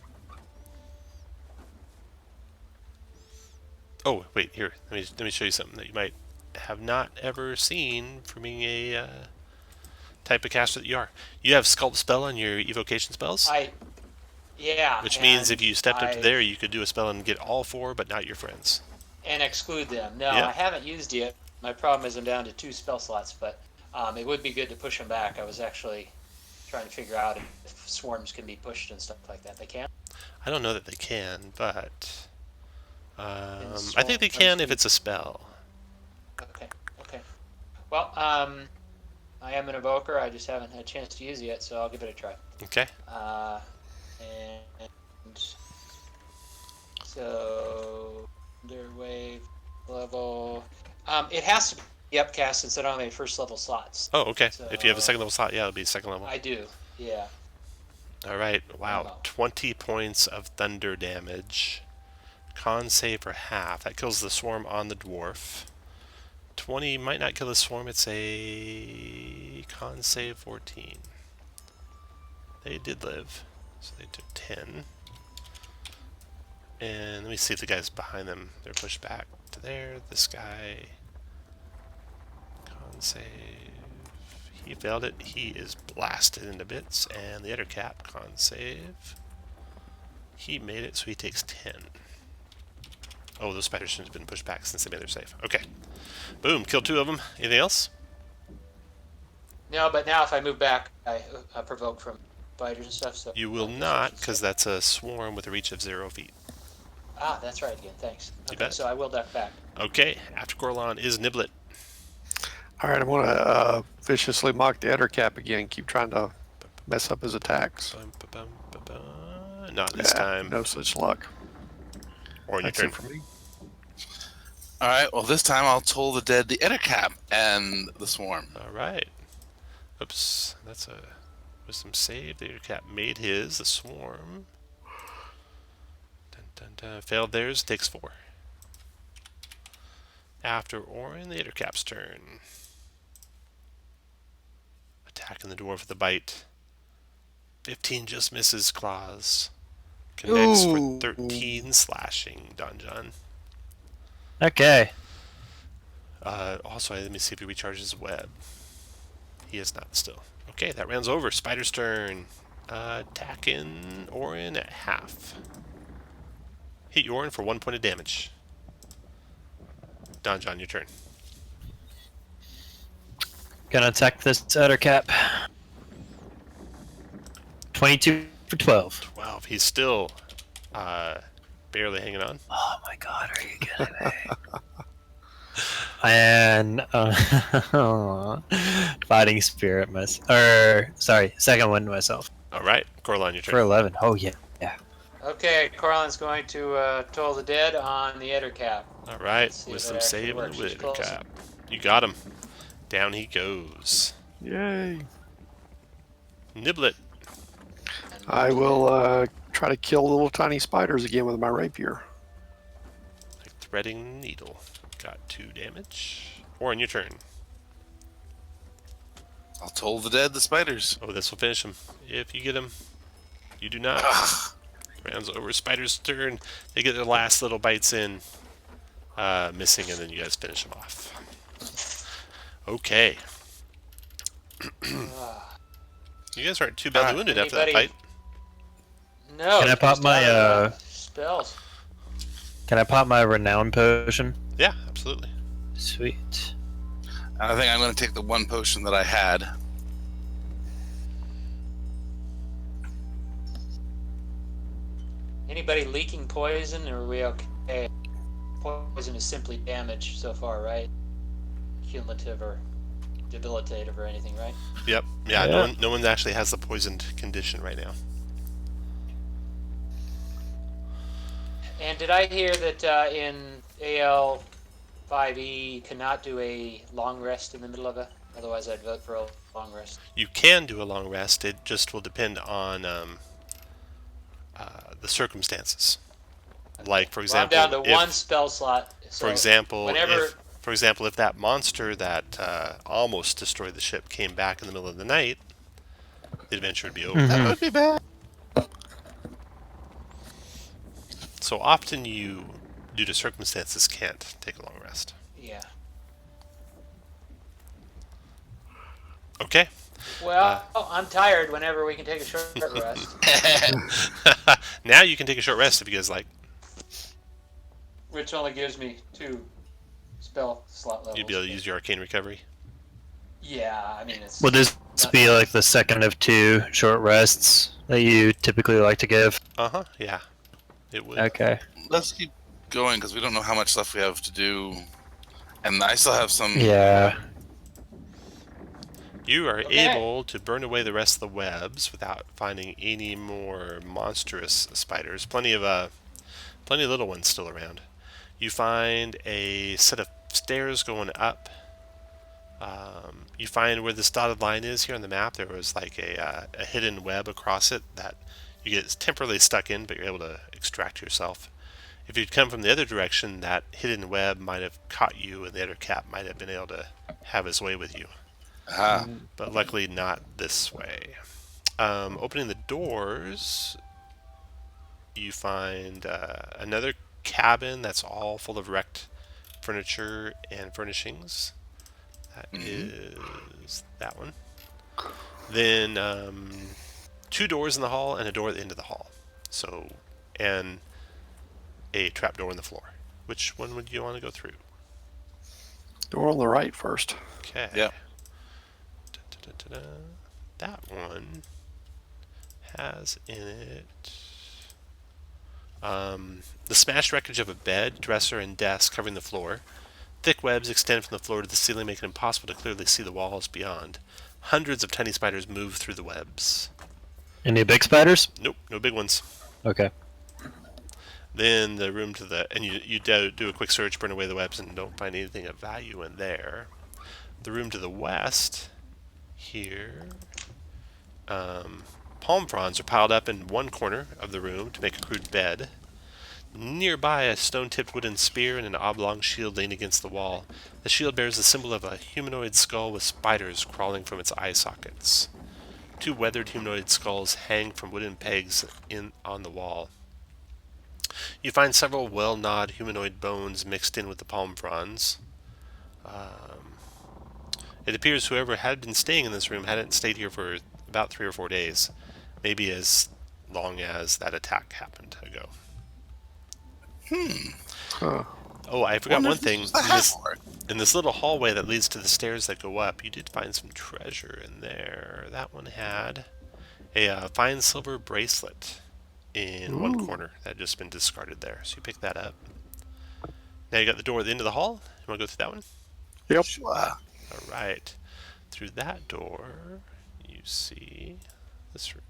Oh, wait. Here, let me show you something that you might have not ever seen from being a type of caster that you are. You have Sculpt Spell on your evocation spells, Yeah. which means if and you stepped up to I- there, you could do a spell and get all 4, but not your friends. And exclude them. No, Yeah. I haven't used it. My problem is I'm down to 2 spell slots, but it would be good to push them back. I was actually trying to figure out if swarms can be pushed and stuff like that. They can? I don't know that they can, but I swarm think they can if speed. it's a spell. Okay. Well, I am an evoker. I just haven't had a chance to use it yet, so I'll give it a try. Okay. And so under wave level, it has to be upcast since I don't have any first level slots. Oh, okay. So- If you have a second level slot, yeah, it'll be second level. I do. Yeah. All right. Wow. Wow. 20 points of thunder damage. Con save for half. That kills the swarm on the dwarf. 20 might not kill the swarm. It's a con save 14. They did live, so they took 10. And let me see if the guys behind them, they're pushed back to there. This guy, con save. He failed it. He is blasted into bits. And the other cap, con save. He made it, so he takes 10. Oh, those spiders shouldn't have been pushed back since they made their save. Okay. Boom, killed 2 of them. Anything else? No, but now if I move back, I provoke from spiders and stuff. So You will not, because that's a swarm with a reach of 0 feet. Ah, that's right again. Thanks. You Okay, bet. so I will duck back. Okay, after Corlon is Niblet. All right, I'm going to viciously mock the Ettercap again. Keep trying to mess up his attacks. Bum, ba, bum, ba, ba. Not this Yeah, time. no such luck. Or on your That's turn. it for me. All right. Well, this time I'll toll the dead, the Ettercap, and the swarm. All right. Oops, that's a wisdom save. The cap made his. The swarm. Dun, dun, dun. Failed theirs. Takes 4. After Orin, the Ettercap's turn. Attacking the dwarf with a bite. 15 just misses claws. Connects Ooh. for 13 slashing, Don John. Okay. Also, let me see if he recharges web. He is not still. Okay, that round's over. Spider's turn. Attacking Orin at half. Hit you, Orin, for 1 point of damage. Don John, your turn. Gonna attack this Ettercap. 22 for 12. 12. He's still barely hanging on. Oh my god, are you kidding me? And fighting spirit second one to myself All right, Coraline, your for turn. 11. Oh yeah. Okay, Coraline's going to toll the dead on the Eder cap. All right, Let's see if wisdom that actually save works. with She's the close. cap. You got him. Down he goes. Yay. Niblet. And I will try to kill little tiny spiders again with my rapier. Like threading needle. Got 2 damage. Or on your turn. I'll toll the dead, the spiders. Oh, this will finish him. If you get him. You do not. Ugh. Round's over. Spider's turn. They get their last little bites in. Missing, and then you guys finish them off. Okay. You guys aren't too badly wounded after that anybody- fight. No. Can I pop just my, out of, spells? Can I pop my renown potion? Yeah, absolutely. Sweet. I think I'm going to take the one potion that I had. Anybody leaking poison, or are we okay? Poison is simply damage so far, right? Cumulative or debilitative or anything, right? Yep. Yeah, Yeah. no one actually has the poisoned condition right now. And did I hear that in AL 5E cannot do a long rest in the middle of it? Otherwise, I'd vote for a long rest. You can do a long rest. It just will depend on the circumstances. Like, for Well, I'm example, down to if, one spell slot. So for example, whenever if that monster that almost destroyed the ship came back in the middle of the night, the adventure would be over. That would be bad. So often you, due to circumstances, can't take a long rest. yeah. Okay. Well, I'm tired. Whenever we can take a short rest, Now you can take a short rest if you guys like. which only gives me 2 spell slot levels. You'd be able to use your arcane recovery. Yeah, I mean it's. Would this be like the second of 2 short rests that you typically like to give? Uh-huh, yeah. It would. Okay. Let's keep going because we don't know how much stuff we have to do. And I still have some. Yeah. You are Okay. able to burn away the rest of the webs without finding any more monstrous spiders. Plenty of little ones still around. You find a set of stairs going up. You find where this dotted line is here on the map. There was like a hidden web across it that you get temporarily stuck in, but you're able to extract yourself. If you'd come from the other direction, that hidden web might have caught you, and the other cat might have been able to have his way with you. Ah, But luckily not this way. Opening the doors, you find another cabin that's all full of wrecked furniture and furnishings. That is that one. Then 2 doors in the hall and a door at the end of the hall. So, and a trap door in the floor. Which one would you want to go through? Door on the right first. Okay. Yeah. Da-da-da-da. That one has in it the smashed wreckage of a bed, dresser, and desk covering the floor. Thick webs extend from the floor to the ceiling, making it impossible to clearly see the walls beyond. Hundreds of tiny spiders move through the webs. Any big spiders? Nope, no big ones. Okay. Then the room to the... And you do a quick search, burn away the webs, and don't find anything of value in there. The room to the west, here... palm fronds are piled up in one corner of the room to make a crude bed. Nearby, a stone-tipped wooden spear and an oblong shield lean against the wall. The shield bears the symbol of a humanoid skull with spiders crawling from its eye sockets. 2 weathered humanoid skulls hang from wooden pegs on the wall. You find several well-gnawed humanoid bones mixed in with the palm fronds. It appears whoever had been staying in this room hadn't stayed here for about 3 or 4 days, maybe as long as that attack happened ago. Huh. Oh, I forgot one thing. half-orc. In this little hallway that leads to the stairs that go up, you did find some treasure in there. That one had a fine silver bracelet in one Ooh. corner that had just been discarded there. So you pick that up. Now you got the door at the end of the hall. You want to go through that one? Yep. Sure. All right. Through that door, you see this room.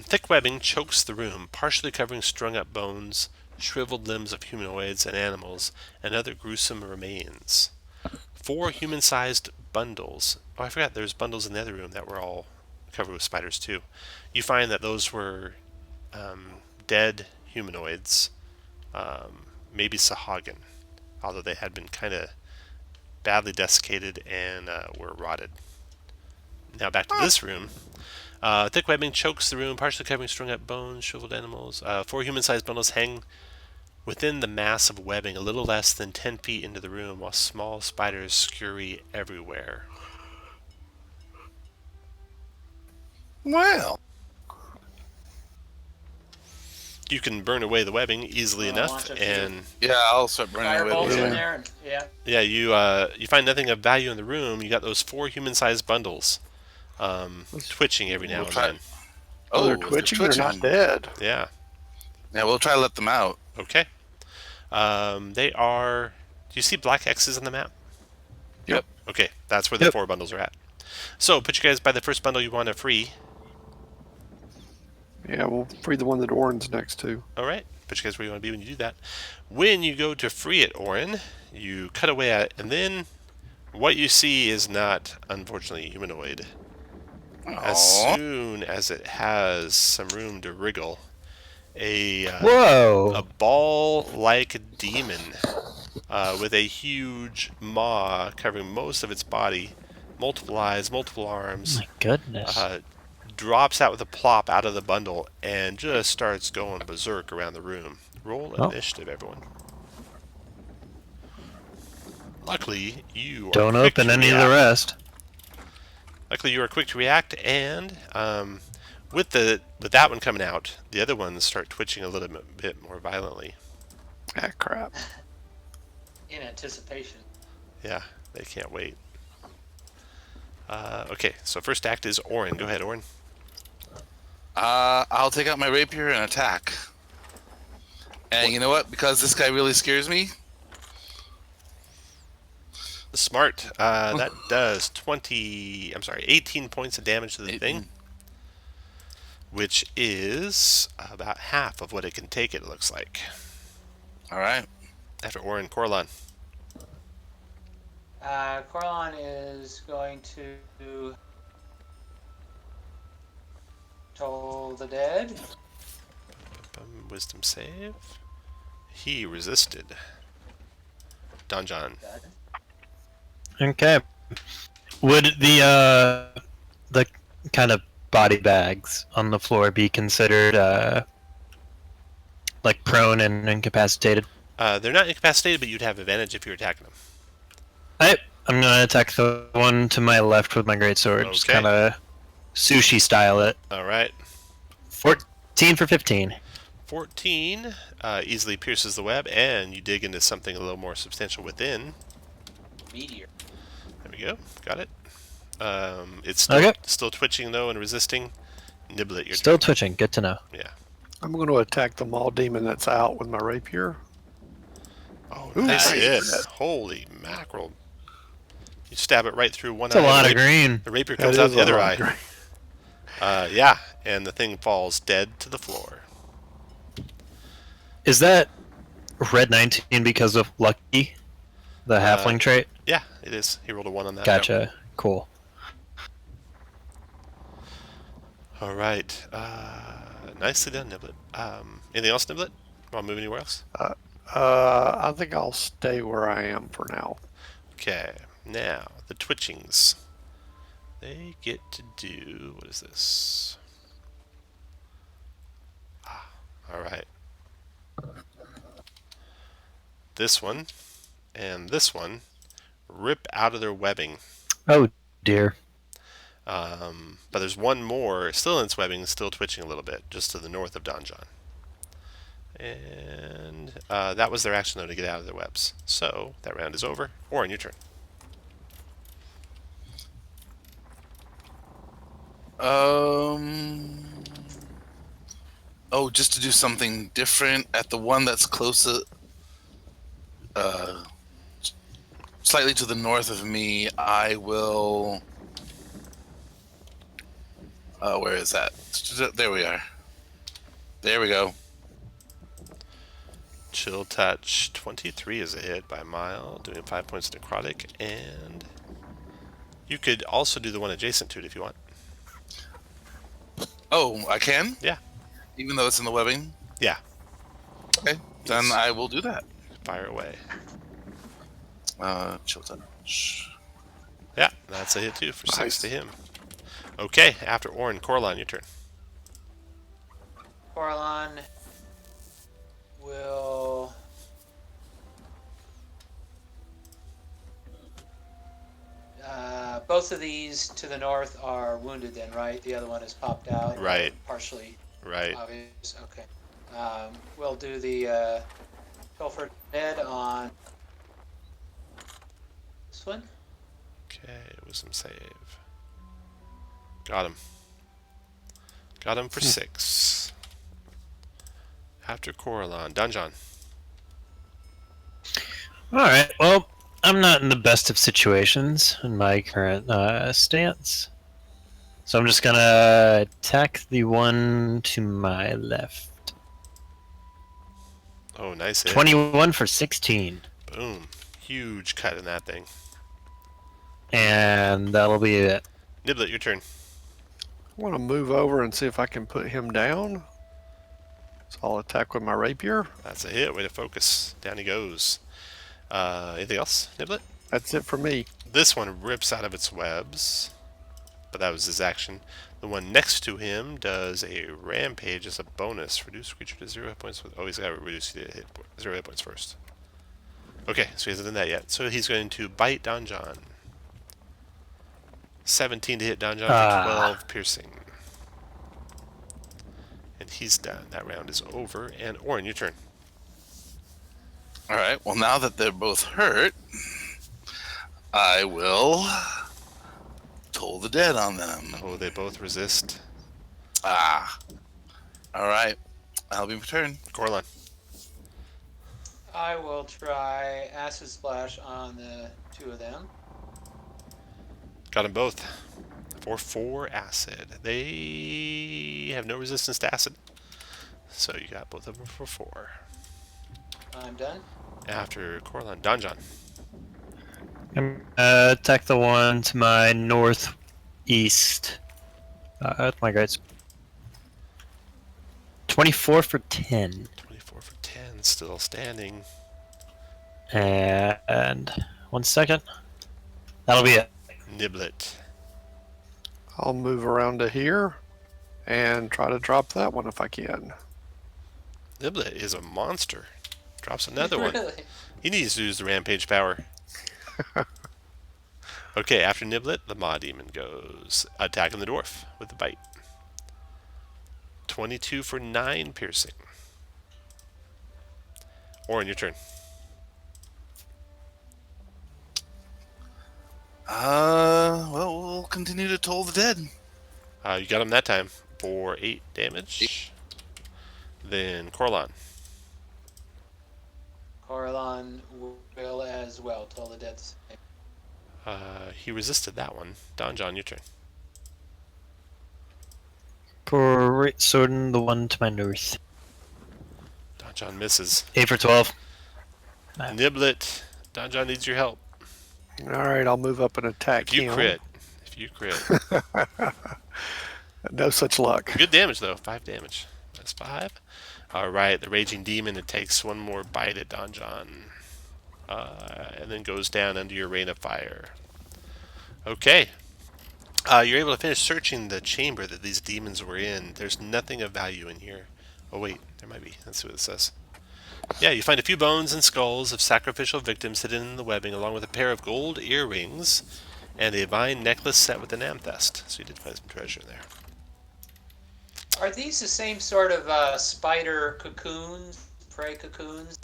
Thick webbing chokes the room, partially covering strung-up bones, shriveled limbs of humanoids and animals, and other gruesome remains. 4 human-sized bundles. Oh, I forgot there's bundles in the other room that were all covered with spiders too. You find that those were dead humanoids, maybe Sahagin, although they had been kind of badly desiccated and were rotted. Now back to this room. Thick webbing chokes the room, partially covering strung-up bones, shriveled animals. 4 human-sized bundles hang within the mass of webbing, a little less than 10 feet into the room, while small spiders scurry everywhere. Well, You can burn away the webbing easily enough, and yeah, I'll start burning Fire away bolts the in webbing. there, and yeah, you find nothing of value in the room. You got those 4 human-sized bundles twitching every now We'll and try- then. Oh, they're if twitching. They're not dead. Yeah. Yeah, we'll try to let them out. Okay. They are. Do you see black X's on the map? Yep. Okay, that's where the Yep. 4 bundles are at. So put you guys by the first bundle you want to free. Yeah, we'll free the one that Orin's next to. All right. Put you guys where you want to be when you do that. When you go to free it, Orin, you cut away at it, and then what you see is not, unfortunately, humanoid. As Aw. soon as it has some room to wriggle, a Whoa! ball-like demon with a huge maw covering most of its body, multiple eyes, multiple arms, My goodness. drops out with a plop out of the bundle and just starts going berserk around the room. Roll Oh. initiative, everyone. Luckily, you are Don't quick open to any of the react. rest. Luckily, you are quick to react, and with that one coming out, the other ones start twitching a little bit more violently. Ah, crap. in anticipation. Yeah, they can't wait. Okay, so first act is Orin. Go ahead, Orin. I'll take out my rapier and attack. And you know what? Because this guy really scares me, Smart. That does 18 points of damage to the thing, which is about half of what it can take, it looks like. All right. After Orin, Corlon. Corlon is going to toll the dead. Wisdom save. He resisted. Donjon. Okay. Would the kind of body bags on the floor be considered like prone and incapacitated? They're not incapacitated, but you'd have advantage if you're attacking them. I'm gonna attack the one to my left with my greatsword. Just Okay. kind of sushi style it. All right. 14 for 15. 14 easily pierces the web, and you dig into something a little more substantial within. Meteor. There we go. Got it. It's Okay. still twitching, though, and resisting. Nibble it. Your Still turn. twitching. Good to know. Yeah. I'm going to attack the maw demon that's out with my rapier. Oh, Ooh, nice nice. hit. Holy mackerel. You stab it right through one It's a eye. lot the of green. The rapier That comes out is the a other lot eye. of Yeah, and the thing falls dead to the floor. Is that red 19 because of Lucky, the halfling trait? Yeah, it is. He rolled a 1 on that. Gotcha. Cool. All right. Nicely done, Niblet. Anything else, Niblet? Want to move anywhere else? I think I'll stay where I am for now. Okay. Now, the twitchings. They get to do... What is this? All right. This one and this one rip out of their webbing. Oh dear. But there's one more still in its webbing, still twitching a little bit, just to the north of Donjon. And that was their action, though, to get out of their webs. So that round is over. Orin, your turn. Um. Oh, just to do something different at the one that's closer, uh, slightly to the north of me, I will. Where is that? There we are. There we go. Chill touch 23 is a hit by a mile, doing 5 points necrotic, and you could also do the one adjacent to it if you want. Oh, I can? Yeah. Even though it's in the webbing? Yeah. Okay, then Yes. I will do that. Fire away. Chill touch. Yeah, that's a hit too for 6 Nice. to him. Okay, after Orin, Corlon, your turn. Corlon will both of these to the north are wounded then, right? The other one is popped out. Right. Partially Right. obvious. Okay. We'll do the Pilfer Dead on this one. Okay, wisdom save. Got him. Got him for 6. After Corlon, Dungeon. All right. Well, I'm not in the best of situations in my current stance, so I'm just gonna attack the one to my left. Oh, nice hit. 21 for 16, Boom. Huge cut in that thing. and that'll be it. Niblet, your turn. I want to move over and see if I can put him down. So I'll attack with my rapier. That's a hit. Way to focus. Down he goes. Anything else, Niblet? That's it for me. This one rips out of its webs, but that was his action. The one next to him does a rampage as a bonus. Reduce creature to 0 hit points. Oh, he's got to reduce the 0 hit points first. Okay, so he hasn't done that yet. So he's going to bite Donjon. 17 to hit Donjon for 12 piercing. And he's done. That round is over. And Orin, your turn. All right. Well, now that they're both hurt, I will toll the dead on them. Oh, they both resist. Ah. All right. I'll be returned. Corlon. I will try Acid Splash on the two of them. Got them both. For 4 acid. They have no resistance to acid. So you got both of them for 4. I'm done. After Corlon, Donjon. I'm attack the one to my northeast. With my great. 24 for 10. 24 for 10. Still standing. And 1 second. That'll be it. Niblet. I'll move around to here and try to drop that one if I can. Niblet is a monster. Drops another one. Really? He needs to use the rampage power. Okay, after Niblet, the Maw Demon goes attacking the dwarf with the bite. 22 for 9 piercing. Orin, your turn. Well, we'll continue to toll the dead. You got him that time for 8 damage. Then Corlon. Corlon will as well toll the dead. He resisted that one. Donjon, your turn. Great sword, the one to my north. Donjon misses. 8 for 12. Niblet. Donjon needs your help. All right, I'll move up and attack If you him. crit. If you crit. No such luck. Good damage, though. 5 damage. That's 5. Alright, the Raging Demon, it takes one more bite at Donjon. And then goes down under your rain of fire. Okay. You're able to finish searching the chamber that these demons were in. There's nothing of value in here. Oh, wait. There might be. Let's see what it says. Yeah, you find a few bones and skulls of sacrificial victims hidden in the webbing, along with a pair of gold earrings and a vine necklace set with an amethyst. So you did find some treasure there. Are these the same sort of spider cocoons, prey cocoons,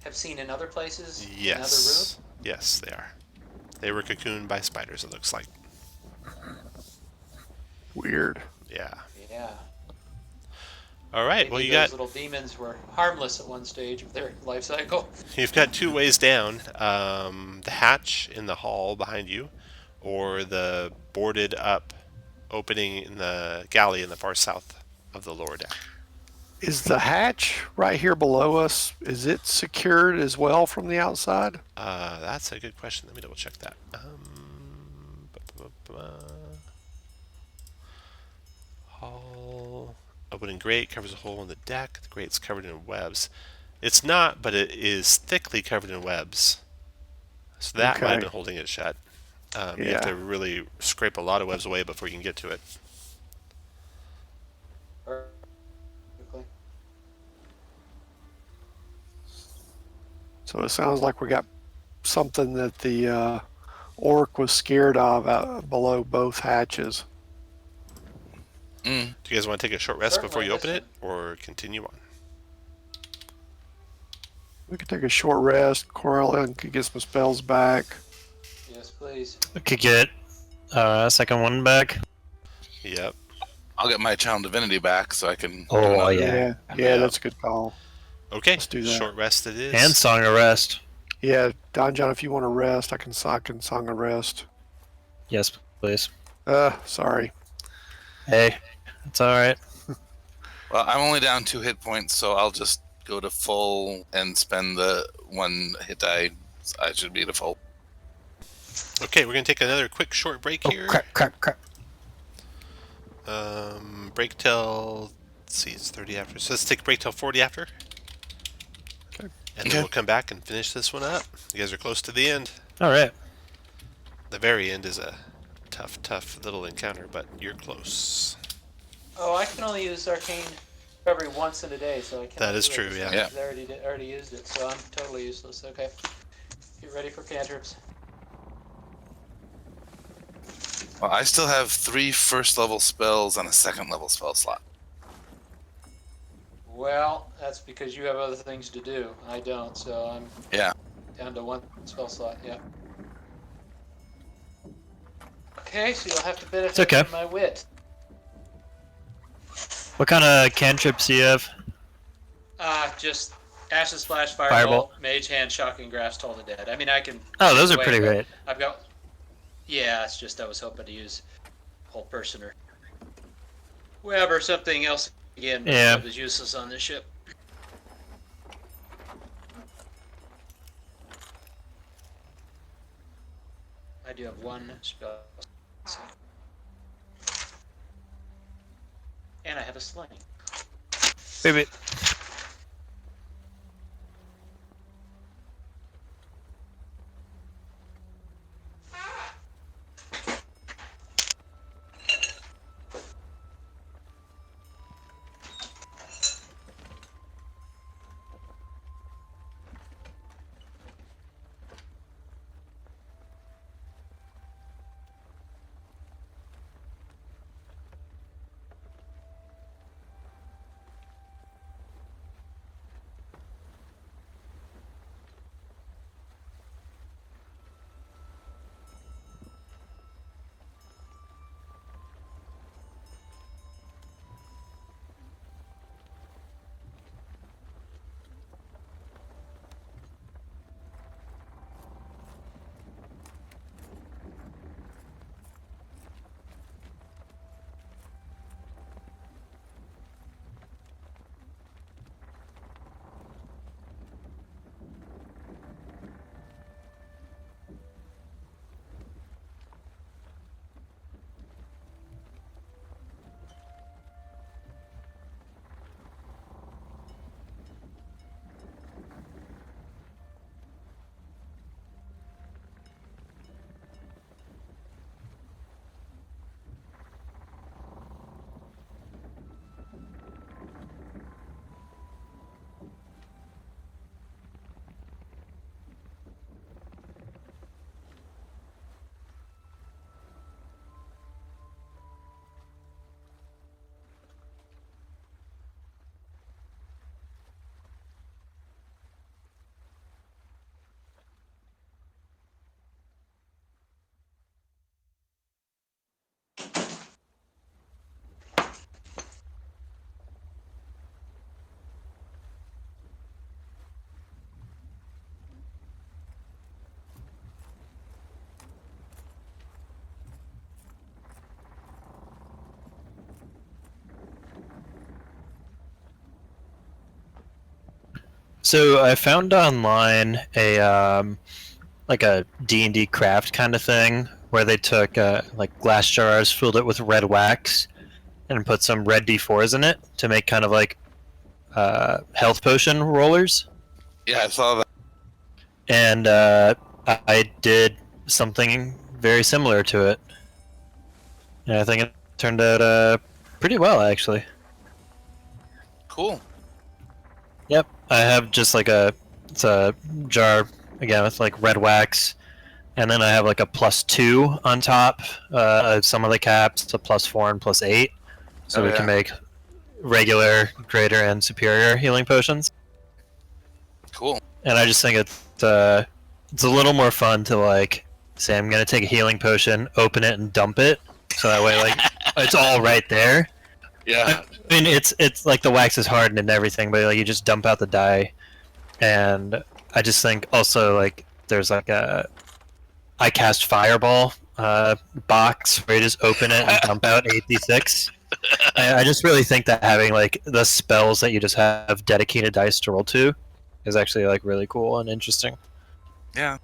have seen in other places? Yes. Yes, they are. They were cocooned by spiders, it looks like. Weird. Yeah. Yeah. All right. Maybe Well, those little demons were harmless at one stage of their life cycle. you've got two ways down: the hatch in the hall behind you, or the boarded up opening in the galley in the far south of the lower deck. Is the hatch right here below us, is it secured as well from the outside? That's a good question. Let me double check that. Hall opening grate covers a hole in the deck. The grate's covered in webs. It's not, but it is thickly covered in webs. So that might have Okay. been holding it shut. You have Yeah. to really scrape a lot of webs away before you can get to it. Perfectly. So it sounds like we got something that the orc was scared of out below both hatches. Mm. Do you guys want to take a short rest before Certainly, you open it, listen. or continue on? We could take a short rest. Corellian could get some spells back. Yes, please. I could get a second one back. Yep. I'll get my Channel Divinity back so I can do Oh, another. yeah. Yeah, that's a good call. Okay. Let's do that. Short rest it is. And Song of Rest. Yeah, Don John, if you want to rest, I can song a rest. Yes, please. Sorry. Hey, it's all right. Well, I'm only down 2 hit points, so I'll just go to full and spend the 1 hit die. I should be to full. Okay, we're going to take another quick short break Oh, here. crap. Break till, let's see, it's 30 after. So let's take a break till 40 after. Okay. And Okay. then we'll come back and finish this one up. You guys are close to the end. All right. The very end is a tough little encounter, but you're close. Oh, I can only use arcane recovery once in a day, so I can't. That is do it true, this yeah. time, Yeah. 'cause I already used it, so I'm totally useless. Okay. Get ready for cantrips. Well, I still have 3 first level spells and a second level spell slot. Well, that's because you have other things to do. I don't, so I'm Yeah. down to 1 spell slot. Yeah. Okay, so you'll have to benefit okay. from my wit. What kind of cantrips do you have? Just Ashes Splash, Firebolt. Firebolt, Mage Hand, Shocking Grasp, Toll the Dead. I mean, I can. Oh, those are away, pretty but great. I've got. Yeah, it's just I was hoping to use Whole Person or web or something else again. But Yeah. Web is useless on this ship. I do have 1 spell. And I have a sling. Wait. So I found online a like a D&D craft kind of thing where they took like glass jars, filled it with red wax, and put some red D4s in it to make kind of like health potion rollers. Yeah, I saw that. And I did something very similar to it. And I think it turned out pretty well, actually. Cool. Yep, I have just like it's a jar again with like red wax, and then I have like a +2 on top of some of the caps, a +4 and +8, so Oh, we yeah. can make regular, greater, and superior healing potions. Cool. And I just think it's a little more fun to like say I'm gonna take a healing potion, open it, and dump it, so that way like it's all right there. Yeah. I mean, it's like the wax is hardened and everything, but like you just dump out the dye, and I just think also like there's like I cast fireball box where you just open it and dump out 8d6. I just really think that having like the spells that you just have dedicated dice to roll to is actually like really cool and interesting. Yeah.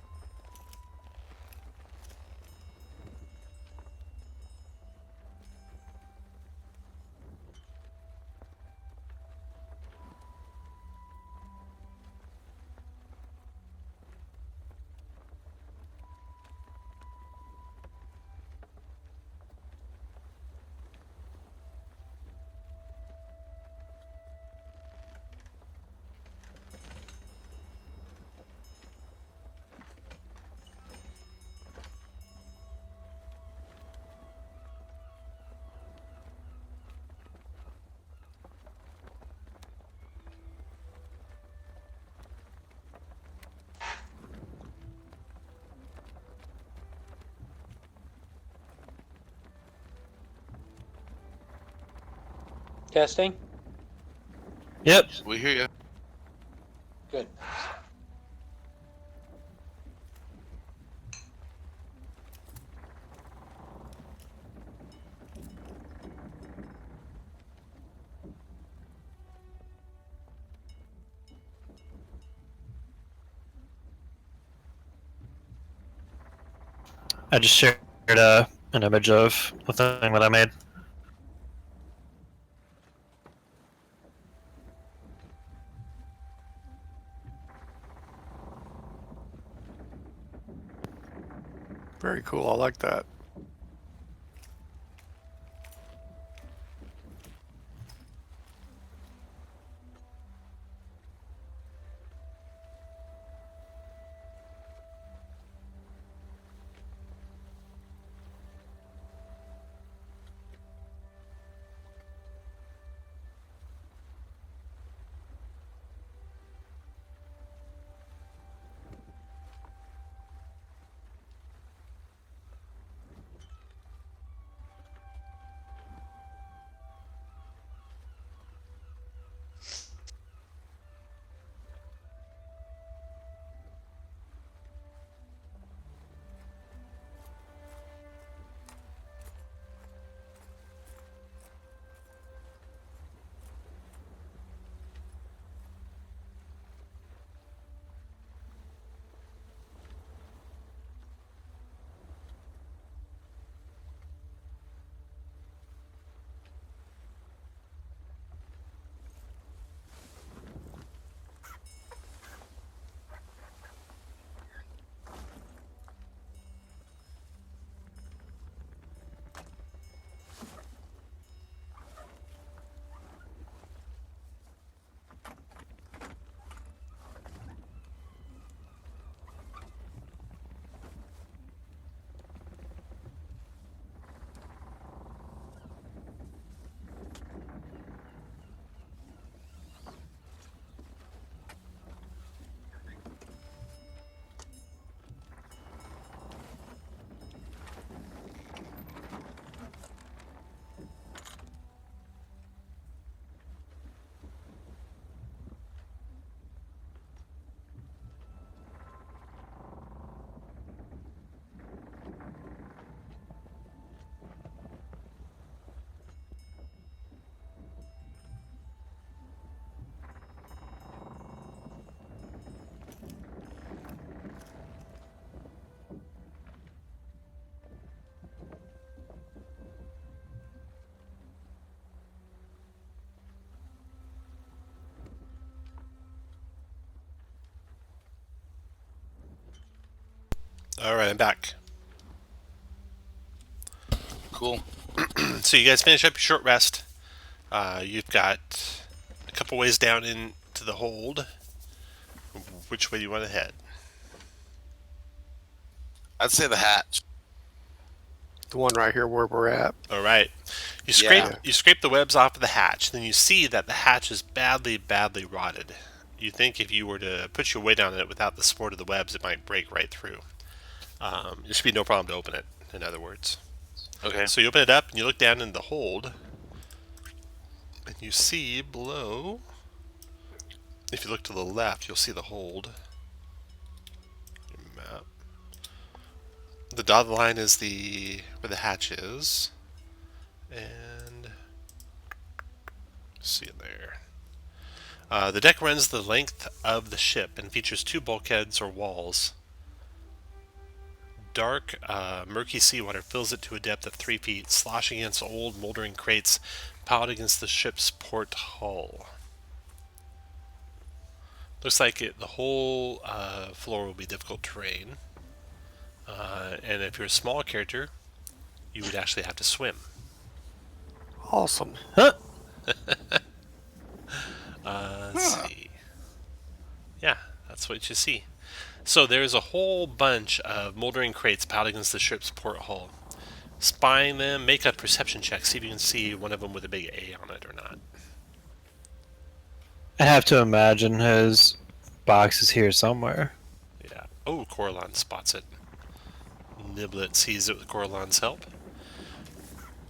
Testing? Yep. We hear you. Good. I just shared an image of the thing that I made. Very cool. I like that. All right, I'm back. Cool. So you guys finish up your short rest. You've got a couple ways down into the hold. Which way do you want to head? I'd say the hatch. The one right here where we're at. All right. Yeah. You scrape the webs off of the hatch. Then you see that the hatch is badly, badly rotted. You think if you were to put your weight on it without the support of the webs, it might break right through. There should be no problem to open it, in other words. Okay. So you open it up and you look down in the hold, and you see below. If you look to the left, you'll see the hold. Your map. The dotted line is where the hatch is, and see it there. The deck runs the length of the ship and features two bulkheads or walls. Dark, murky seawater fills it to a depth of 3 feet, sloshing against old, moldering crates piled against the ship's port hull. Looks like the whole floor will be difficult terrain. And if you're a small character, you would actually have to swim. Awesome. Huh? Let's see. Yeah, that's what you see. So there's a whole bunch of moldering crates piled against the ship's port hull. Spying them, make a perception check, see if you can see one of them with a big A on it or not. I have to imagine his box is here somewhere. Yeah. Oh, Coralon spots it. Niblet sees it with Coralon's help.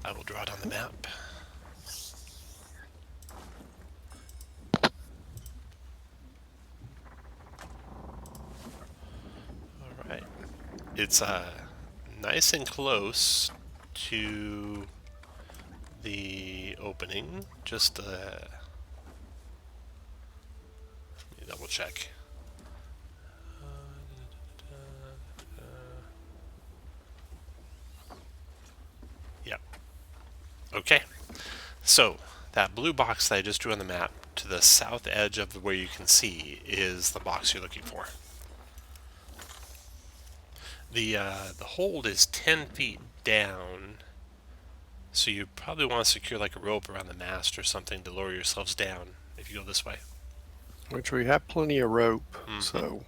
I will draw it on the map. Alright. It's nice and close to the opening. Just let me double check. Yep. Okay. So, that blue box that I just drew on the map to the south edge of where you can see is the box you're looking for. The hold is 10 feet down, so you probably want to secure like a rope around the mast or something to lower yourselves down if you go this way. Which we have plenty of rope. Mhm. So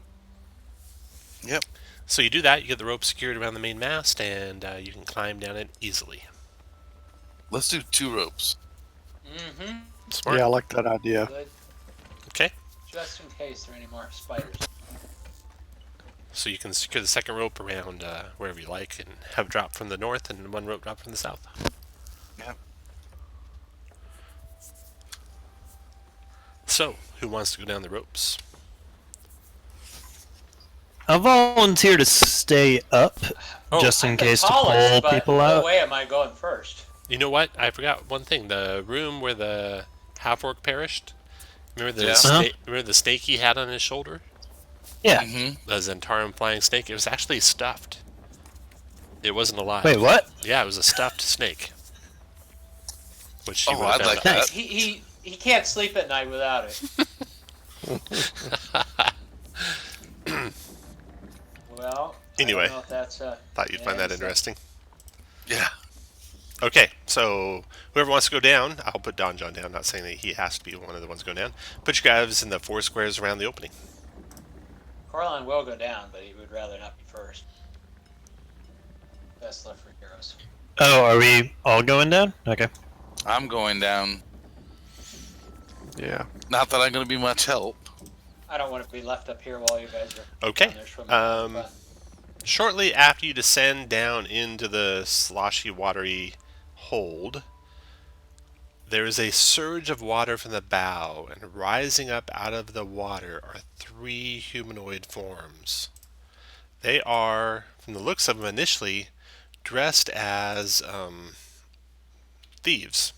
Yep. So you do that, you get the rope secured around the main mast, and you can climb down it easily. Let's do 2 ropes. Mm-hmm. Smart. yeah, I like that idea. Good. Okay. Just in case there are any more spiders. So you can secure the second rope around wherever you like and have drop from the north and one rope drop from the south. Yep. So, who wants to go down the ropes? I'll volunteer to stay up just in I'm the case to tallest, pull but people no out. way am I going first. You know what? I forgot one thing. The room where the half-orc perished. Remember the Yeah. remember the snake he had on his shoulder? Yeah. Mm-hmm. The Zentarum flying snake. It was actually stuffed. It wasn't alive. Wait, what? Yeah, it was a stuffed snake. Which you Oh, would have I'd found like out. that. He can't sleep at night without it. Well, Anyway. I don't know if that's Thought you'd find that so- interesting. Yeah. Okay, so whoever wants to go down, I'll put Don John down. Not saying that he has to be one of the ones going down. Put your guys in the 4 squares around the opening. Corlon will go down, but he would rather not be first. Best left for heroes. Oh, are we all going down? Okay. I'm going down. Yeah. Not that I'm going to be much help. I don't want to be left up here while you guys are Okay. down there swimming. But Shortly after you descend down into the sloshy, watery hold, there is a surge of water from the bow, and rising up out of the water are 3 humanoid forms. They are, from the looks of them initially, dressed as thieves.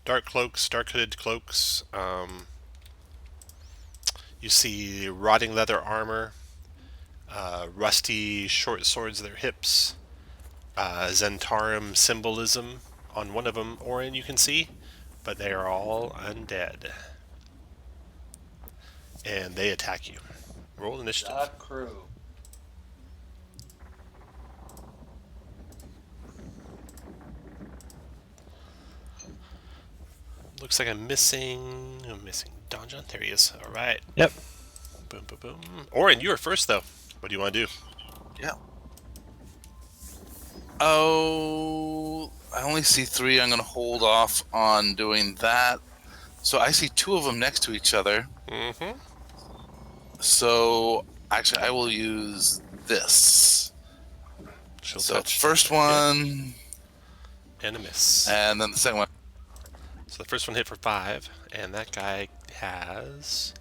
Dark cloaks, dark hooded cloaks. You see rotting leather armor, rusty short swords at their hips, Zentarum symbolism on one of them, Orin, you can see, but they are all undead. And they attack you. Roll initiative. the crew. looks like I'm missing Donjon. There he is. All right. Yep. Boom, boom, boom. Orin, you were first, though. What do you want to do? Yeah. Oh, I only see 3. I'm going to hold off on doing that. So I see 2 of them next to each other. Mm-hmm. So actually, I will use this. She'll So touch. first one, And a miss. and then the second one. So the first one hit for 5, and that guy has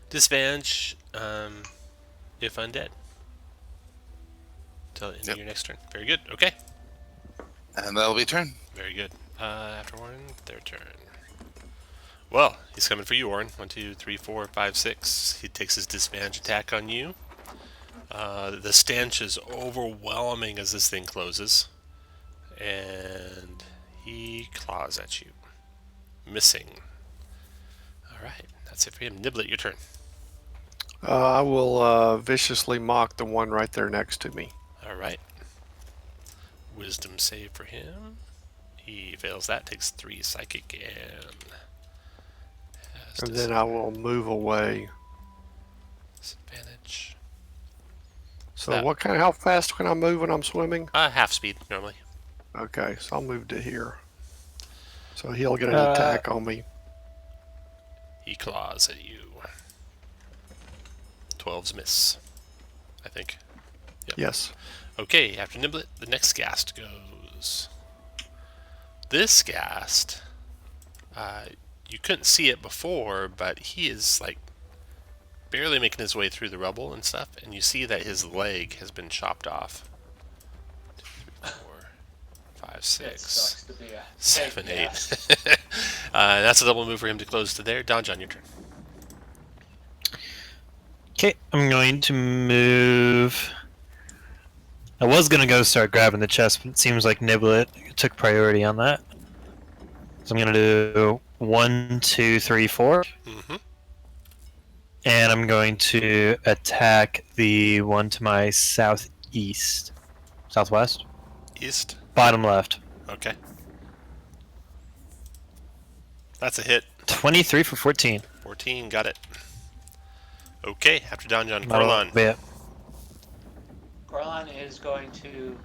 disadvantage if undead. Till the end of your next turn. Very good. Okay. And that'll be turn. Very good. After Orin, their turn. Well, he's coming for you, Orin. 1, 2, 3, 4, 5, 6. He takes his disadvantage attack on you. The stench is overwhelming as this thing closes. And he claws at you. Missing. Alright, that's it for him. Niblet, your turn. I will viciously mock the one right there next to me. Alright. Wisdom save for him. He fails that, takes 3 psychic And then I will move away. disadvantage. So That- how fast can I move when I'm swimming? Half speed, normally. Okay, so I'll move to here. So he'll get an attack on me. He claws at you. 12's miss, I think. Yep. Yes. Okay, after Niblet, the next Ghast goes. This Ghast, you couldn't see it before, but he is like barely making his way through the rubble and stuff, and you see that his leg has been chopped off. 2, 3, 4, 5, It 6, sucks to be a 7, fake 8. gas. That's a double move for him to close to there. Donjon, your turn. Okay, I'm going to move. I was going to go start grabbing the chest, but it seems like Niblet took priority on that. So I'm going to do 1, 2, 3, 4. Mm-hmm. And I'm going to attack the one to my southeast. Southwest? East. Bottom left. Okay. That's a hit. 23 for 14. 14, got it. Okay, after Donjon, That'll Corlon. be it. Corlon is going to.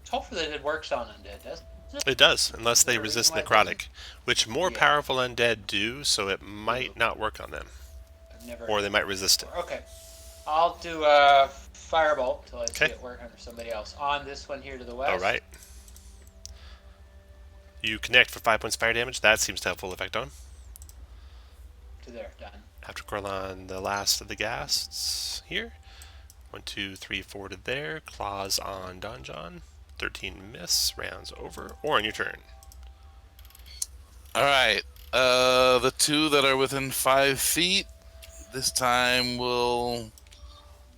Hopefully that it works on undead, doesn't it? It does, unless they Is there a resist reason why it necrotic, which more Yeah. powerful undead do, so it might not work on them. I've never. Or they might resist it. Okay. I'll do firebolt till I see Okay. it work under somebody else. On this one here to the west. Alright. You connect for 5 points fire damage. That seems to have full effect on. To there, done. After Corlon, the last of the ghasts here. 1, 2, 3, 4 to there. Claws on Donjon. 13 miss. Rounds over. Or on your turn. All right. The 2 that are within 5 feet, this time will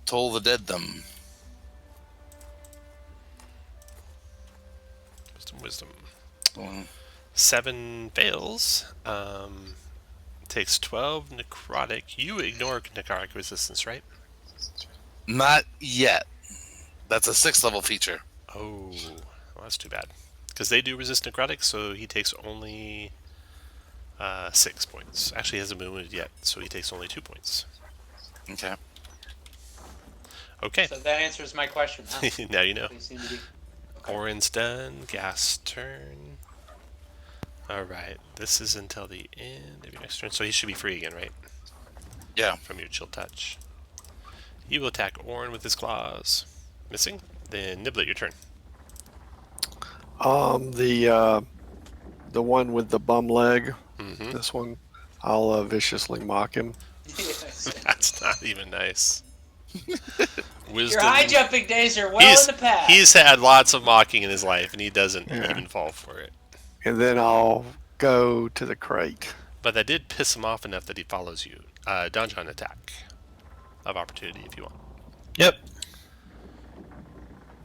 toll the dead them. Wisdom. Mm. 7 fails. Takes 12 necrotic. You ignore necrotic resistance, right? Not yet. That's a 6th level feature. Oh, well, that's too bad. Because they do resist necrotic, so he takes only 6 points. Actually, he hasn't been wounded yet, so he takes only 2 points. Okay. Okay, So that answers my question. Huh? now you know. They seem to be. Okay. Orin's done. Gas turn. Alright, this is until the end of your next turn, so he should be free again, right? Yeah. From your chill touch. He will attack Orin with his claws. Missing. Then Niblet, your turn. The one with the bum leg. Mm-hmm. This one, I'll viciously mock him. Yes. That's not even nice. Your Wisdom. high jumping days are well in the past. He's had lots of mocking in his life, and he doesn't Yeah. even fall for it. And then I'll go to the crate. But that did piss him off enough that he follows you. Donjon attack of opportunity if you want. Yep.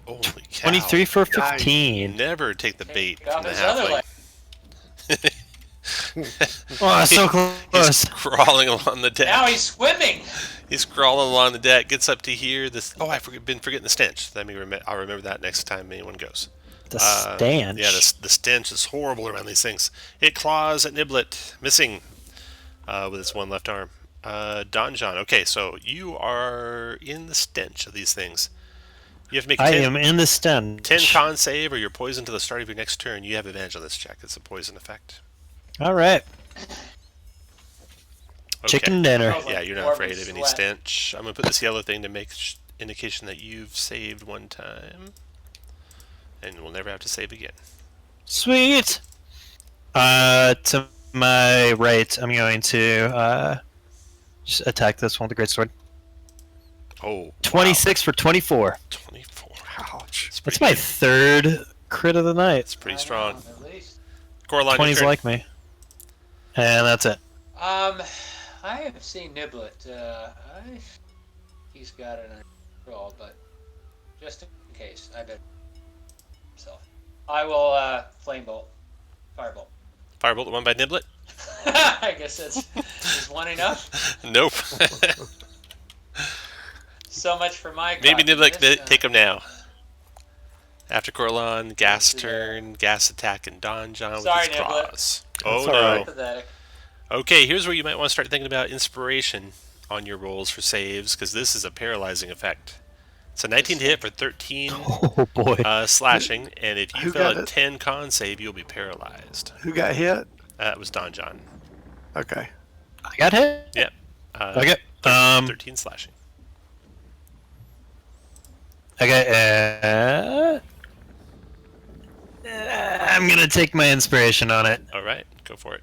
Holy cow. 23 for Nice. 15. Never take the bait Take off from the his other halfling. leg. Oh, so He's close. crawling along the deck. Now he's swimming. He's crawling along the deck, gets up to here. Been forgetting the stench. I'll remember that next time anyone goes. The stench. Yeah, the stench is horrible around these things. It claws at Niblet, missing with its one left arm. Donjon. Okay, so you are in the stench of these things. You have to make I am in the stench. 10 con save or you're poisoned to the start of your next turn. You have advantage on this check. It's a poison effect. All right. Okay. Chicken dinner. Smells like Yeah, you're not warm afraid of any sweat. stench. I'm going to put this yellow thing to make indication that you've saved one time. And we'll never have to save again. Sweet. To my right, I'm going to just attack this one with the greatsword. Oh, 26 for 24. Wow. 24. Ouch. That's my third crit of the night. It's pretty strong. At least. Coraline, 20's like me. And that's it. I have seen Niblet. He's got it under control, but just in case, I bet himself. I will flame bolt, firebolt. Firebolt, the one by Niblet? I guess is one enough. Nope. So much for my. Maybe Niblet cockiness. can take him now. After Coraline, gas turn, gas attack, and Donjon with Sorry, his Niblet. claws. Oh That's no. all right. Pathetic. Okay, here's where you might want to start thinking about inspiration on your rolls for saves, because this is a paralyzing effect. It's a 19 to hit for 13 Oh boy. slashing, and if you Who fail got a it? 10 con save, you'll be paralyzed. Who got hit? That was Donjon. Okay. I got hit. Yep. Okay. 13 slashing. Okay. I'm gonna take my inspiration on it. All right, go for it.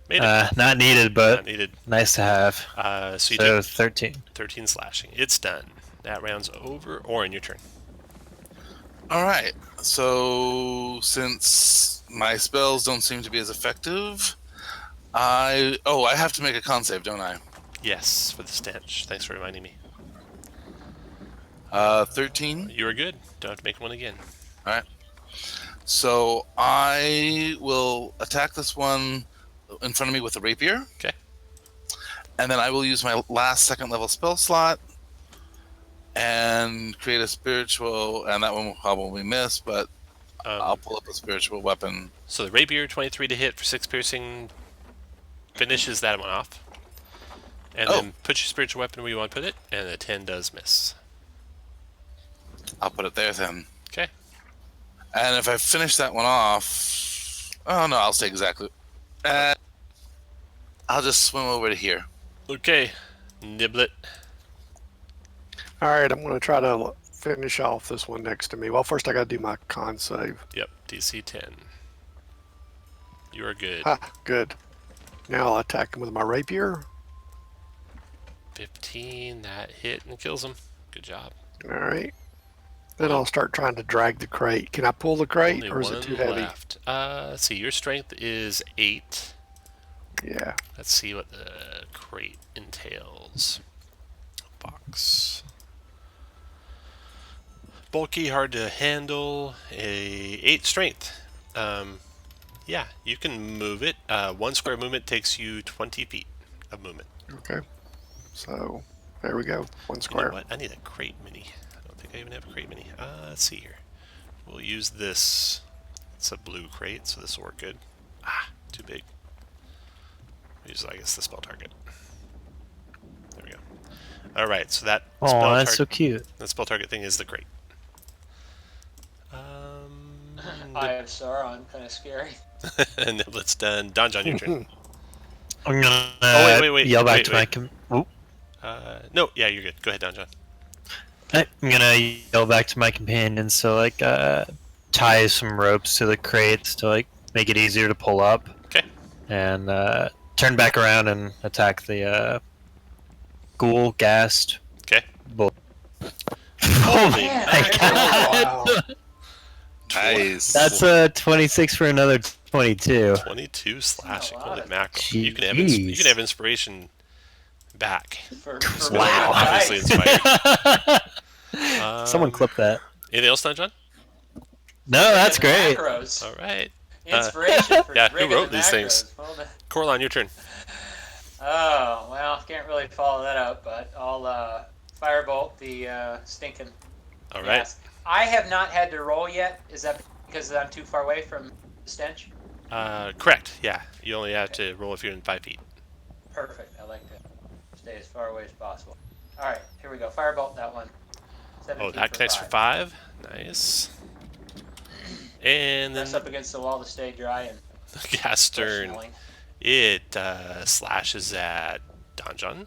Made it. Not needed, but Not needed. nice to have. So you So take 13. 13 slashing. It's done. That round's over. Orin, your turn. All right. So since my spells don't seem to be as effective, I have to make a con save, don't I? Yes, for the stench. Thanks for reminding me. 13. You were good. Don't have to make one again. All right. So I will attack this one in front of me with a rapier. Okay. And then I will use my last second level spell slot and create a spiritual, and that one will probably miss, but I'll pull up a spiritual weapon. So the rapier, 23 to hit for 6 piercing, finishes that one off. And then put your spiritual weapon where you want to put it, and the 10 does miss. I'll put it there then. Okay. And if I finish that one off, oh no, I'll stay exactly. I'll just swim over to here. Okay. Niblet. All right, I'm going to try to finish off this one next to me. Well, first I got to do my con save. Yep, DC 10. You are good. Ha, good. Now I'll attack him with my rapier. 15, that hit and kills him. Good job. All right. Then I'll start trying to drag the crate. Can I pull the crate, Only or is one it too heavy? left. Let's see, your strength is 8. Yeah. Let's see what the crate entails. Box. Bulky, hard to handle. A 8 strength. Yeah, you can move it. 1 square movement takes you 20 feet of movement. Okay. So there we go. One You know square. what? I need a crate mini. I don't think I even have a crate mini. Let's see here. We'll use this. It's a blue crate, so this will work good. Too big. Use, I guess, the spell target. There we go. All right, so that Oh, spell that's so cute. that spell target thing is the crate. Eye of Sauron, kind of scary. Niblet's done. Donjon, your turn. I'm gonna wait, yell back wait, to wait. my No, yeah, you're good. Go ahead, Donjon. I'm gonna yell back to my companions to tie some ropes to the crates to make it easier to pull up. Okay. And turn back around and attack the ghoul gassed. Okay. Bull. Holy Man, my Oh, wow. Nice. That's a 26 for another 22. 22 slashing. That's a lot Holy of- mackerel. Jeez. You can have inspiration back. For Wow. Obviously inspired. Someone clip that. Anything else, Donjon? No, that's great. Macros. All right. Inspiration for yeah, who rigging wrote the these macros. things? Well done. Coraline, your turn. Oh, well, can't really follow that up, but I'll firebolt the stinking All right. gas. I have not had to roll yet. Is that because I'm too far away from the stench? Correct. Yeah, you only have to roll if you're in 5 feet. Perfect. I like to stay as far away as possible. All right, here we go. Firebolt that one. 17 Oh, that for connects for 5. 5. Nice. And then Press up against the wall to stay dry and the gas stern. smelling. It slashes at Donjon,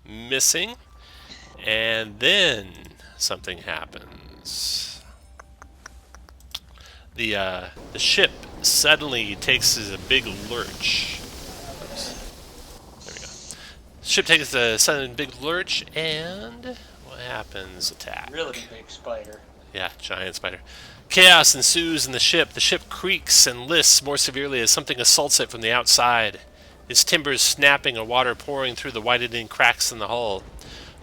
missing, and then something happens. The ship suddenly takes a big lurch. Oops. There we go. Ship takes a sudden big lurch, and what happens? Attack. Really big spider. Yeah, giant spider. Chaos ensues in the ship. The ship creaks and lists more severely as something assaults it from the outside. Its timbers snapping and water pouring through the widening cracks in the hull.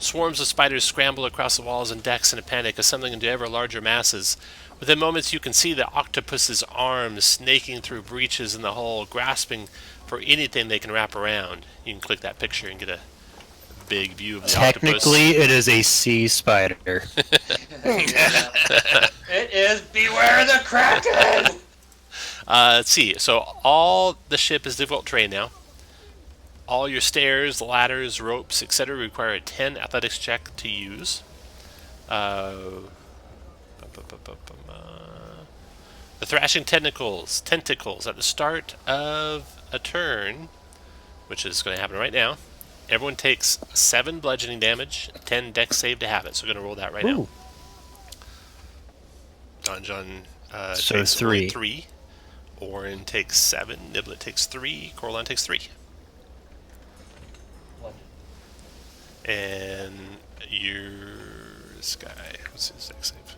Swarms of spiders scramble across the walls and decks in a panic, assembling into ever larger masses. Within moments, you can see the octopus's arms snaking through breaches in the hull, grasping for anything they can wrap around. You can click that picture and get a big view of the Technically, octopus. it is a sea spider. It is Beware the Kraken! Let's see. So all the ship is difficult terrain now. All your stairs, ladders, ropes, etc. require a 10 athletics check to use. The thrashing tentacles at the start of a turn, which is going to happen right now. Everyone takes 7 bludgeoning damage, 10 dex save to have it. So we're going to roll that right now. Donjon So takes 3. 3. Orin takes 7. Niblet takes 3. Corlon takes 3. And this guy, what's his dex save?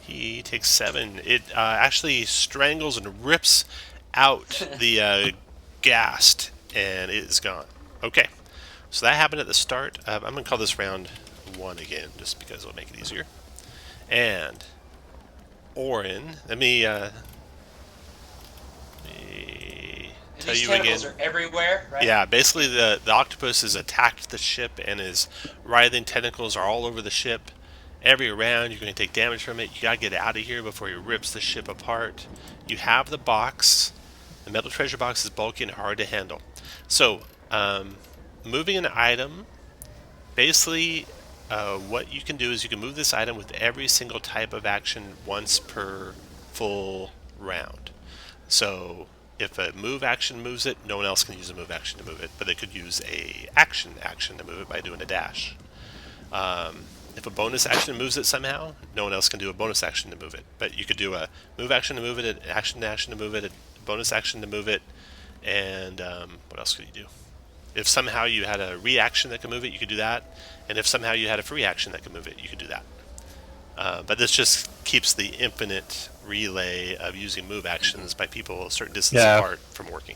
He takes 7. It actually strangles and rips out the ghast, and it is gone. Okay, so that happened at the start. I'm going to call this round 1 again, just because it'll make it easier. And Orin, let me tell These you again. tentacles are everywhere, right? Yeah, basically the octopus has attacked the ship, and his writhing tentacles are all over the ship. Every round, you're going to take damage from it. You got to get out of here before he rips the ship apart. You have the box. The metal treasure box is bulky and hard to handle. So, moving an item, basically what you can do is you can move this item with every single type of action once per full round. So if a move action moves it, no one else can use a move action to move it, but they could use a action to move it by doing a dash. If a bonus action moves it somehow, no one else can do a bonus action to move it, but you could do a move action to move it, an action to move it, a bonus action to move it, and what else could you do? If somehow you had a reaction that could move it, you could do that, and if somehow you had a free action that could move it, you could do that. But this just keeps the infinite relay of using move actions by people a certain distance apart from working.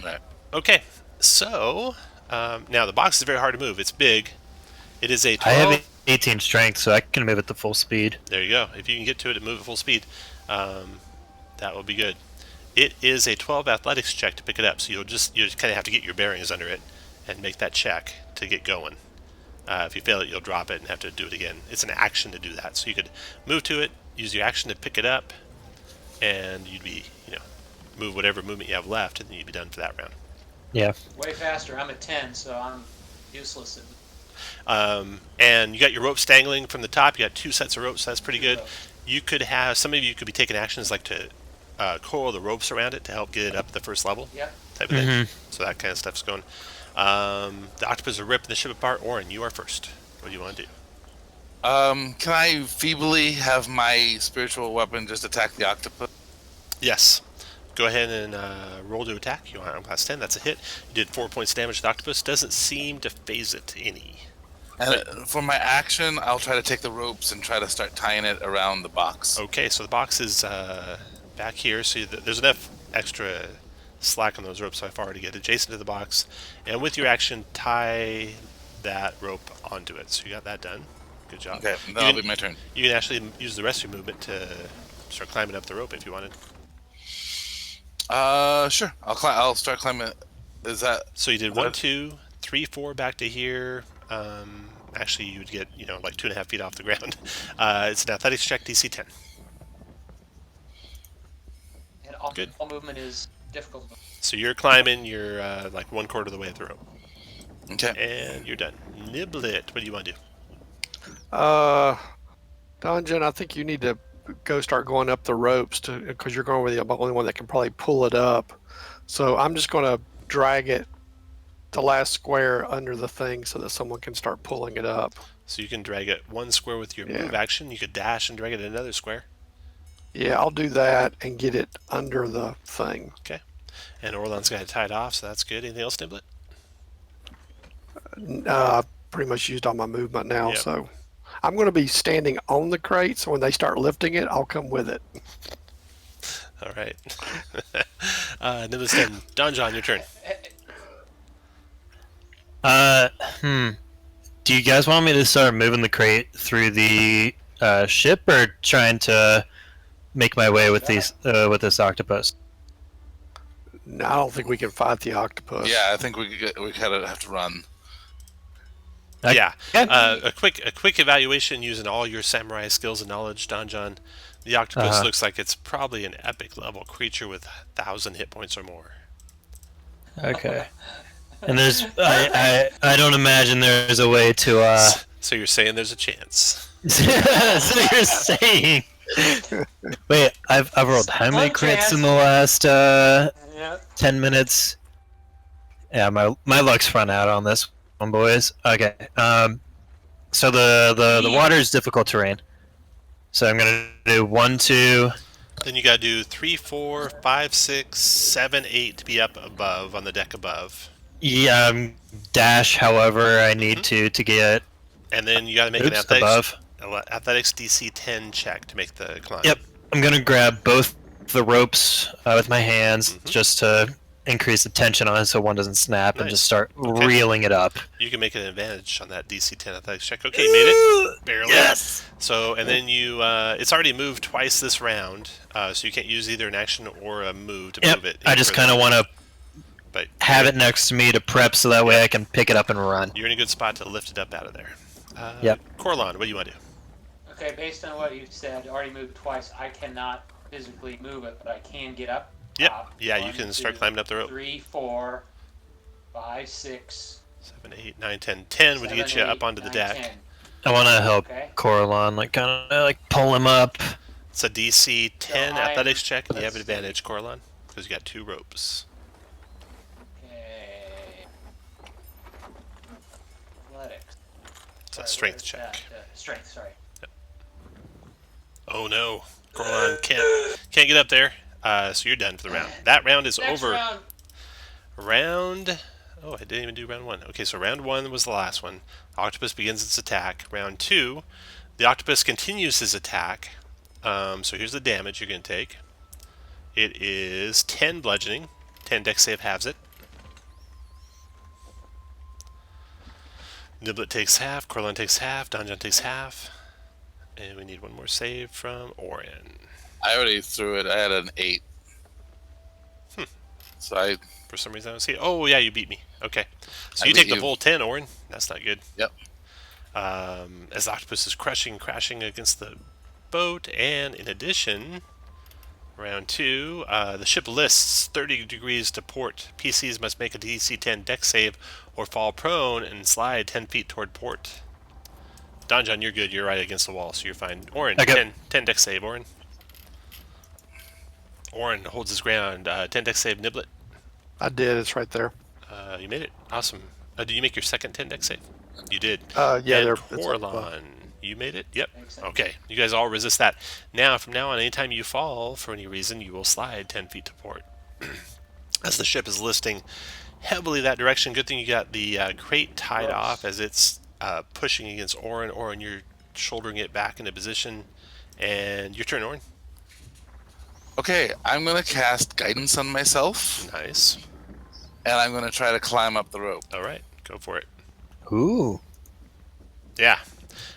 Right. Okay, so now the box is very hard to move. It's big. It is a 12. I have 18 strength, so I can move it to full speed. There you go. If you can get to it and move at full speed, that will be good. It is a 12 athletics check to pick it up, so you just kind of have to get your bearings under it and make that check to get going. If you fail it, you'll drop it and have to do it again. It's an action to do that, so you could move to it, use your action to pick it up, and you'd be, move whatever movement you have left, and then you'd be done for that round. Yeah. Way faster. I'm at 10, so I'm useless at And you got your ropes dangling from the top. You got 2 sets of ropes. So that's pretty good. You could have some of you could be taking actions like to coil the ropes around it to help get it up to the first level. Yep. Type of thing. So that kind of stuff's going. The octopus are ripping the ship apart. Orin, you are first. What do you want to do? Can I feebly have my spiritual weapon just attack the octopus? Yes. Go ahead and roll to attack. You are on class 10. That's a hit. You did 4 points damage to the octopus. Doesn't seem to phase it any. And for my action, I'll try to take the ropes and try to start tying it around the box. Okay, so the box is back here. So there's enough extra slack on those ropes so far to get adjacent to the box. And with your action, tie that rope onto it. So you got that done. Good job. Okay, that'll be my turn. You can actually use the rest of your movement to start climbing up the rope if you wanted. Sure. I'll start climbing. Is that so? You did 1, 2, 3, 4 back to here. Actually, you would get, like 2.5 feet off the ground. It's an athletics check, DC 10. And all, Good. all movement is difficult. So you're climbing, you're like 1/4 of the way up the rope. Okay. And you're done. Niblet, what do you want to do? Dungeon, I think you need to go start going up the ropes because you're going with the only one that can probably pull it up. So I'm just going to drag it the last square under the thing so that someone can start pulling it up. So you can drag it 1 square with your Yeah. move action. You could dash and drag it another square. Yeah, I'll do that and get it under the thing. Okay. And Orlon's got it tied off, so that's good. Anything else, Niblet? Pretty much used all my movement now, Yep. so I'm going to be standing on the crate. So when they start lifting it, I'll come with it. All right. Niblet's done. Don John, your turn. Do you guys want me to start moving the crate through the ship, or trying to make my way with with this octopus? No, I don't think we can fight the octopus. Yeah, I think we kind of have to run. Yeah. Okay. A quick evaluation using all your samurai skills and knowledge, Don John. The octopus looks like it's probably an epic level creature with 1,000 hit points or more. Okay. And there's I don't imagine there's a way to So you're saying there's a chance? so you're saying. Wait, I've rolled how many One crits chance. in the last Yeah. 10 minutes? Yeah, my luck's run out on this one, boys. Okay. So the water is difficult terrain. So I'm gonna do 1, 2. Then you got to do 3, 4, 5, 6, 7, 8 to be up above on the deck above, Yeah, dash however I need to get. and then you got to make an Oops, athletics DC 10 check to make the climb. Yep. I'm gonna grab both the ropes with my hands just to increase the tension on it so one doesn't snap and Nice. just start Okay. reeling it up. You can make an advantage on that DC 10 athletics check. Okay, you made it. Barely. Yes. So, and then you, it's already moved twice this round, so you can't use either an action or a move to Yep. move it. I just kind of want to But have it next to me to prep so that way I can pick it up and run. you're in a good spot to lift it up out of there. Yep. Corlon, what do you want to do? Okay, based on what you said, already moved twice. I cannot physically move it, but I can get up. Yep. top. Yeah, you 1, can start 2, climbing up the rope. 3, 4, 5, 6. 7, 8, 9, 10. 10 would get you up onto the deck. 10. I want to help Okay. Coralon, like kind of like pull him up. It's a DC 10 So athletics check, and you have let's advantage, Corlon, because you got 2 ropes. Okay. Athletics. It's a Sorry, strength what is check. that? Strength, sorry. Oh no, Corlon can't get up there. So you're done for the round. That round is Next over. round. Oh, I didn't even do round 1. Okay, so round 1 was the last one. Octopus begins its attack. Round 2, the octopus continues his attack. So here's the damage you're going to take. It is 10 bludgeoning. 10 dex save halves it. Niblet takes half. Corlon takes half. Donjon takes half. And we need one more save from Orin. I already threw it. I had an 8. So I. For some reason I don't see it. Oh, yeah, you beat me. Okay. So I you beat take the you. full 10, Orin. That's not good. Yep. As the octopus is crashing against the boat, and in addition, round 2, the ship lists 30 degrees to port. PCs must make a DC 10 deck save or fall prone and slide 10 feet toward port. Donjon, you're good. You're right against the wall, so you're fine. Orin, Okay. 10 deck save, Orin. Orin holds his ground. 10 deck save, Niblet. I did. It's right there. You made it. Awesome. Did you make your second 10 deck save? You did. Yeah, And it's up above. Corlon, you made it? Yep. Thanks. Okay. You guys all resist that. Now, from now on, anytime you fall for any reason, you will slide 10 feet to port. As the ship is listing heavily that direction. Good thing you got the crate tied off as it's pushing against Orin. Orin, you're shouldering it back into position. And your turn, Orin. Okay, I'm gonna cast guidance on myself, Nice. and I'm gonna try to climb up the rope. All right. Go for it. Ooh. Yeah.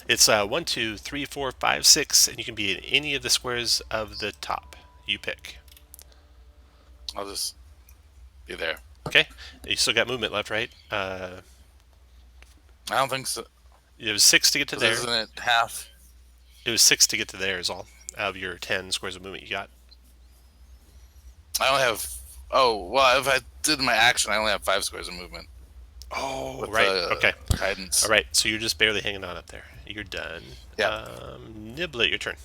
It's 1, 2, 3, 4, 5, 6, and you can be in any of the squares of the top. You pick. I'll just be there. Okay. You still got movement left, right? I don't think so. It was 6 to get to 'Cause there. isn't it half? It was 6 to get to there is all out of your 10 squares of movement you got. I only have. Oh well, if I did my action, I only have 5 squares of movement. Oh, with right. the Okay. Guidance. All right. So you're just barely hanging on up there. You're done. Yeah. Niblet, your turn.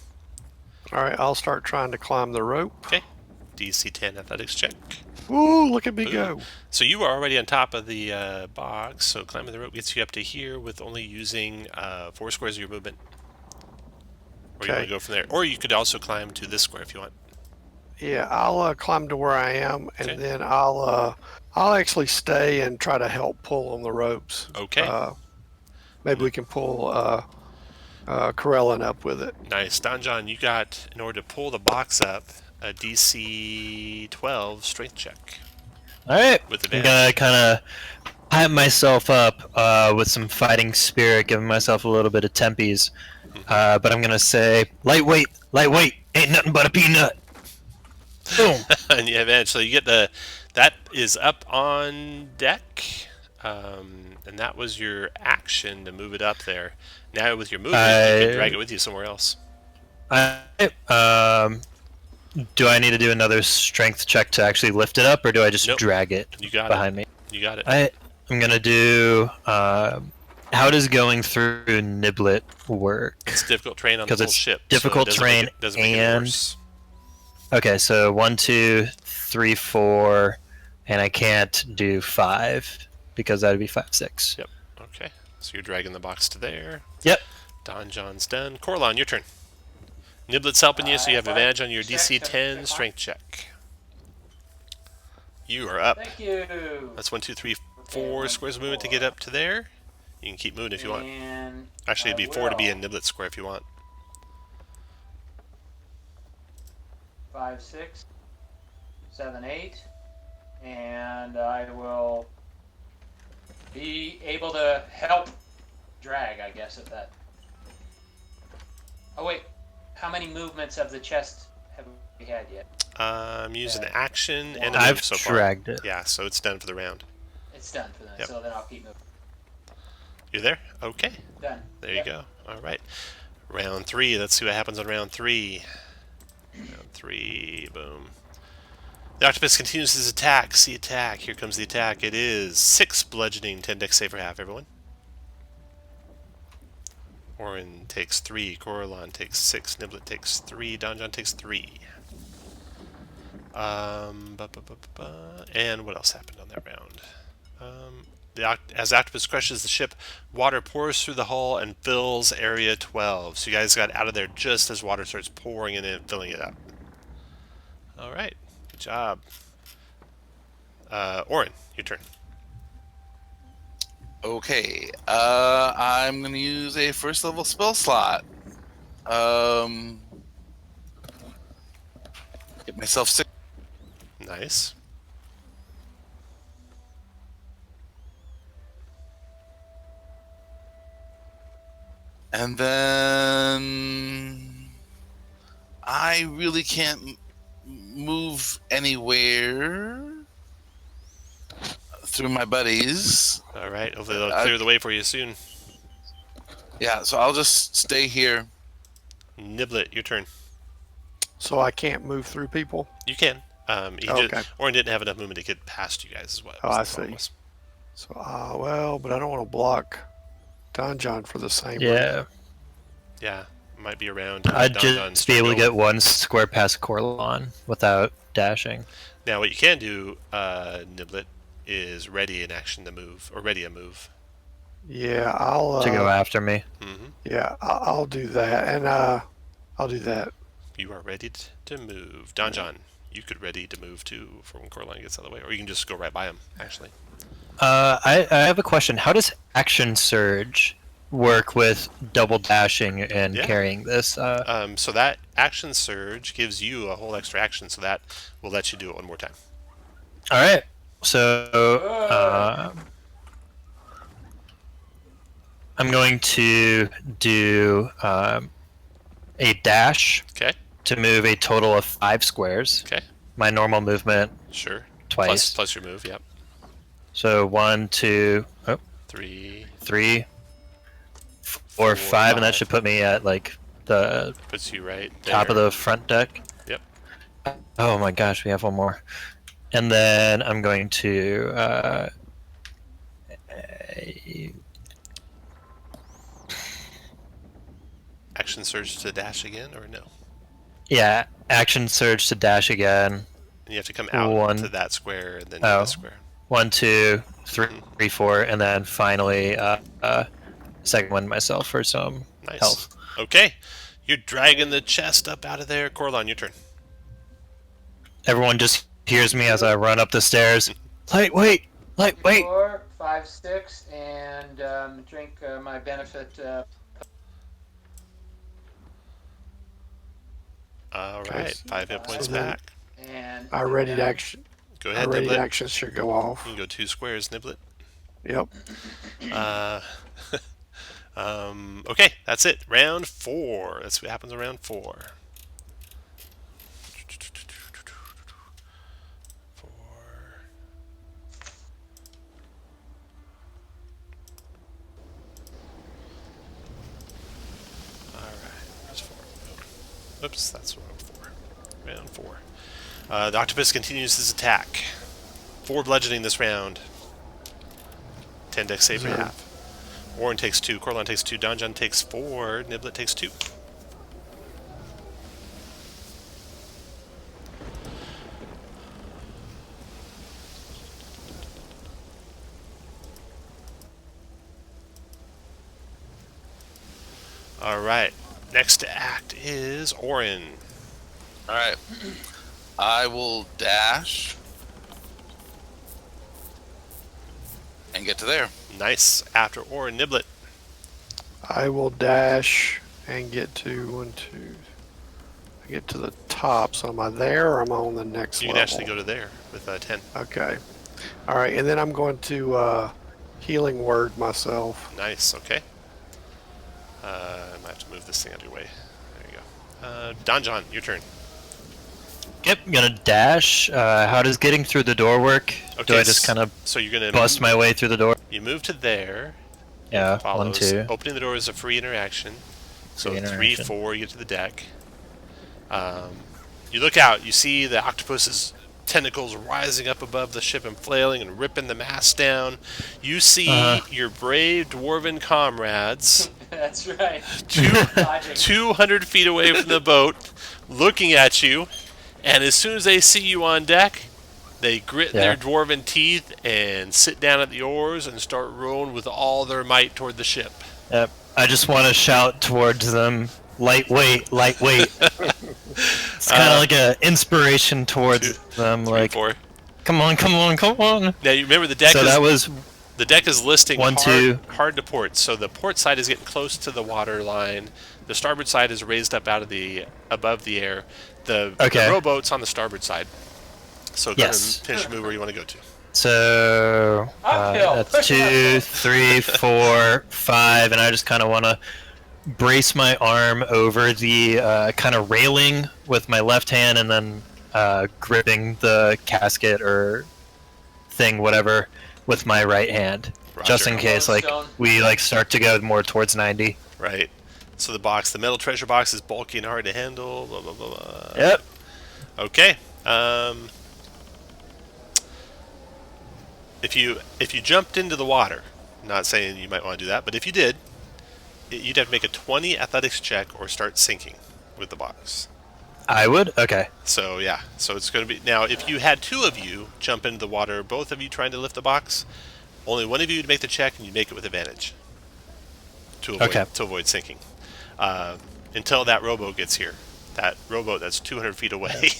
All right, I'll start trying to climb the rope. Okay. DC 10 athletics check. Ooh, look at me Ooh. go. So you are already on top of the box. So climbing the rope gets you up to here with only using 4 squares of your movement. Or you want to go from there. Or you could also climb to this square if you want. Yeah, I'll climb to where I am, and Okay. then I'll actually stay and try to help pull on the ropes. Okay. Maybe we can pull Corellin up with it. Nice. Don John, you got, in order to pull the box up, a DC 12 strength check. All right. With I'm advantage. gonna kind of hype myself up with some fighting spirit, giving myself a little bit of tempies. But I'm gonna say, lightweight, ain't nothing but a peanut. Boom. And you have advantage. So you get that is up on deck. And that was your action to move it up there. Now with your movement, you can drag it with you somewhere else. Do I need to do another strength check to actually lift it up, or do I just Nope. drag it You got behind me? You got it. I'm gonna do. How does going through Niblet work? It's difficult terrain on the 'Cause whole it's ship. difficult so terrain doesn't make it and- worse. Okay, so 1, 2, 3, 4, and I can't do 5 because that would be 5, 6. Yep. Okay. So you're dragging the box to there. Yep. Don John's done. Corlon, your turn. Niblet's helping you, so you have advantage on your DC 10 strength check. You are up. Thank you. That's 1, 2, 3, 4 squares of movement to get up to there. You can keep moving if you want. And Actually, it'd be 4 to be will. in Niblet square if you want. 5, 6, 7, 8, and I will be able to help drag, I guess, at that. Oh wait, how many movements of the chest have we had yet? I'm using action and a I've move so far. dragged it. Yeah, so it's done for the round. It's done for that, Yep. so then I'll keep moving. You're there? Okay. Done. There you go. All right. Round 3. Let's see what happens on round 3. Round 3. Boom. The octopus continues his attack. See attack. Here comes the attack. It is 6 bludgeoning, 10 dex save for half, everyone. Orin takes 3. Coralon takes 6. Niblet takes 3. Donjon takes 3. And what else happened on that round? As Octopus crushes the ship, water pours through the hull and fills Area 12. So you guys got out of there just as water starts pouring in and filling it up. All right. Good job. Orin, your turn. Okay. I'm gonna use a first level spell slot. Get myself 6. Nice. And then I really can't move anywhere through my buddies. All right. Hopefully they'll clear the way for you soon. Yeah, so I'll just stay here. Niblet, your turn. So I can't move through people? You can. Okay. Orin didn't have enough movement to get past you guys as well. Oh, I see. So, well, but I don't want to block Donjon for the same reason. Yeah. Yeah, might be around. I'd Donjon's just be able to turn. get 1 square past Corlon without dashing. Now, what you can do, Niblet, is ready in action to move, or ready a move. Yeah, I'll To go after me. Yeah, I'll do that, and I'll do that. You are ready to move. Donjon, you could ready to move too for when Corlon gets out of the way, or you can just go right by him, actually. I have a question. How does Action Surge work with double dashing and carrying this? So that action surge gives you a whole extra action, so that will let you do it one more time. All right. So I'm going to do a dash Okay. to move a total of 5 squares. Okay. My normal movement Sure. twice. Plus your move. Yep. So 1, 2, 3, 3, 4, 5, and that should put me at like the Puts you right there. top of the front deck. Yep. Oh my gosh, we have one more. And then I'm going to Action surge to dash again, or no? yeah, action surge to dash again. And you have to come out to that square and then to this square. 1, 2, 3, 4, and then finally second one myself for some health. Okay, you're dragging the chest up out of there. Corlon, your turn. Everyone just hears me as I run up the stairs. Lightweight! 4, 5, 6, and drink my benefit. All right, 5 hit points back. And I ready to action. Go ahead, Ready Niblet. action should go off. You can go 2 squares, Niblet. Yep. Okay, that's it. Round 4. That's what happens in round 4. 4. All right, where's 4? Oops, that's round 4. Round 4. The octopus continues his attack. 4 bludgeoning this round. 10 dex save for half. Warren takes 2, Corlon takes 2, Donjon takes 4, Niblet takes 2. Alright, next to act is Orin. Alright. I will dash and get to there. Nice. After Orin, Niblet. I will dash and get to 1, 2. I get to the top. So am I there or am I on the next You level? can actually go to there with 10. Okay. All right, and then I'm going to healing word myself. Nice, okay. I might have to move this thing out of your way. There you go. Donjon, your turn. Yep, I'm gonna dash. How does getting through the door work? Okay, Do I just kind of so you're gonna bust my way through the door? You move to there. Yeah, Follows. 1, 2. Opening the door is a free interaction. So Free 3, interaction. 4, you get to the deck. You look out. You see the octopus's tentacles rising up above the ship and flailing and ripping the mast down. You see your brave dwarven comrades That's right. 200 feet away from the boat looking at you. And as soon as they see you on deck, they grit their dwarven teeth and sit down at the oars and start rowing with all their might toward the ship. Yep. I just want to shout towards them, lightweight, lightweight. It's kind of like an inspiration towards them, 3, like, 4. come on, come on, come on. Now you remember the deck. So that was the deck is listing 1, 2. hard to port. So the port side is getting close to the water line. The starboard side is raised up out of above the air. The rowboat's on the starboard side. So go ahead and finish your move where you want to go to. So that's 2, 3, 4, 5, and I just kind of want to brace my arm over the kind of railing with my left hand, and then gripping the casket or thing, whatever, with my right hand, just in case we start to go more towards 90. Right. So the metal treasure box is bulky and hard to handle. Blah blah blah. Blah. Yep. Okay. If you jumped into the water, not saying you might want to do that, but if you did, you'd have to make a 20 athletics check or start sinking with the box. I would? Okay. So yeah, so it's going to be now. If you had 2 of you jump into the water, both of you trying to lift the box, only one of you would make the check, and you make it with advantage to avoid sinking. Until that rowboat gets here, that rowboat that's 200 feet away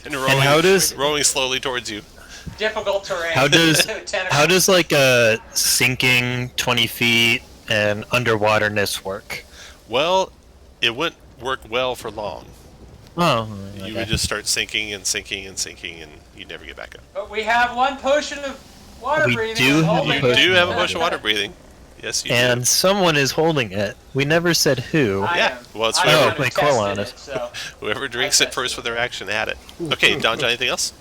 and rowing slowly towards you. Difficult terrain. How does like sinking 20 feet and underwaterness work? Well, it wouldn't work well for long. Oh, okay. You would just start sinking and sinking and sinking, and you'd never get back up. But we have 1 potion of water breathing. You do have a potion of water breathing. Yes, you do. And someone is holding it. We never said who. Yeah, well, it's whoever drinks it first with their action had it. Okay, Donjon, anything else?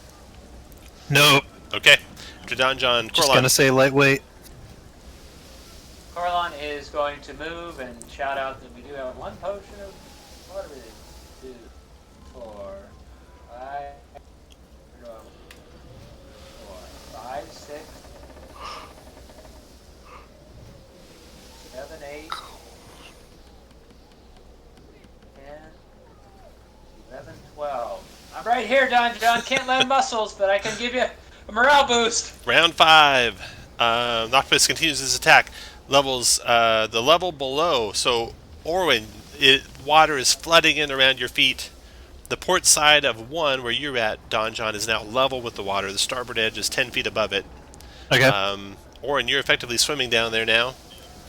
Nope. Okay, after Donjon, Just gonna say lightweight. Corlon, Coralon is going to move and shout out that we do have one potion of water breathing. 2, 4, 5, 6, 7, 8, 10, 11, 12. I'm right here, Don John. Can't lend muscles, but I can give you a morale boost. Round 5. The octopus continues his attack. Levels the level below. So, Orwin, water is flooding in around your feet. The port side of 1, where you're at, Don John, is now level with the water. The starboard edge is 10 feet above it. Okay. Orwin, you're effectively swimming down there now.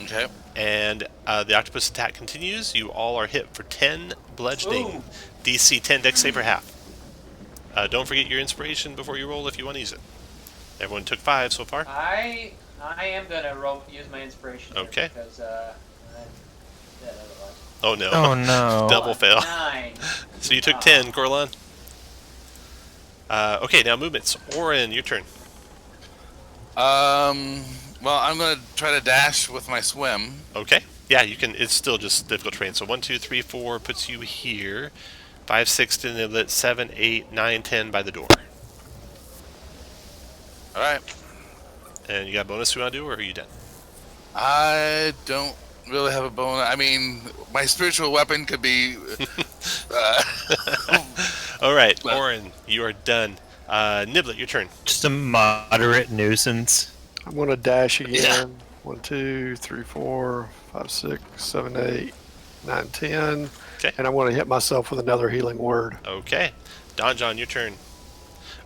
Okay. And the octopus attack continues. You all are hit for 10 bludgeoning. Ooh. DC 10 dex save for half. Don't forget your inspiration before you roll if you want to use it. Everyone took 5 so far. I am gonna use my inspiration. here Okay. Because I'm dead otherwise. Oh no. Oh no. Double fail. 9. So you took 10, Corlon. Okay, now movements. Orin, your turn. Well, I'm gonna try to dash with my swim. Okay. Yeah, you can. It's still just difficult terrain. So 1, 2, 3, 4 puts you here. 5, 6, 7, 8, 9, 10 by the door. All right. And you got a bonus you want to do, or are you done? I don't really have a bonus. I mean, my spiritual weapon could be. All right, Orin, you are done. Niblet, your turn. Just a moderate nuisance. I'm going to dash again. Yeah. 1, 2, 3, 4, 5, 6, 7, 8, 9, 10. Okay. And I'm going to hit myself with another healing word. Okay. Don John, your turn.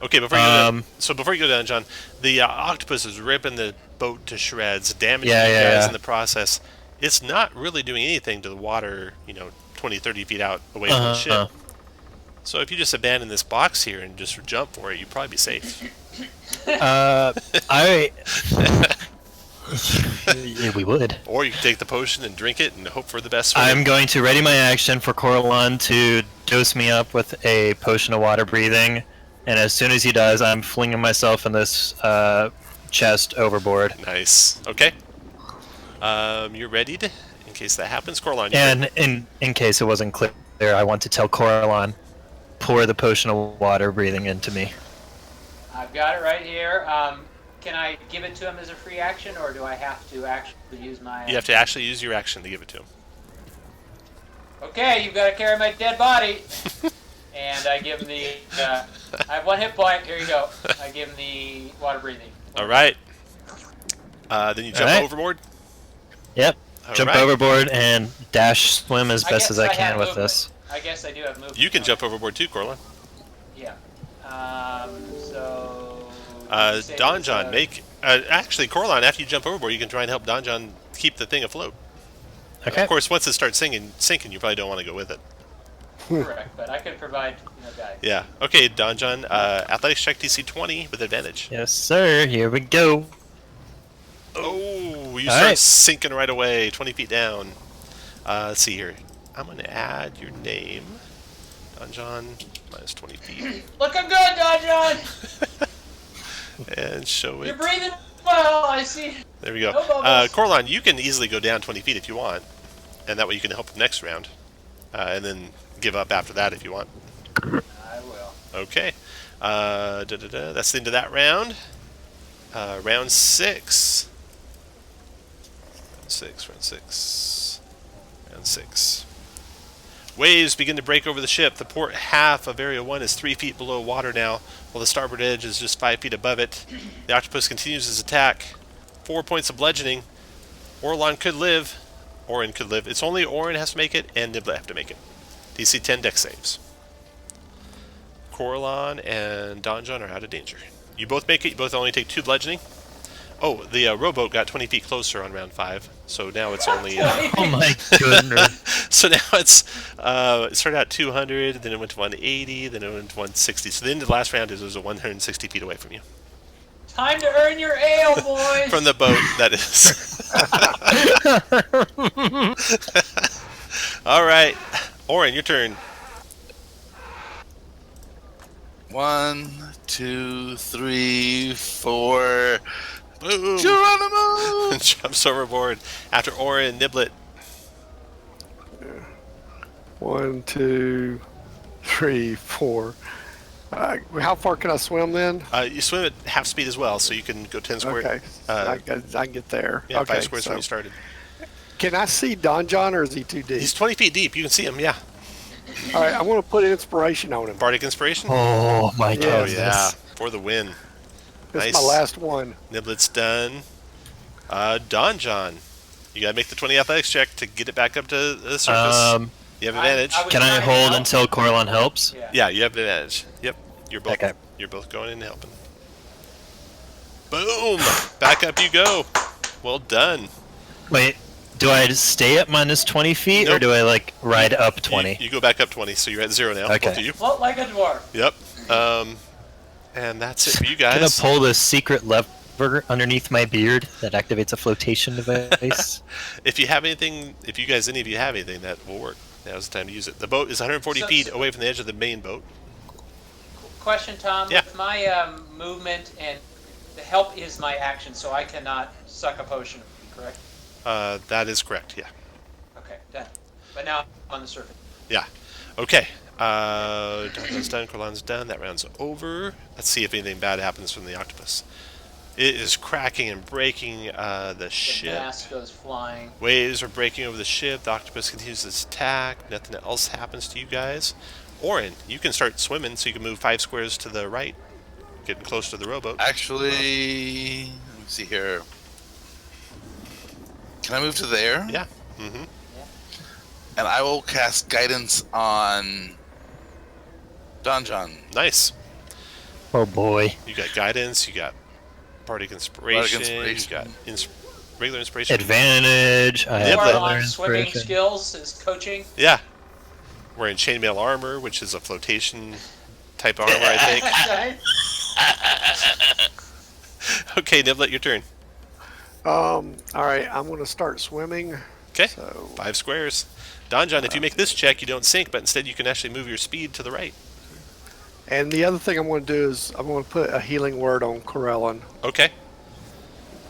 Okay, before you go, Don John, the octopus is ripping the boat to shreds, damaging you guys in the process. It's not really doing anything to the water, 20, 30 feet out away from the ship. So if you just abandon this box here and just jump for it, you'd probably be safe. Yeah, we would. Or you can take the potion and drink it and hope for the best. I'm going to ready my action for Coralon to dose me up with a potion of water breathing, and as soon as he does, I'm flinging myself in this chest overboard. Nice. Okay. You're readied in case that happens, Coralon. And in case it wasn't clear, I want to tell Coralon, pour the potion of water breathing into me. I've got it right here. Can I give it to him as a free action, or do I have to actually use my... You have to actually use your action to give it to him. Okay, you've got to carry my dead body. And I give him the... I have 1 hit point. Here you go. I give him the water breathing. All right. Then you jump overboard? Yep. All Jump right. overboard and dash swim as best as I can have with movement. this. I guess I do have movement. You can jump overboard too, Corlon. Yeah. So... Don John, actually, Corlon, after you jump overboard, you can try and help Don John keep the thing afloat. Okay. Of course, once it starts sinking, you probably don't want to go with it. Correct, but I could provide guidance. Yeah. Okay, Don John, athletics check DC 20 with advantage. Yes, sir. Here we go. Oh, you All start right. sinking right away, 20 feet down. Let's see here. I'm going to add your name. Don John, minus 20 feet. Looking good, Don John! And show You're it. breathing well, I see. There we go. No bubbles. Corlon, you can easily go down 20 feet if you want. And that way you can help the next round. And then give up after that if you want. I will. Okay. That's the end of that round. Round 6. Round 6. Waves begin to break over the ship. The port half of Area 1 is 3 feet below water now, while the starboard edge is just 5 feet above it. The octopus continues his attack. 4 points of bludgeoning. Orin could live. It's only Orin has to make it, and Niblet have to make it. DC 10 dex saves. Coralon and Don John are out of danger. You both make it. You both only take 2 bludgeoning. Oh, the rowboat got 20 feet closer on round 5, so now it's only... Oh my goodness. so now it's... it started out 200, then it went to 180, then it went to 160. So the end of the last round is it was 160 feet away from you. Time to earn your ale, boys! From the boat, that is. All right. Orin, your turn. 1, 2, 3, 4, Boom! Geronimo! Jumps overboard after Orin. Niblet. 1, 2, 3, 4. How far can I swim then? You swim at half speed as well, so you can go 10 square. Okay, I can get there. Yeah, okay, 5 squares so when you started. can I see Don John, or is he too deep? He's 20 feet deep. You can see him, yeah. All right, I want to put inspiration on him. Bardic Inspiration? Oh my Oh, goodness. yeah. For the win. This Nice. is my last one. Niblet's done. Don John. You got to make the 20 athletics check to get it back up to the surface. You have advantage. I was Can I trying to hold help. until Corlon helps? Yeah. Yeah, you have advantage. Yep. You're both Okay. You're both going in and helping. Boom! Back up you go. Well done. Wait, do I stay at minus 20 feet, or Nope. do I like ride up 20? You go back up 20, so you're at 0 now. Okay. Both of you. Float like a dwarf. Yep. And that's it for you Can I guys. pull the secret lever underneath my beard that activates a flotation device? If you have anything, if you guys, any of you have anything, that will work. Now's the time to use it. The boat is 140 feet away from the edge of the main boat. Question, Tom. Yeah. With my movement and the help is my action, so I cannot suck a potion. Correct? That is correct. Yeah. Okay, done. But now I'm on the surface. Yeah. Okay. Don's done. Corlan's done. That round's over. Let's see if anything bad happens from the octopus. It is cracking and breaking the The ship. mask goes flying. Waves are breaking over the ship. The octopus continues its attack. Nothing else happens to you guys. Orin, you can start swimming, so you can move 5 squares to the right, getting close to the rowboat. Actually, let me see here. Can I move to there? Yeah. Mm-hmm. And I will cast guidance on Don John. Nice. Oh boy. You got guidance. You got Bardic Inspiration. Inspiration. You got regular Inspiration. Advantage. I have Niblet. other Corlon's swimming inspiration. skills is coaching. Yeah. Wearing chainmail armor, which is a flotation type armor, I think. Okay, Niblet, your turn. All right, I'm going to start swimming. Okay. So 5 squares. Donjon, if you make this check, you don't sink, but instead you can actually move your speed to the right. And the other thing I'm going to do is I'm going to put a healing word on Corellin. Okay.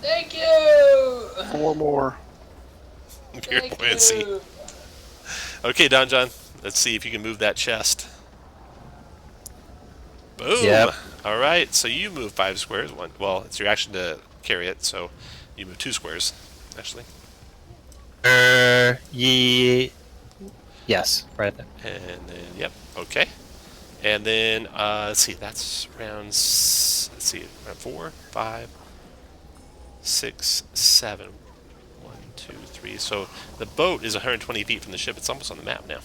Thank you. 4 more. Your Thank buoyancy. you. Okay, Donjon, let's see if you can move that chest. Boom. Yep. All right, so you move 5 squares. Well, it's your action to carry it, so you move 2 squares, actually. Yes, right there. And then, yep, okay. And then, let's see, that's round 4, 5, 6, 7. 1, 2, 3. So the boat is 120 feet from the ship. It's almost on the map now.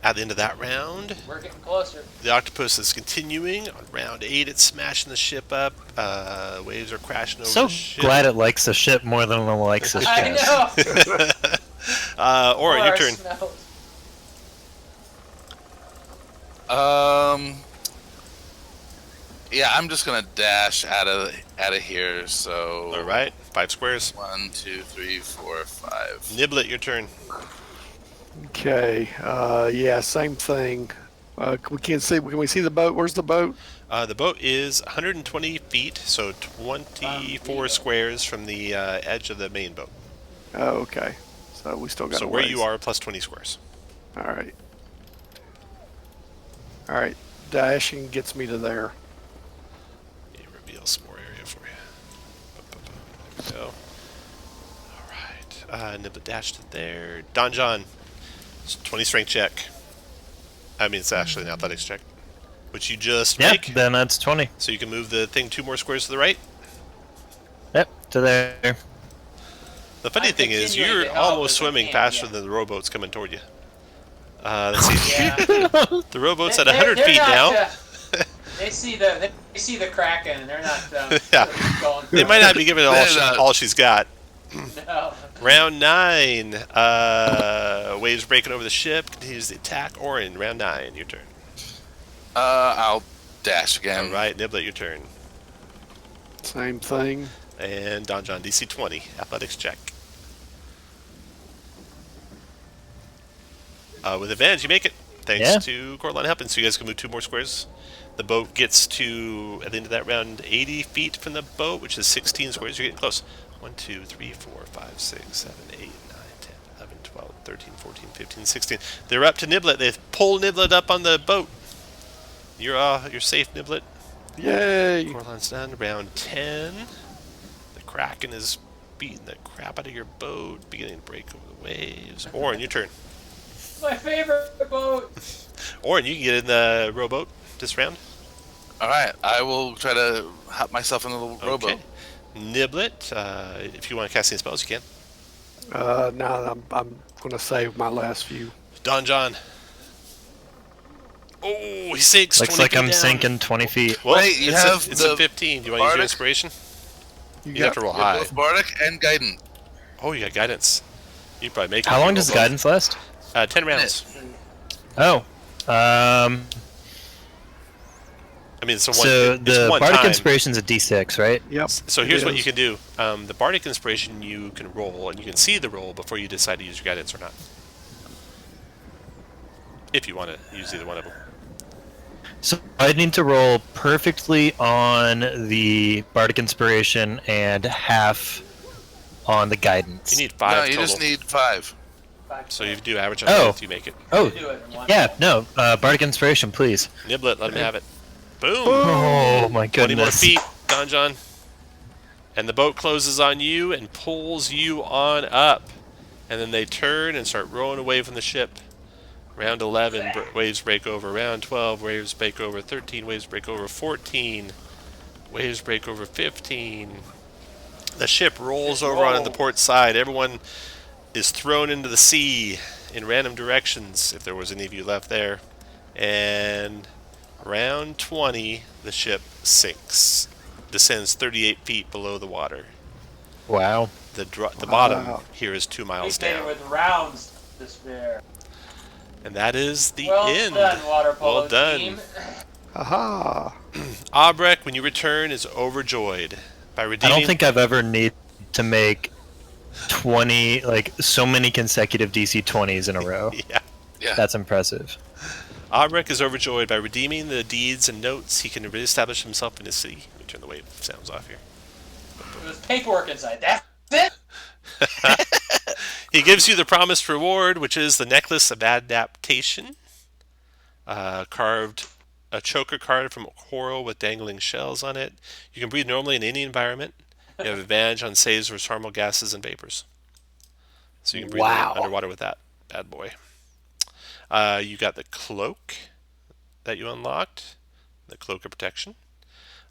At the end of that round, We're getting closer. the octopus is continuing. On round 8, it's smashing the ship up. Waves are crashing over So the ship. glad it likes the ship more than it likes the I chest. know. Orin, your turn. Smells. Yeah, I'm just gonna dash out of here. So All right, 5 squares. 1, 2, 3, 4, 5. Niblet, your turn. Okay. Yeah, same thing. Can we see the boat? Where's the boat? The boat is 120 feet, so 24 squares from the edge of the main boat. Oh, okay. So we still got. So a where ways. you are, plus 20 squares. All right. All right. Dashing gets me to there. Let me reveal some more area for you. There we go. All right. Niblet dashed it there. Donjon, it's a 20 strength check. I mean, it's actually an athletics check, which you just Yep, make. then that's 20. So you can move the thing 2 more squares to the right. Yep, to there. The funny I'm thing is, continuing you're to help almost as I swimming can, faster yeah. than the rowboat's coming toward you. Let's see. Yeah. The rowboat's at They're 100 feet not, now. They see the Kraken, and they're not Yeah. going. They might not be giving it They're not. all she's got. No. Round 9. Waves breaking over the ship. Continues the attack. Orin, round 9. Your turn. I'll dash again. All right, Niblet, your turn. Same thing. And Donjon, DC 20. Athletics check. With advantage, you make it. Thanks Yeah. to Cortland helping, so you guys can move 2 more squares The boat gets to, at the end of that round, 80 feet from the boat, which is 16 squares. You're getting close. 1, 2, 3, 4, 5, 6, 7, 8, 9, 10, 11, 12, 13, 14, 15, 16. They're up to Niblet. They pull Niblet up on the boat. You're safe, Niblet. Yay! Corlan's done. Round 10. The Kraken is beating the crap out of your boat, beginning to break over the waves. Orin, your turn. My favorite boat. Orin, you can get in the rowboat this round. All right, I will try to hop myself in the little rowboat. Niblet, if you want to cast any spells, you can. No, I'm going to save my last few. Don John. Oh, he sinks. Looks 20 like feet I'm down. sinking 20 feet. Well, Wait, you have it's a the 15. Do you want to use your Bardic? inspiration? You got- have to roll You're high. both Bardic and Guidance. Oh, you got guidance. You probably make it. How if you long roll does both. guidance last? 10 rounds. Oh. I mean, it's So it's the one Bardic time. Inspiration's a D6, right? Yep. So here's it what you is. can do. The Bardic Inspiration you can roll, and you can see the roll before you decide to use your guidance or not. If you want to use either one of them. So I need to roll perfectly on the Bardic Inspiration and half on the guidance. You need 5 No, you total. just need 5. So if you do average on Oh. both, you make it. Oh, Do it in one. yeah, no. Bardic Inspiration, please. Niblet, let him have it. Boom! Oh, my 20 more goodness. feet, Don John. And the boat closes on you and pulls you on up. And then they turn and start rowing away from the ship. Round 11, waves break over. Round 12, waves break over. 13, waves break over. 14, waves break over. 15. The ship rolls over on the port side. Everyone is thrown into the sea in random directions, if there was any of you left there. And round 20, the ship sinks. Descends 38 feet below the water. Wow. The bottom Wow. here is 2 miles Big down. with rounds to spare. And that is the Well end. done, water polo Well done. team. Aha! Albrecht, when you return, is overjoyed by I redeeming. don't think I've ever need to make 20, like, so many consecutive DC 20s in a row. Yeah. Yeah. That's impressive. Albrecht is overjoyed by redeeming the deeds and notes. He can reestablish himself in his city. Let me turn the wave sounds off here. There's paperwork inside. That's it. He gives you the promised reward, which is the necklace of adaptation. Carved a choker carved from coral with dangling shells on it. You can breathe normally in any environment. You have advantage on saves versus harmful gases and vapors. So you can breathe Wow. underwater with that bad boy. You got the cloak that you unlocked, the cloak of protection.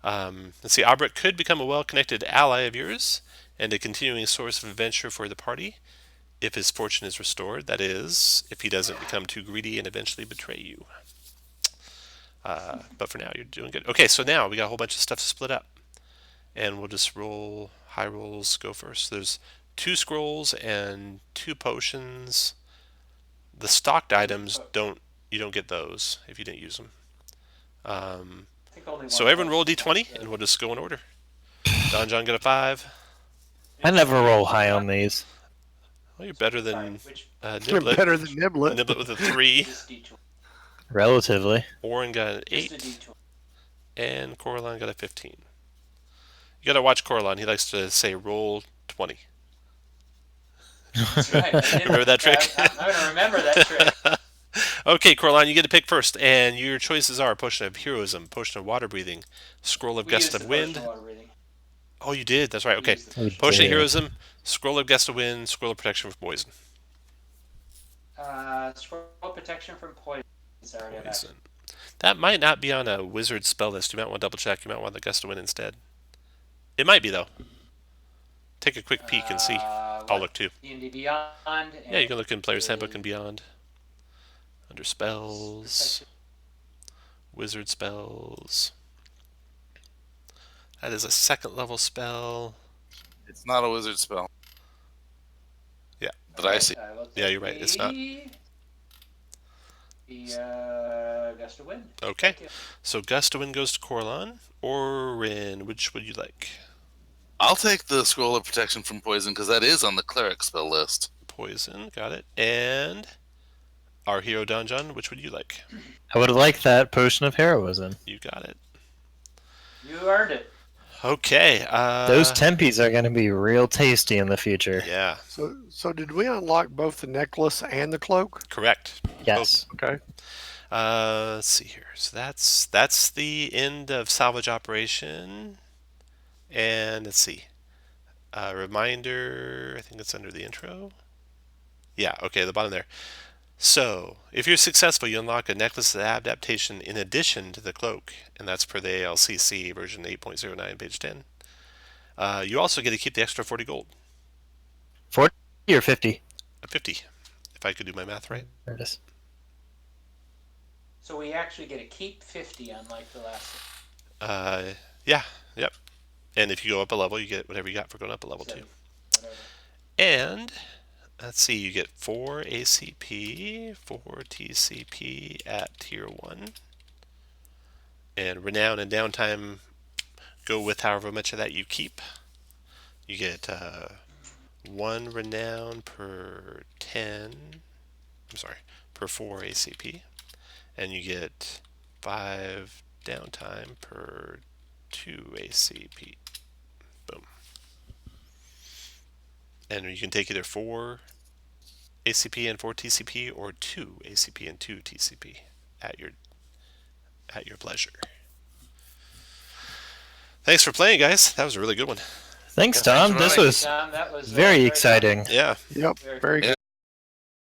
Let's see, Albrecht could become a well-connected ally of yours and a continuing source of adventure for the party if his fortune is restored. That is, if he doesn't become too greedy and eventually betray you. But for now, you're doing good. Okay, so now we got a whole bunch of stuff to split up. And we'll just roll, high rolls go first. There's 2 scrolls and 2 potions. The stocked items, you don't get those if you didn't use them. I think only So one everyone roll person d20, has and we'll just go in order. Don John got a 5. I never roll high on these. Well, you're better Sorry, than which You're Niblet. better than Niblet. Niblet with a 3. is D20? Relatively. Orin got an Just a 8. D20. And Coraline got a 15. You gotta watch Coraline. He likes to say roll 20. That's right. I didn't- Remember that trick? I'm gonna remember that trick. Okay, Coraline, you get to pick first, and your choices are Potion of Heroism, Potion of Water Breathing, Scroll of We Gust used of the Wind. potion of water breathing. Oh, you did. That's right. We Okay. used the potion. Potion of Yeah. Heroism, Scroll of Gust of Wind, Scroll of Protection from Poison. Scroll protection from poison. Sorry, I'm Poison. That might not be on a wizard spell list. You might want to double check. You might want the Gust of Wind instead. It might be, though. Take a quick peek and see. I'll look too. D&D Beyond. Yeah, you can look in Player's Handbook and beyond. Under spells, wizard spells. That is a 2nd level spell. It's not a wizard spell. Yeah. But I see. Yeah, you're right, it's not. The Gust of Wind. Okay. Thank you. So Gust of Wind goes to Corlon. Orin, which would you like? I'll take the Scroll of Protection from Poison because that is on the Cleric spell list. Poison, got it. And Our hero Don John, which would you like? I would like that potion of heroism. You got it. You earned it. Okay. Those tempies are going to be real tasty in the future. Yeah, So did we unlock both the necklace and the cloak? correct. Yes. Okay. Let's see here. So that's the end of salvage operation. And let's see. Reminder. I think it's under the intro. Yeah. Okay. The bottom there. So, if you're successful, you unlock a necklace adaptation in addition to the cloak, and that's per the ALCC version 8.09, page 10. You also get to keep the extra 40 gold. 40 or 50? 50, if I could do my math right. There it is. So we actually get to keep 50, unlike the last Yeah, yep. And if you go up a level, you get whatever you got for going up a level too. whatever. And let's see, you get 4 ACP, 4 TCP at tier 1. And renown and downtime go with however much of that you keep. You get 1 renown per 10. I'm sorry, per 4 ACP. And you get 5 downtime per 2 ACP. Boom. And you can take either 4 ACP and 4 TCP or 2 ACP and 2 TCP at your pleasure. Thanks for playing, guys. That was a really good one. Thanks, Yeah, thanks Tom. for This running. was Tom, that was very exciting. Yeah. Yep. Very good.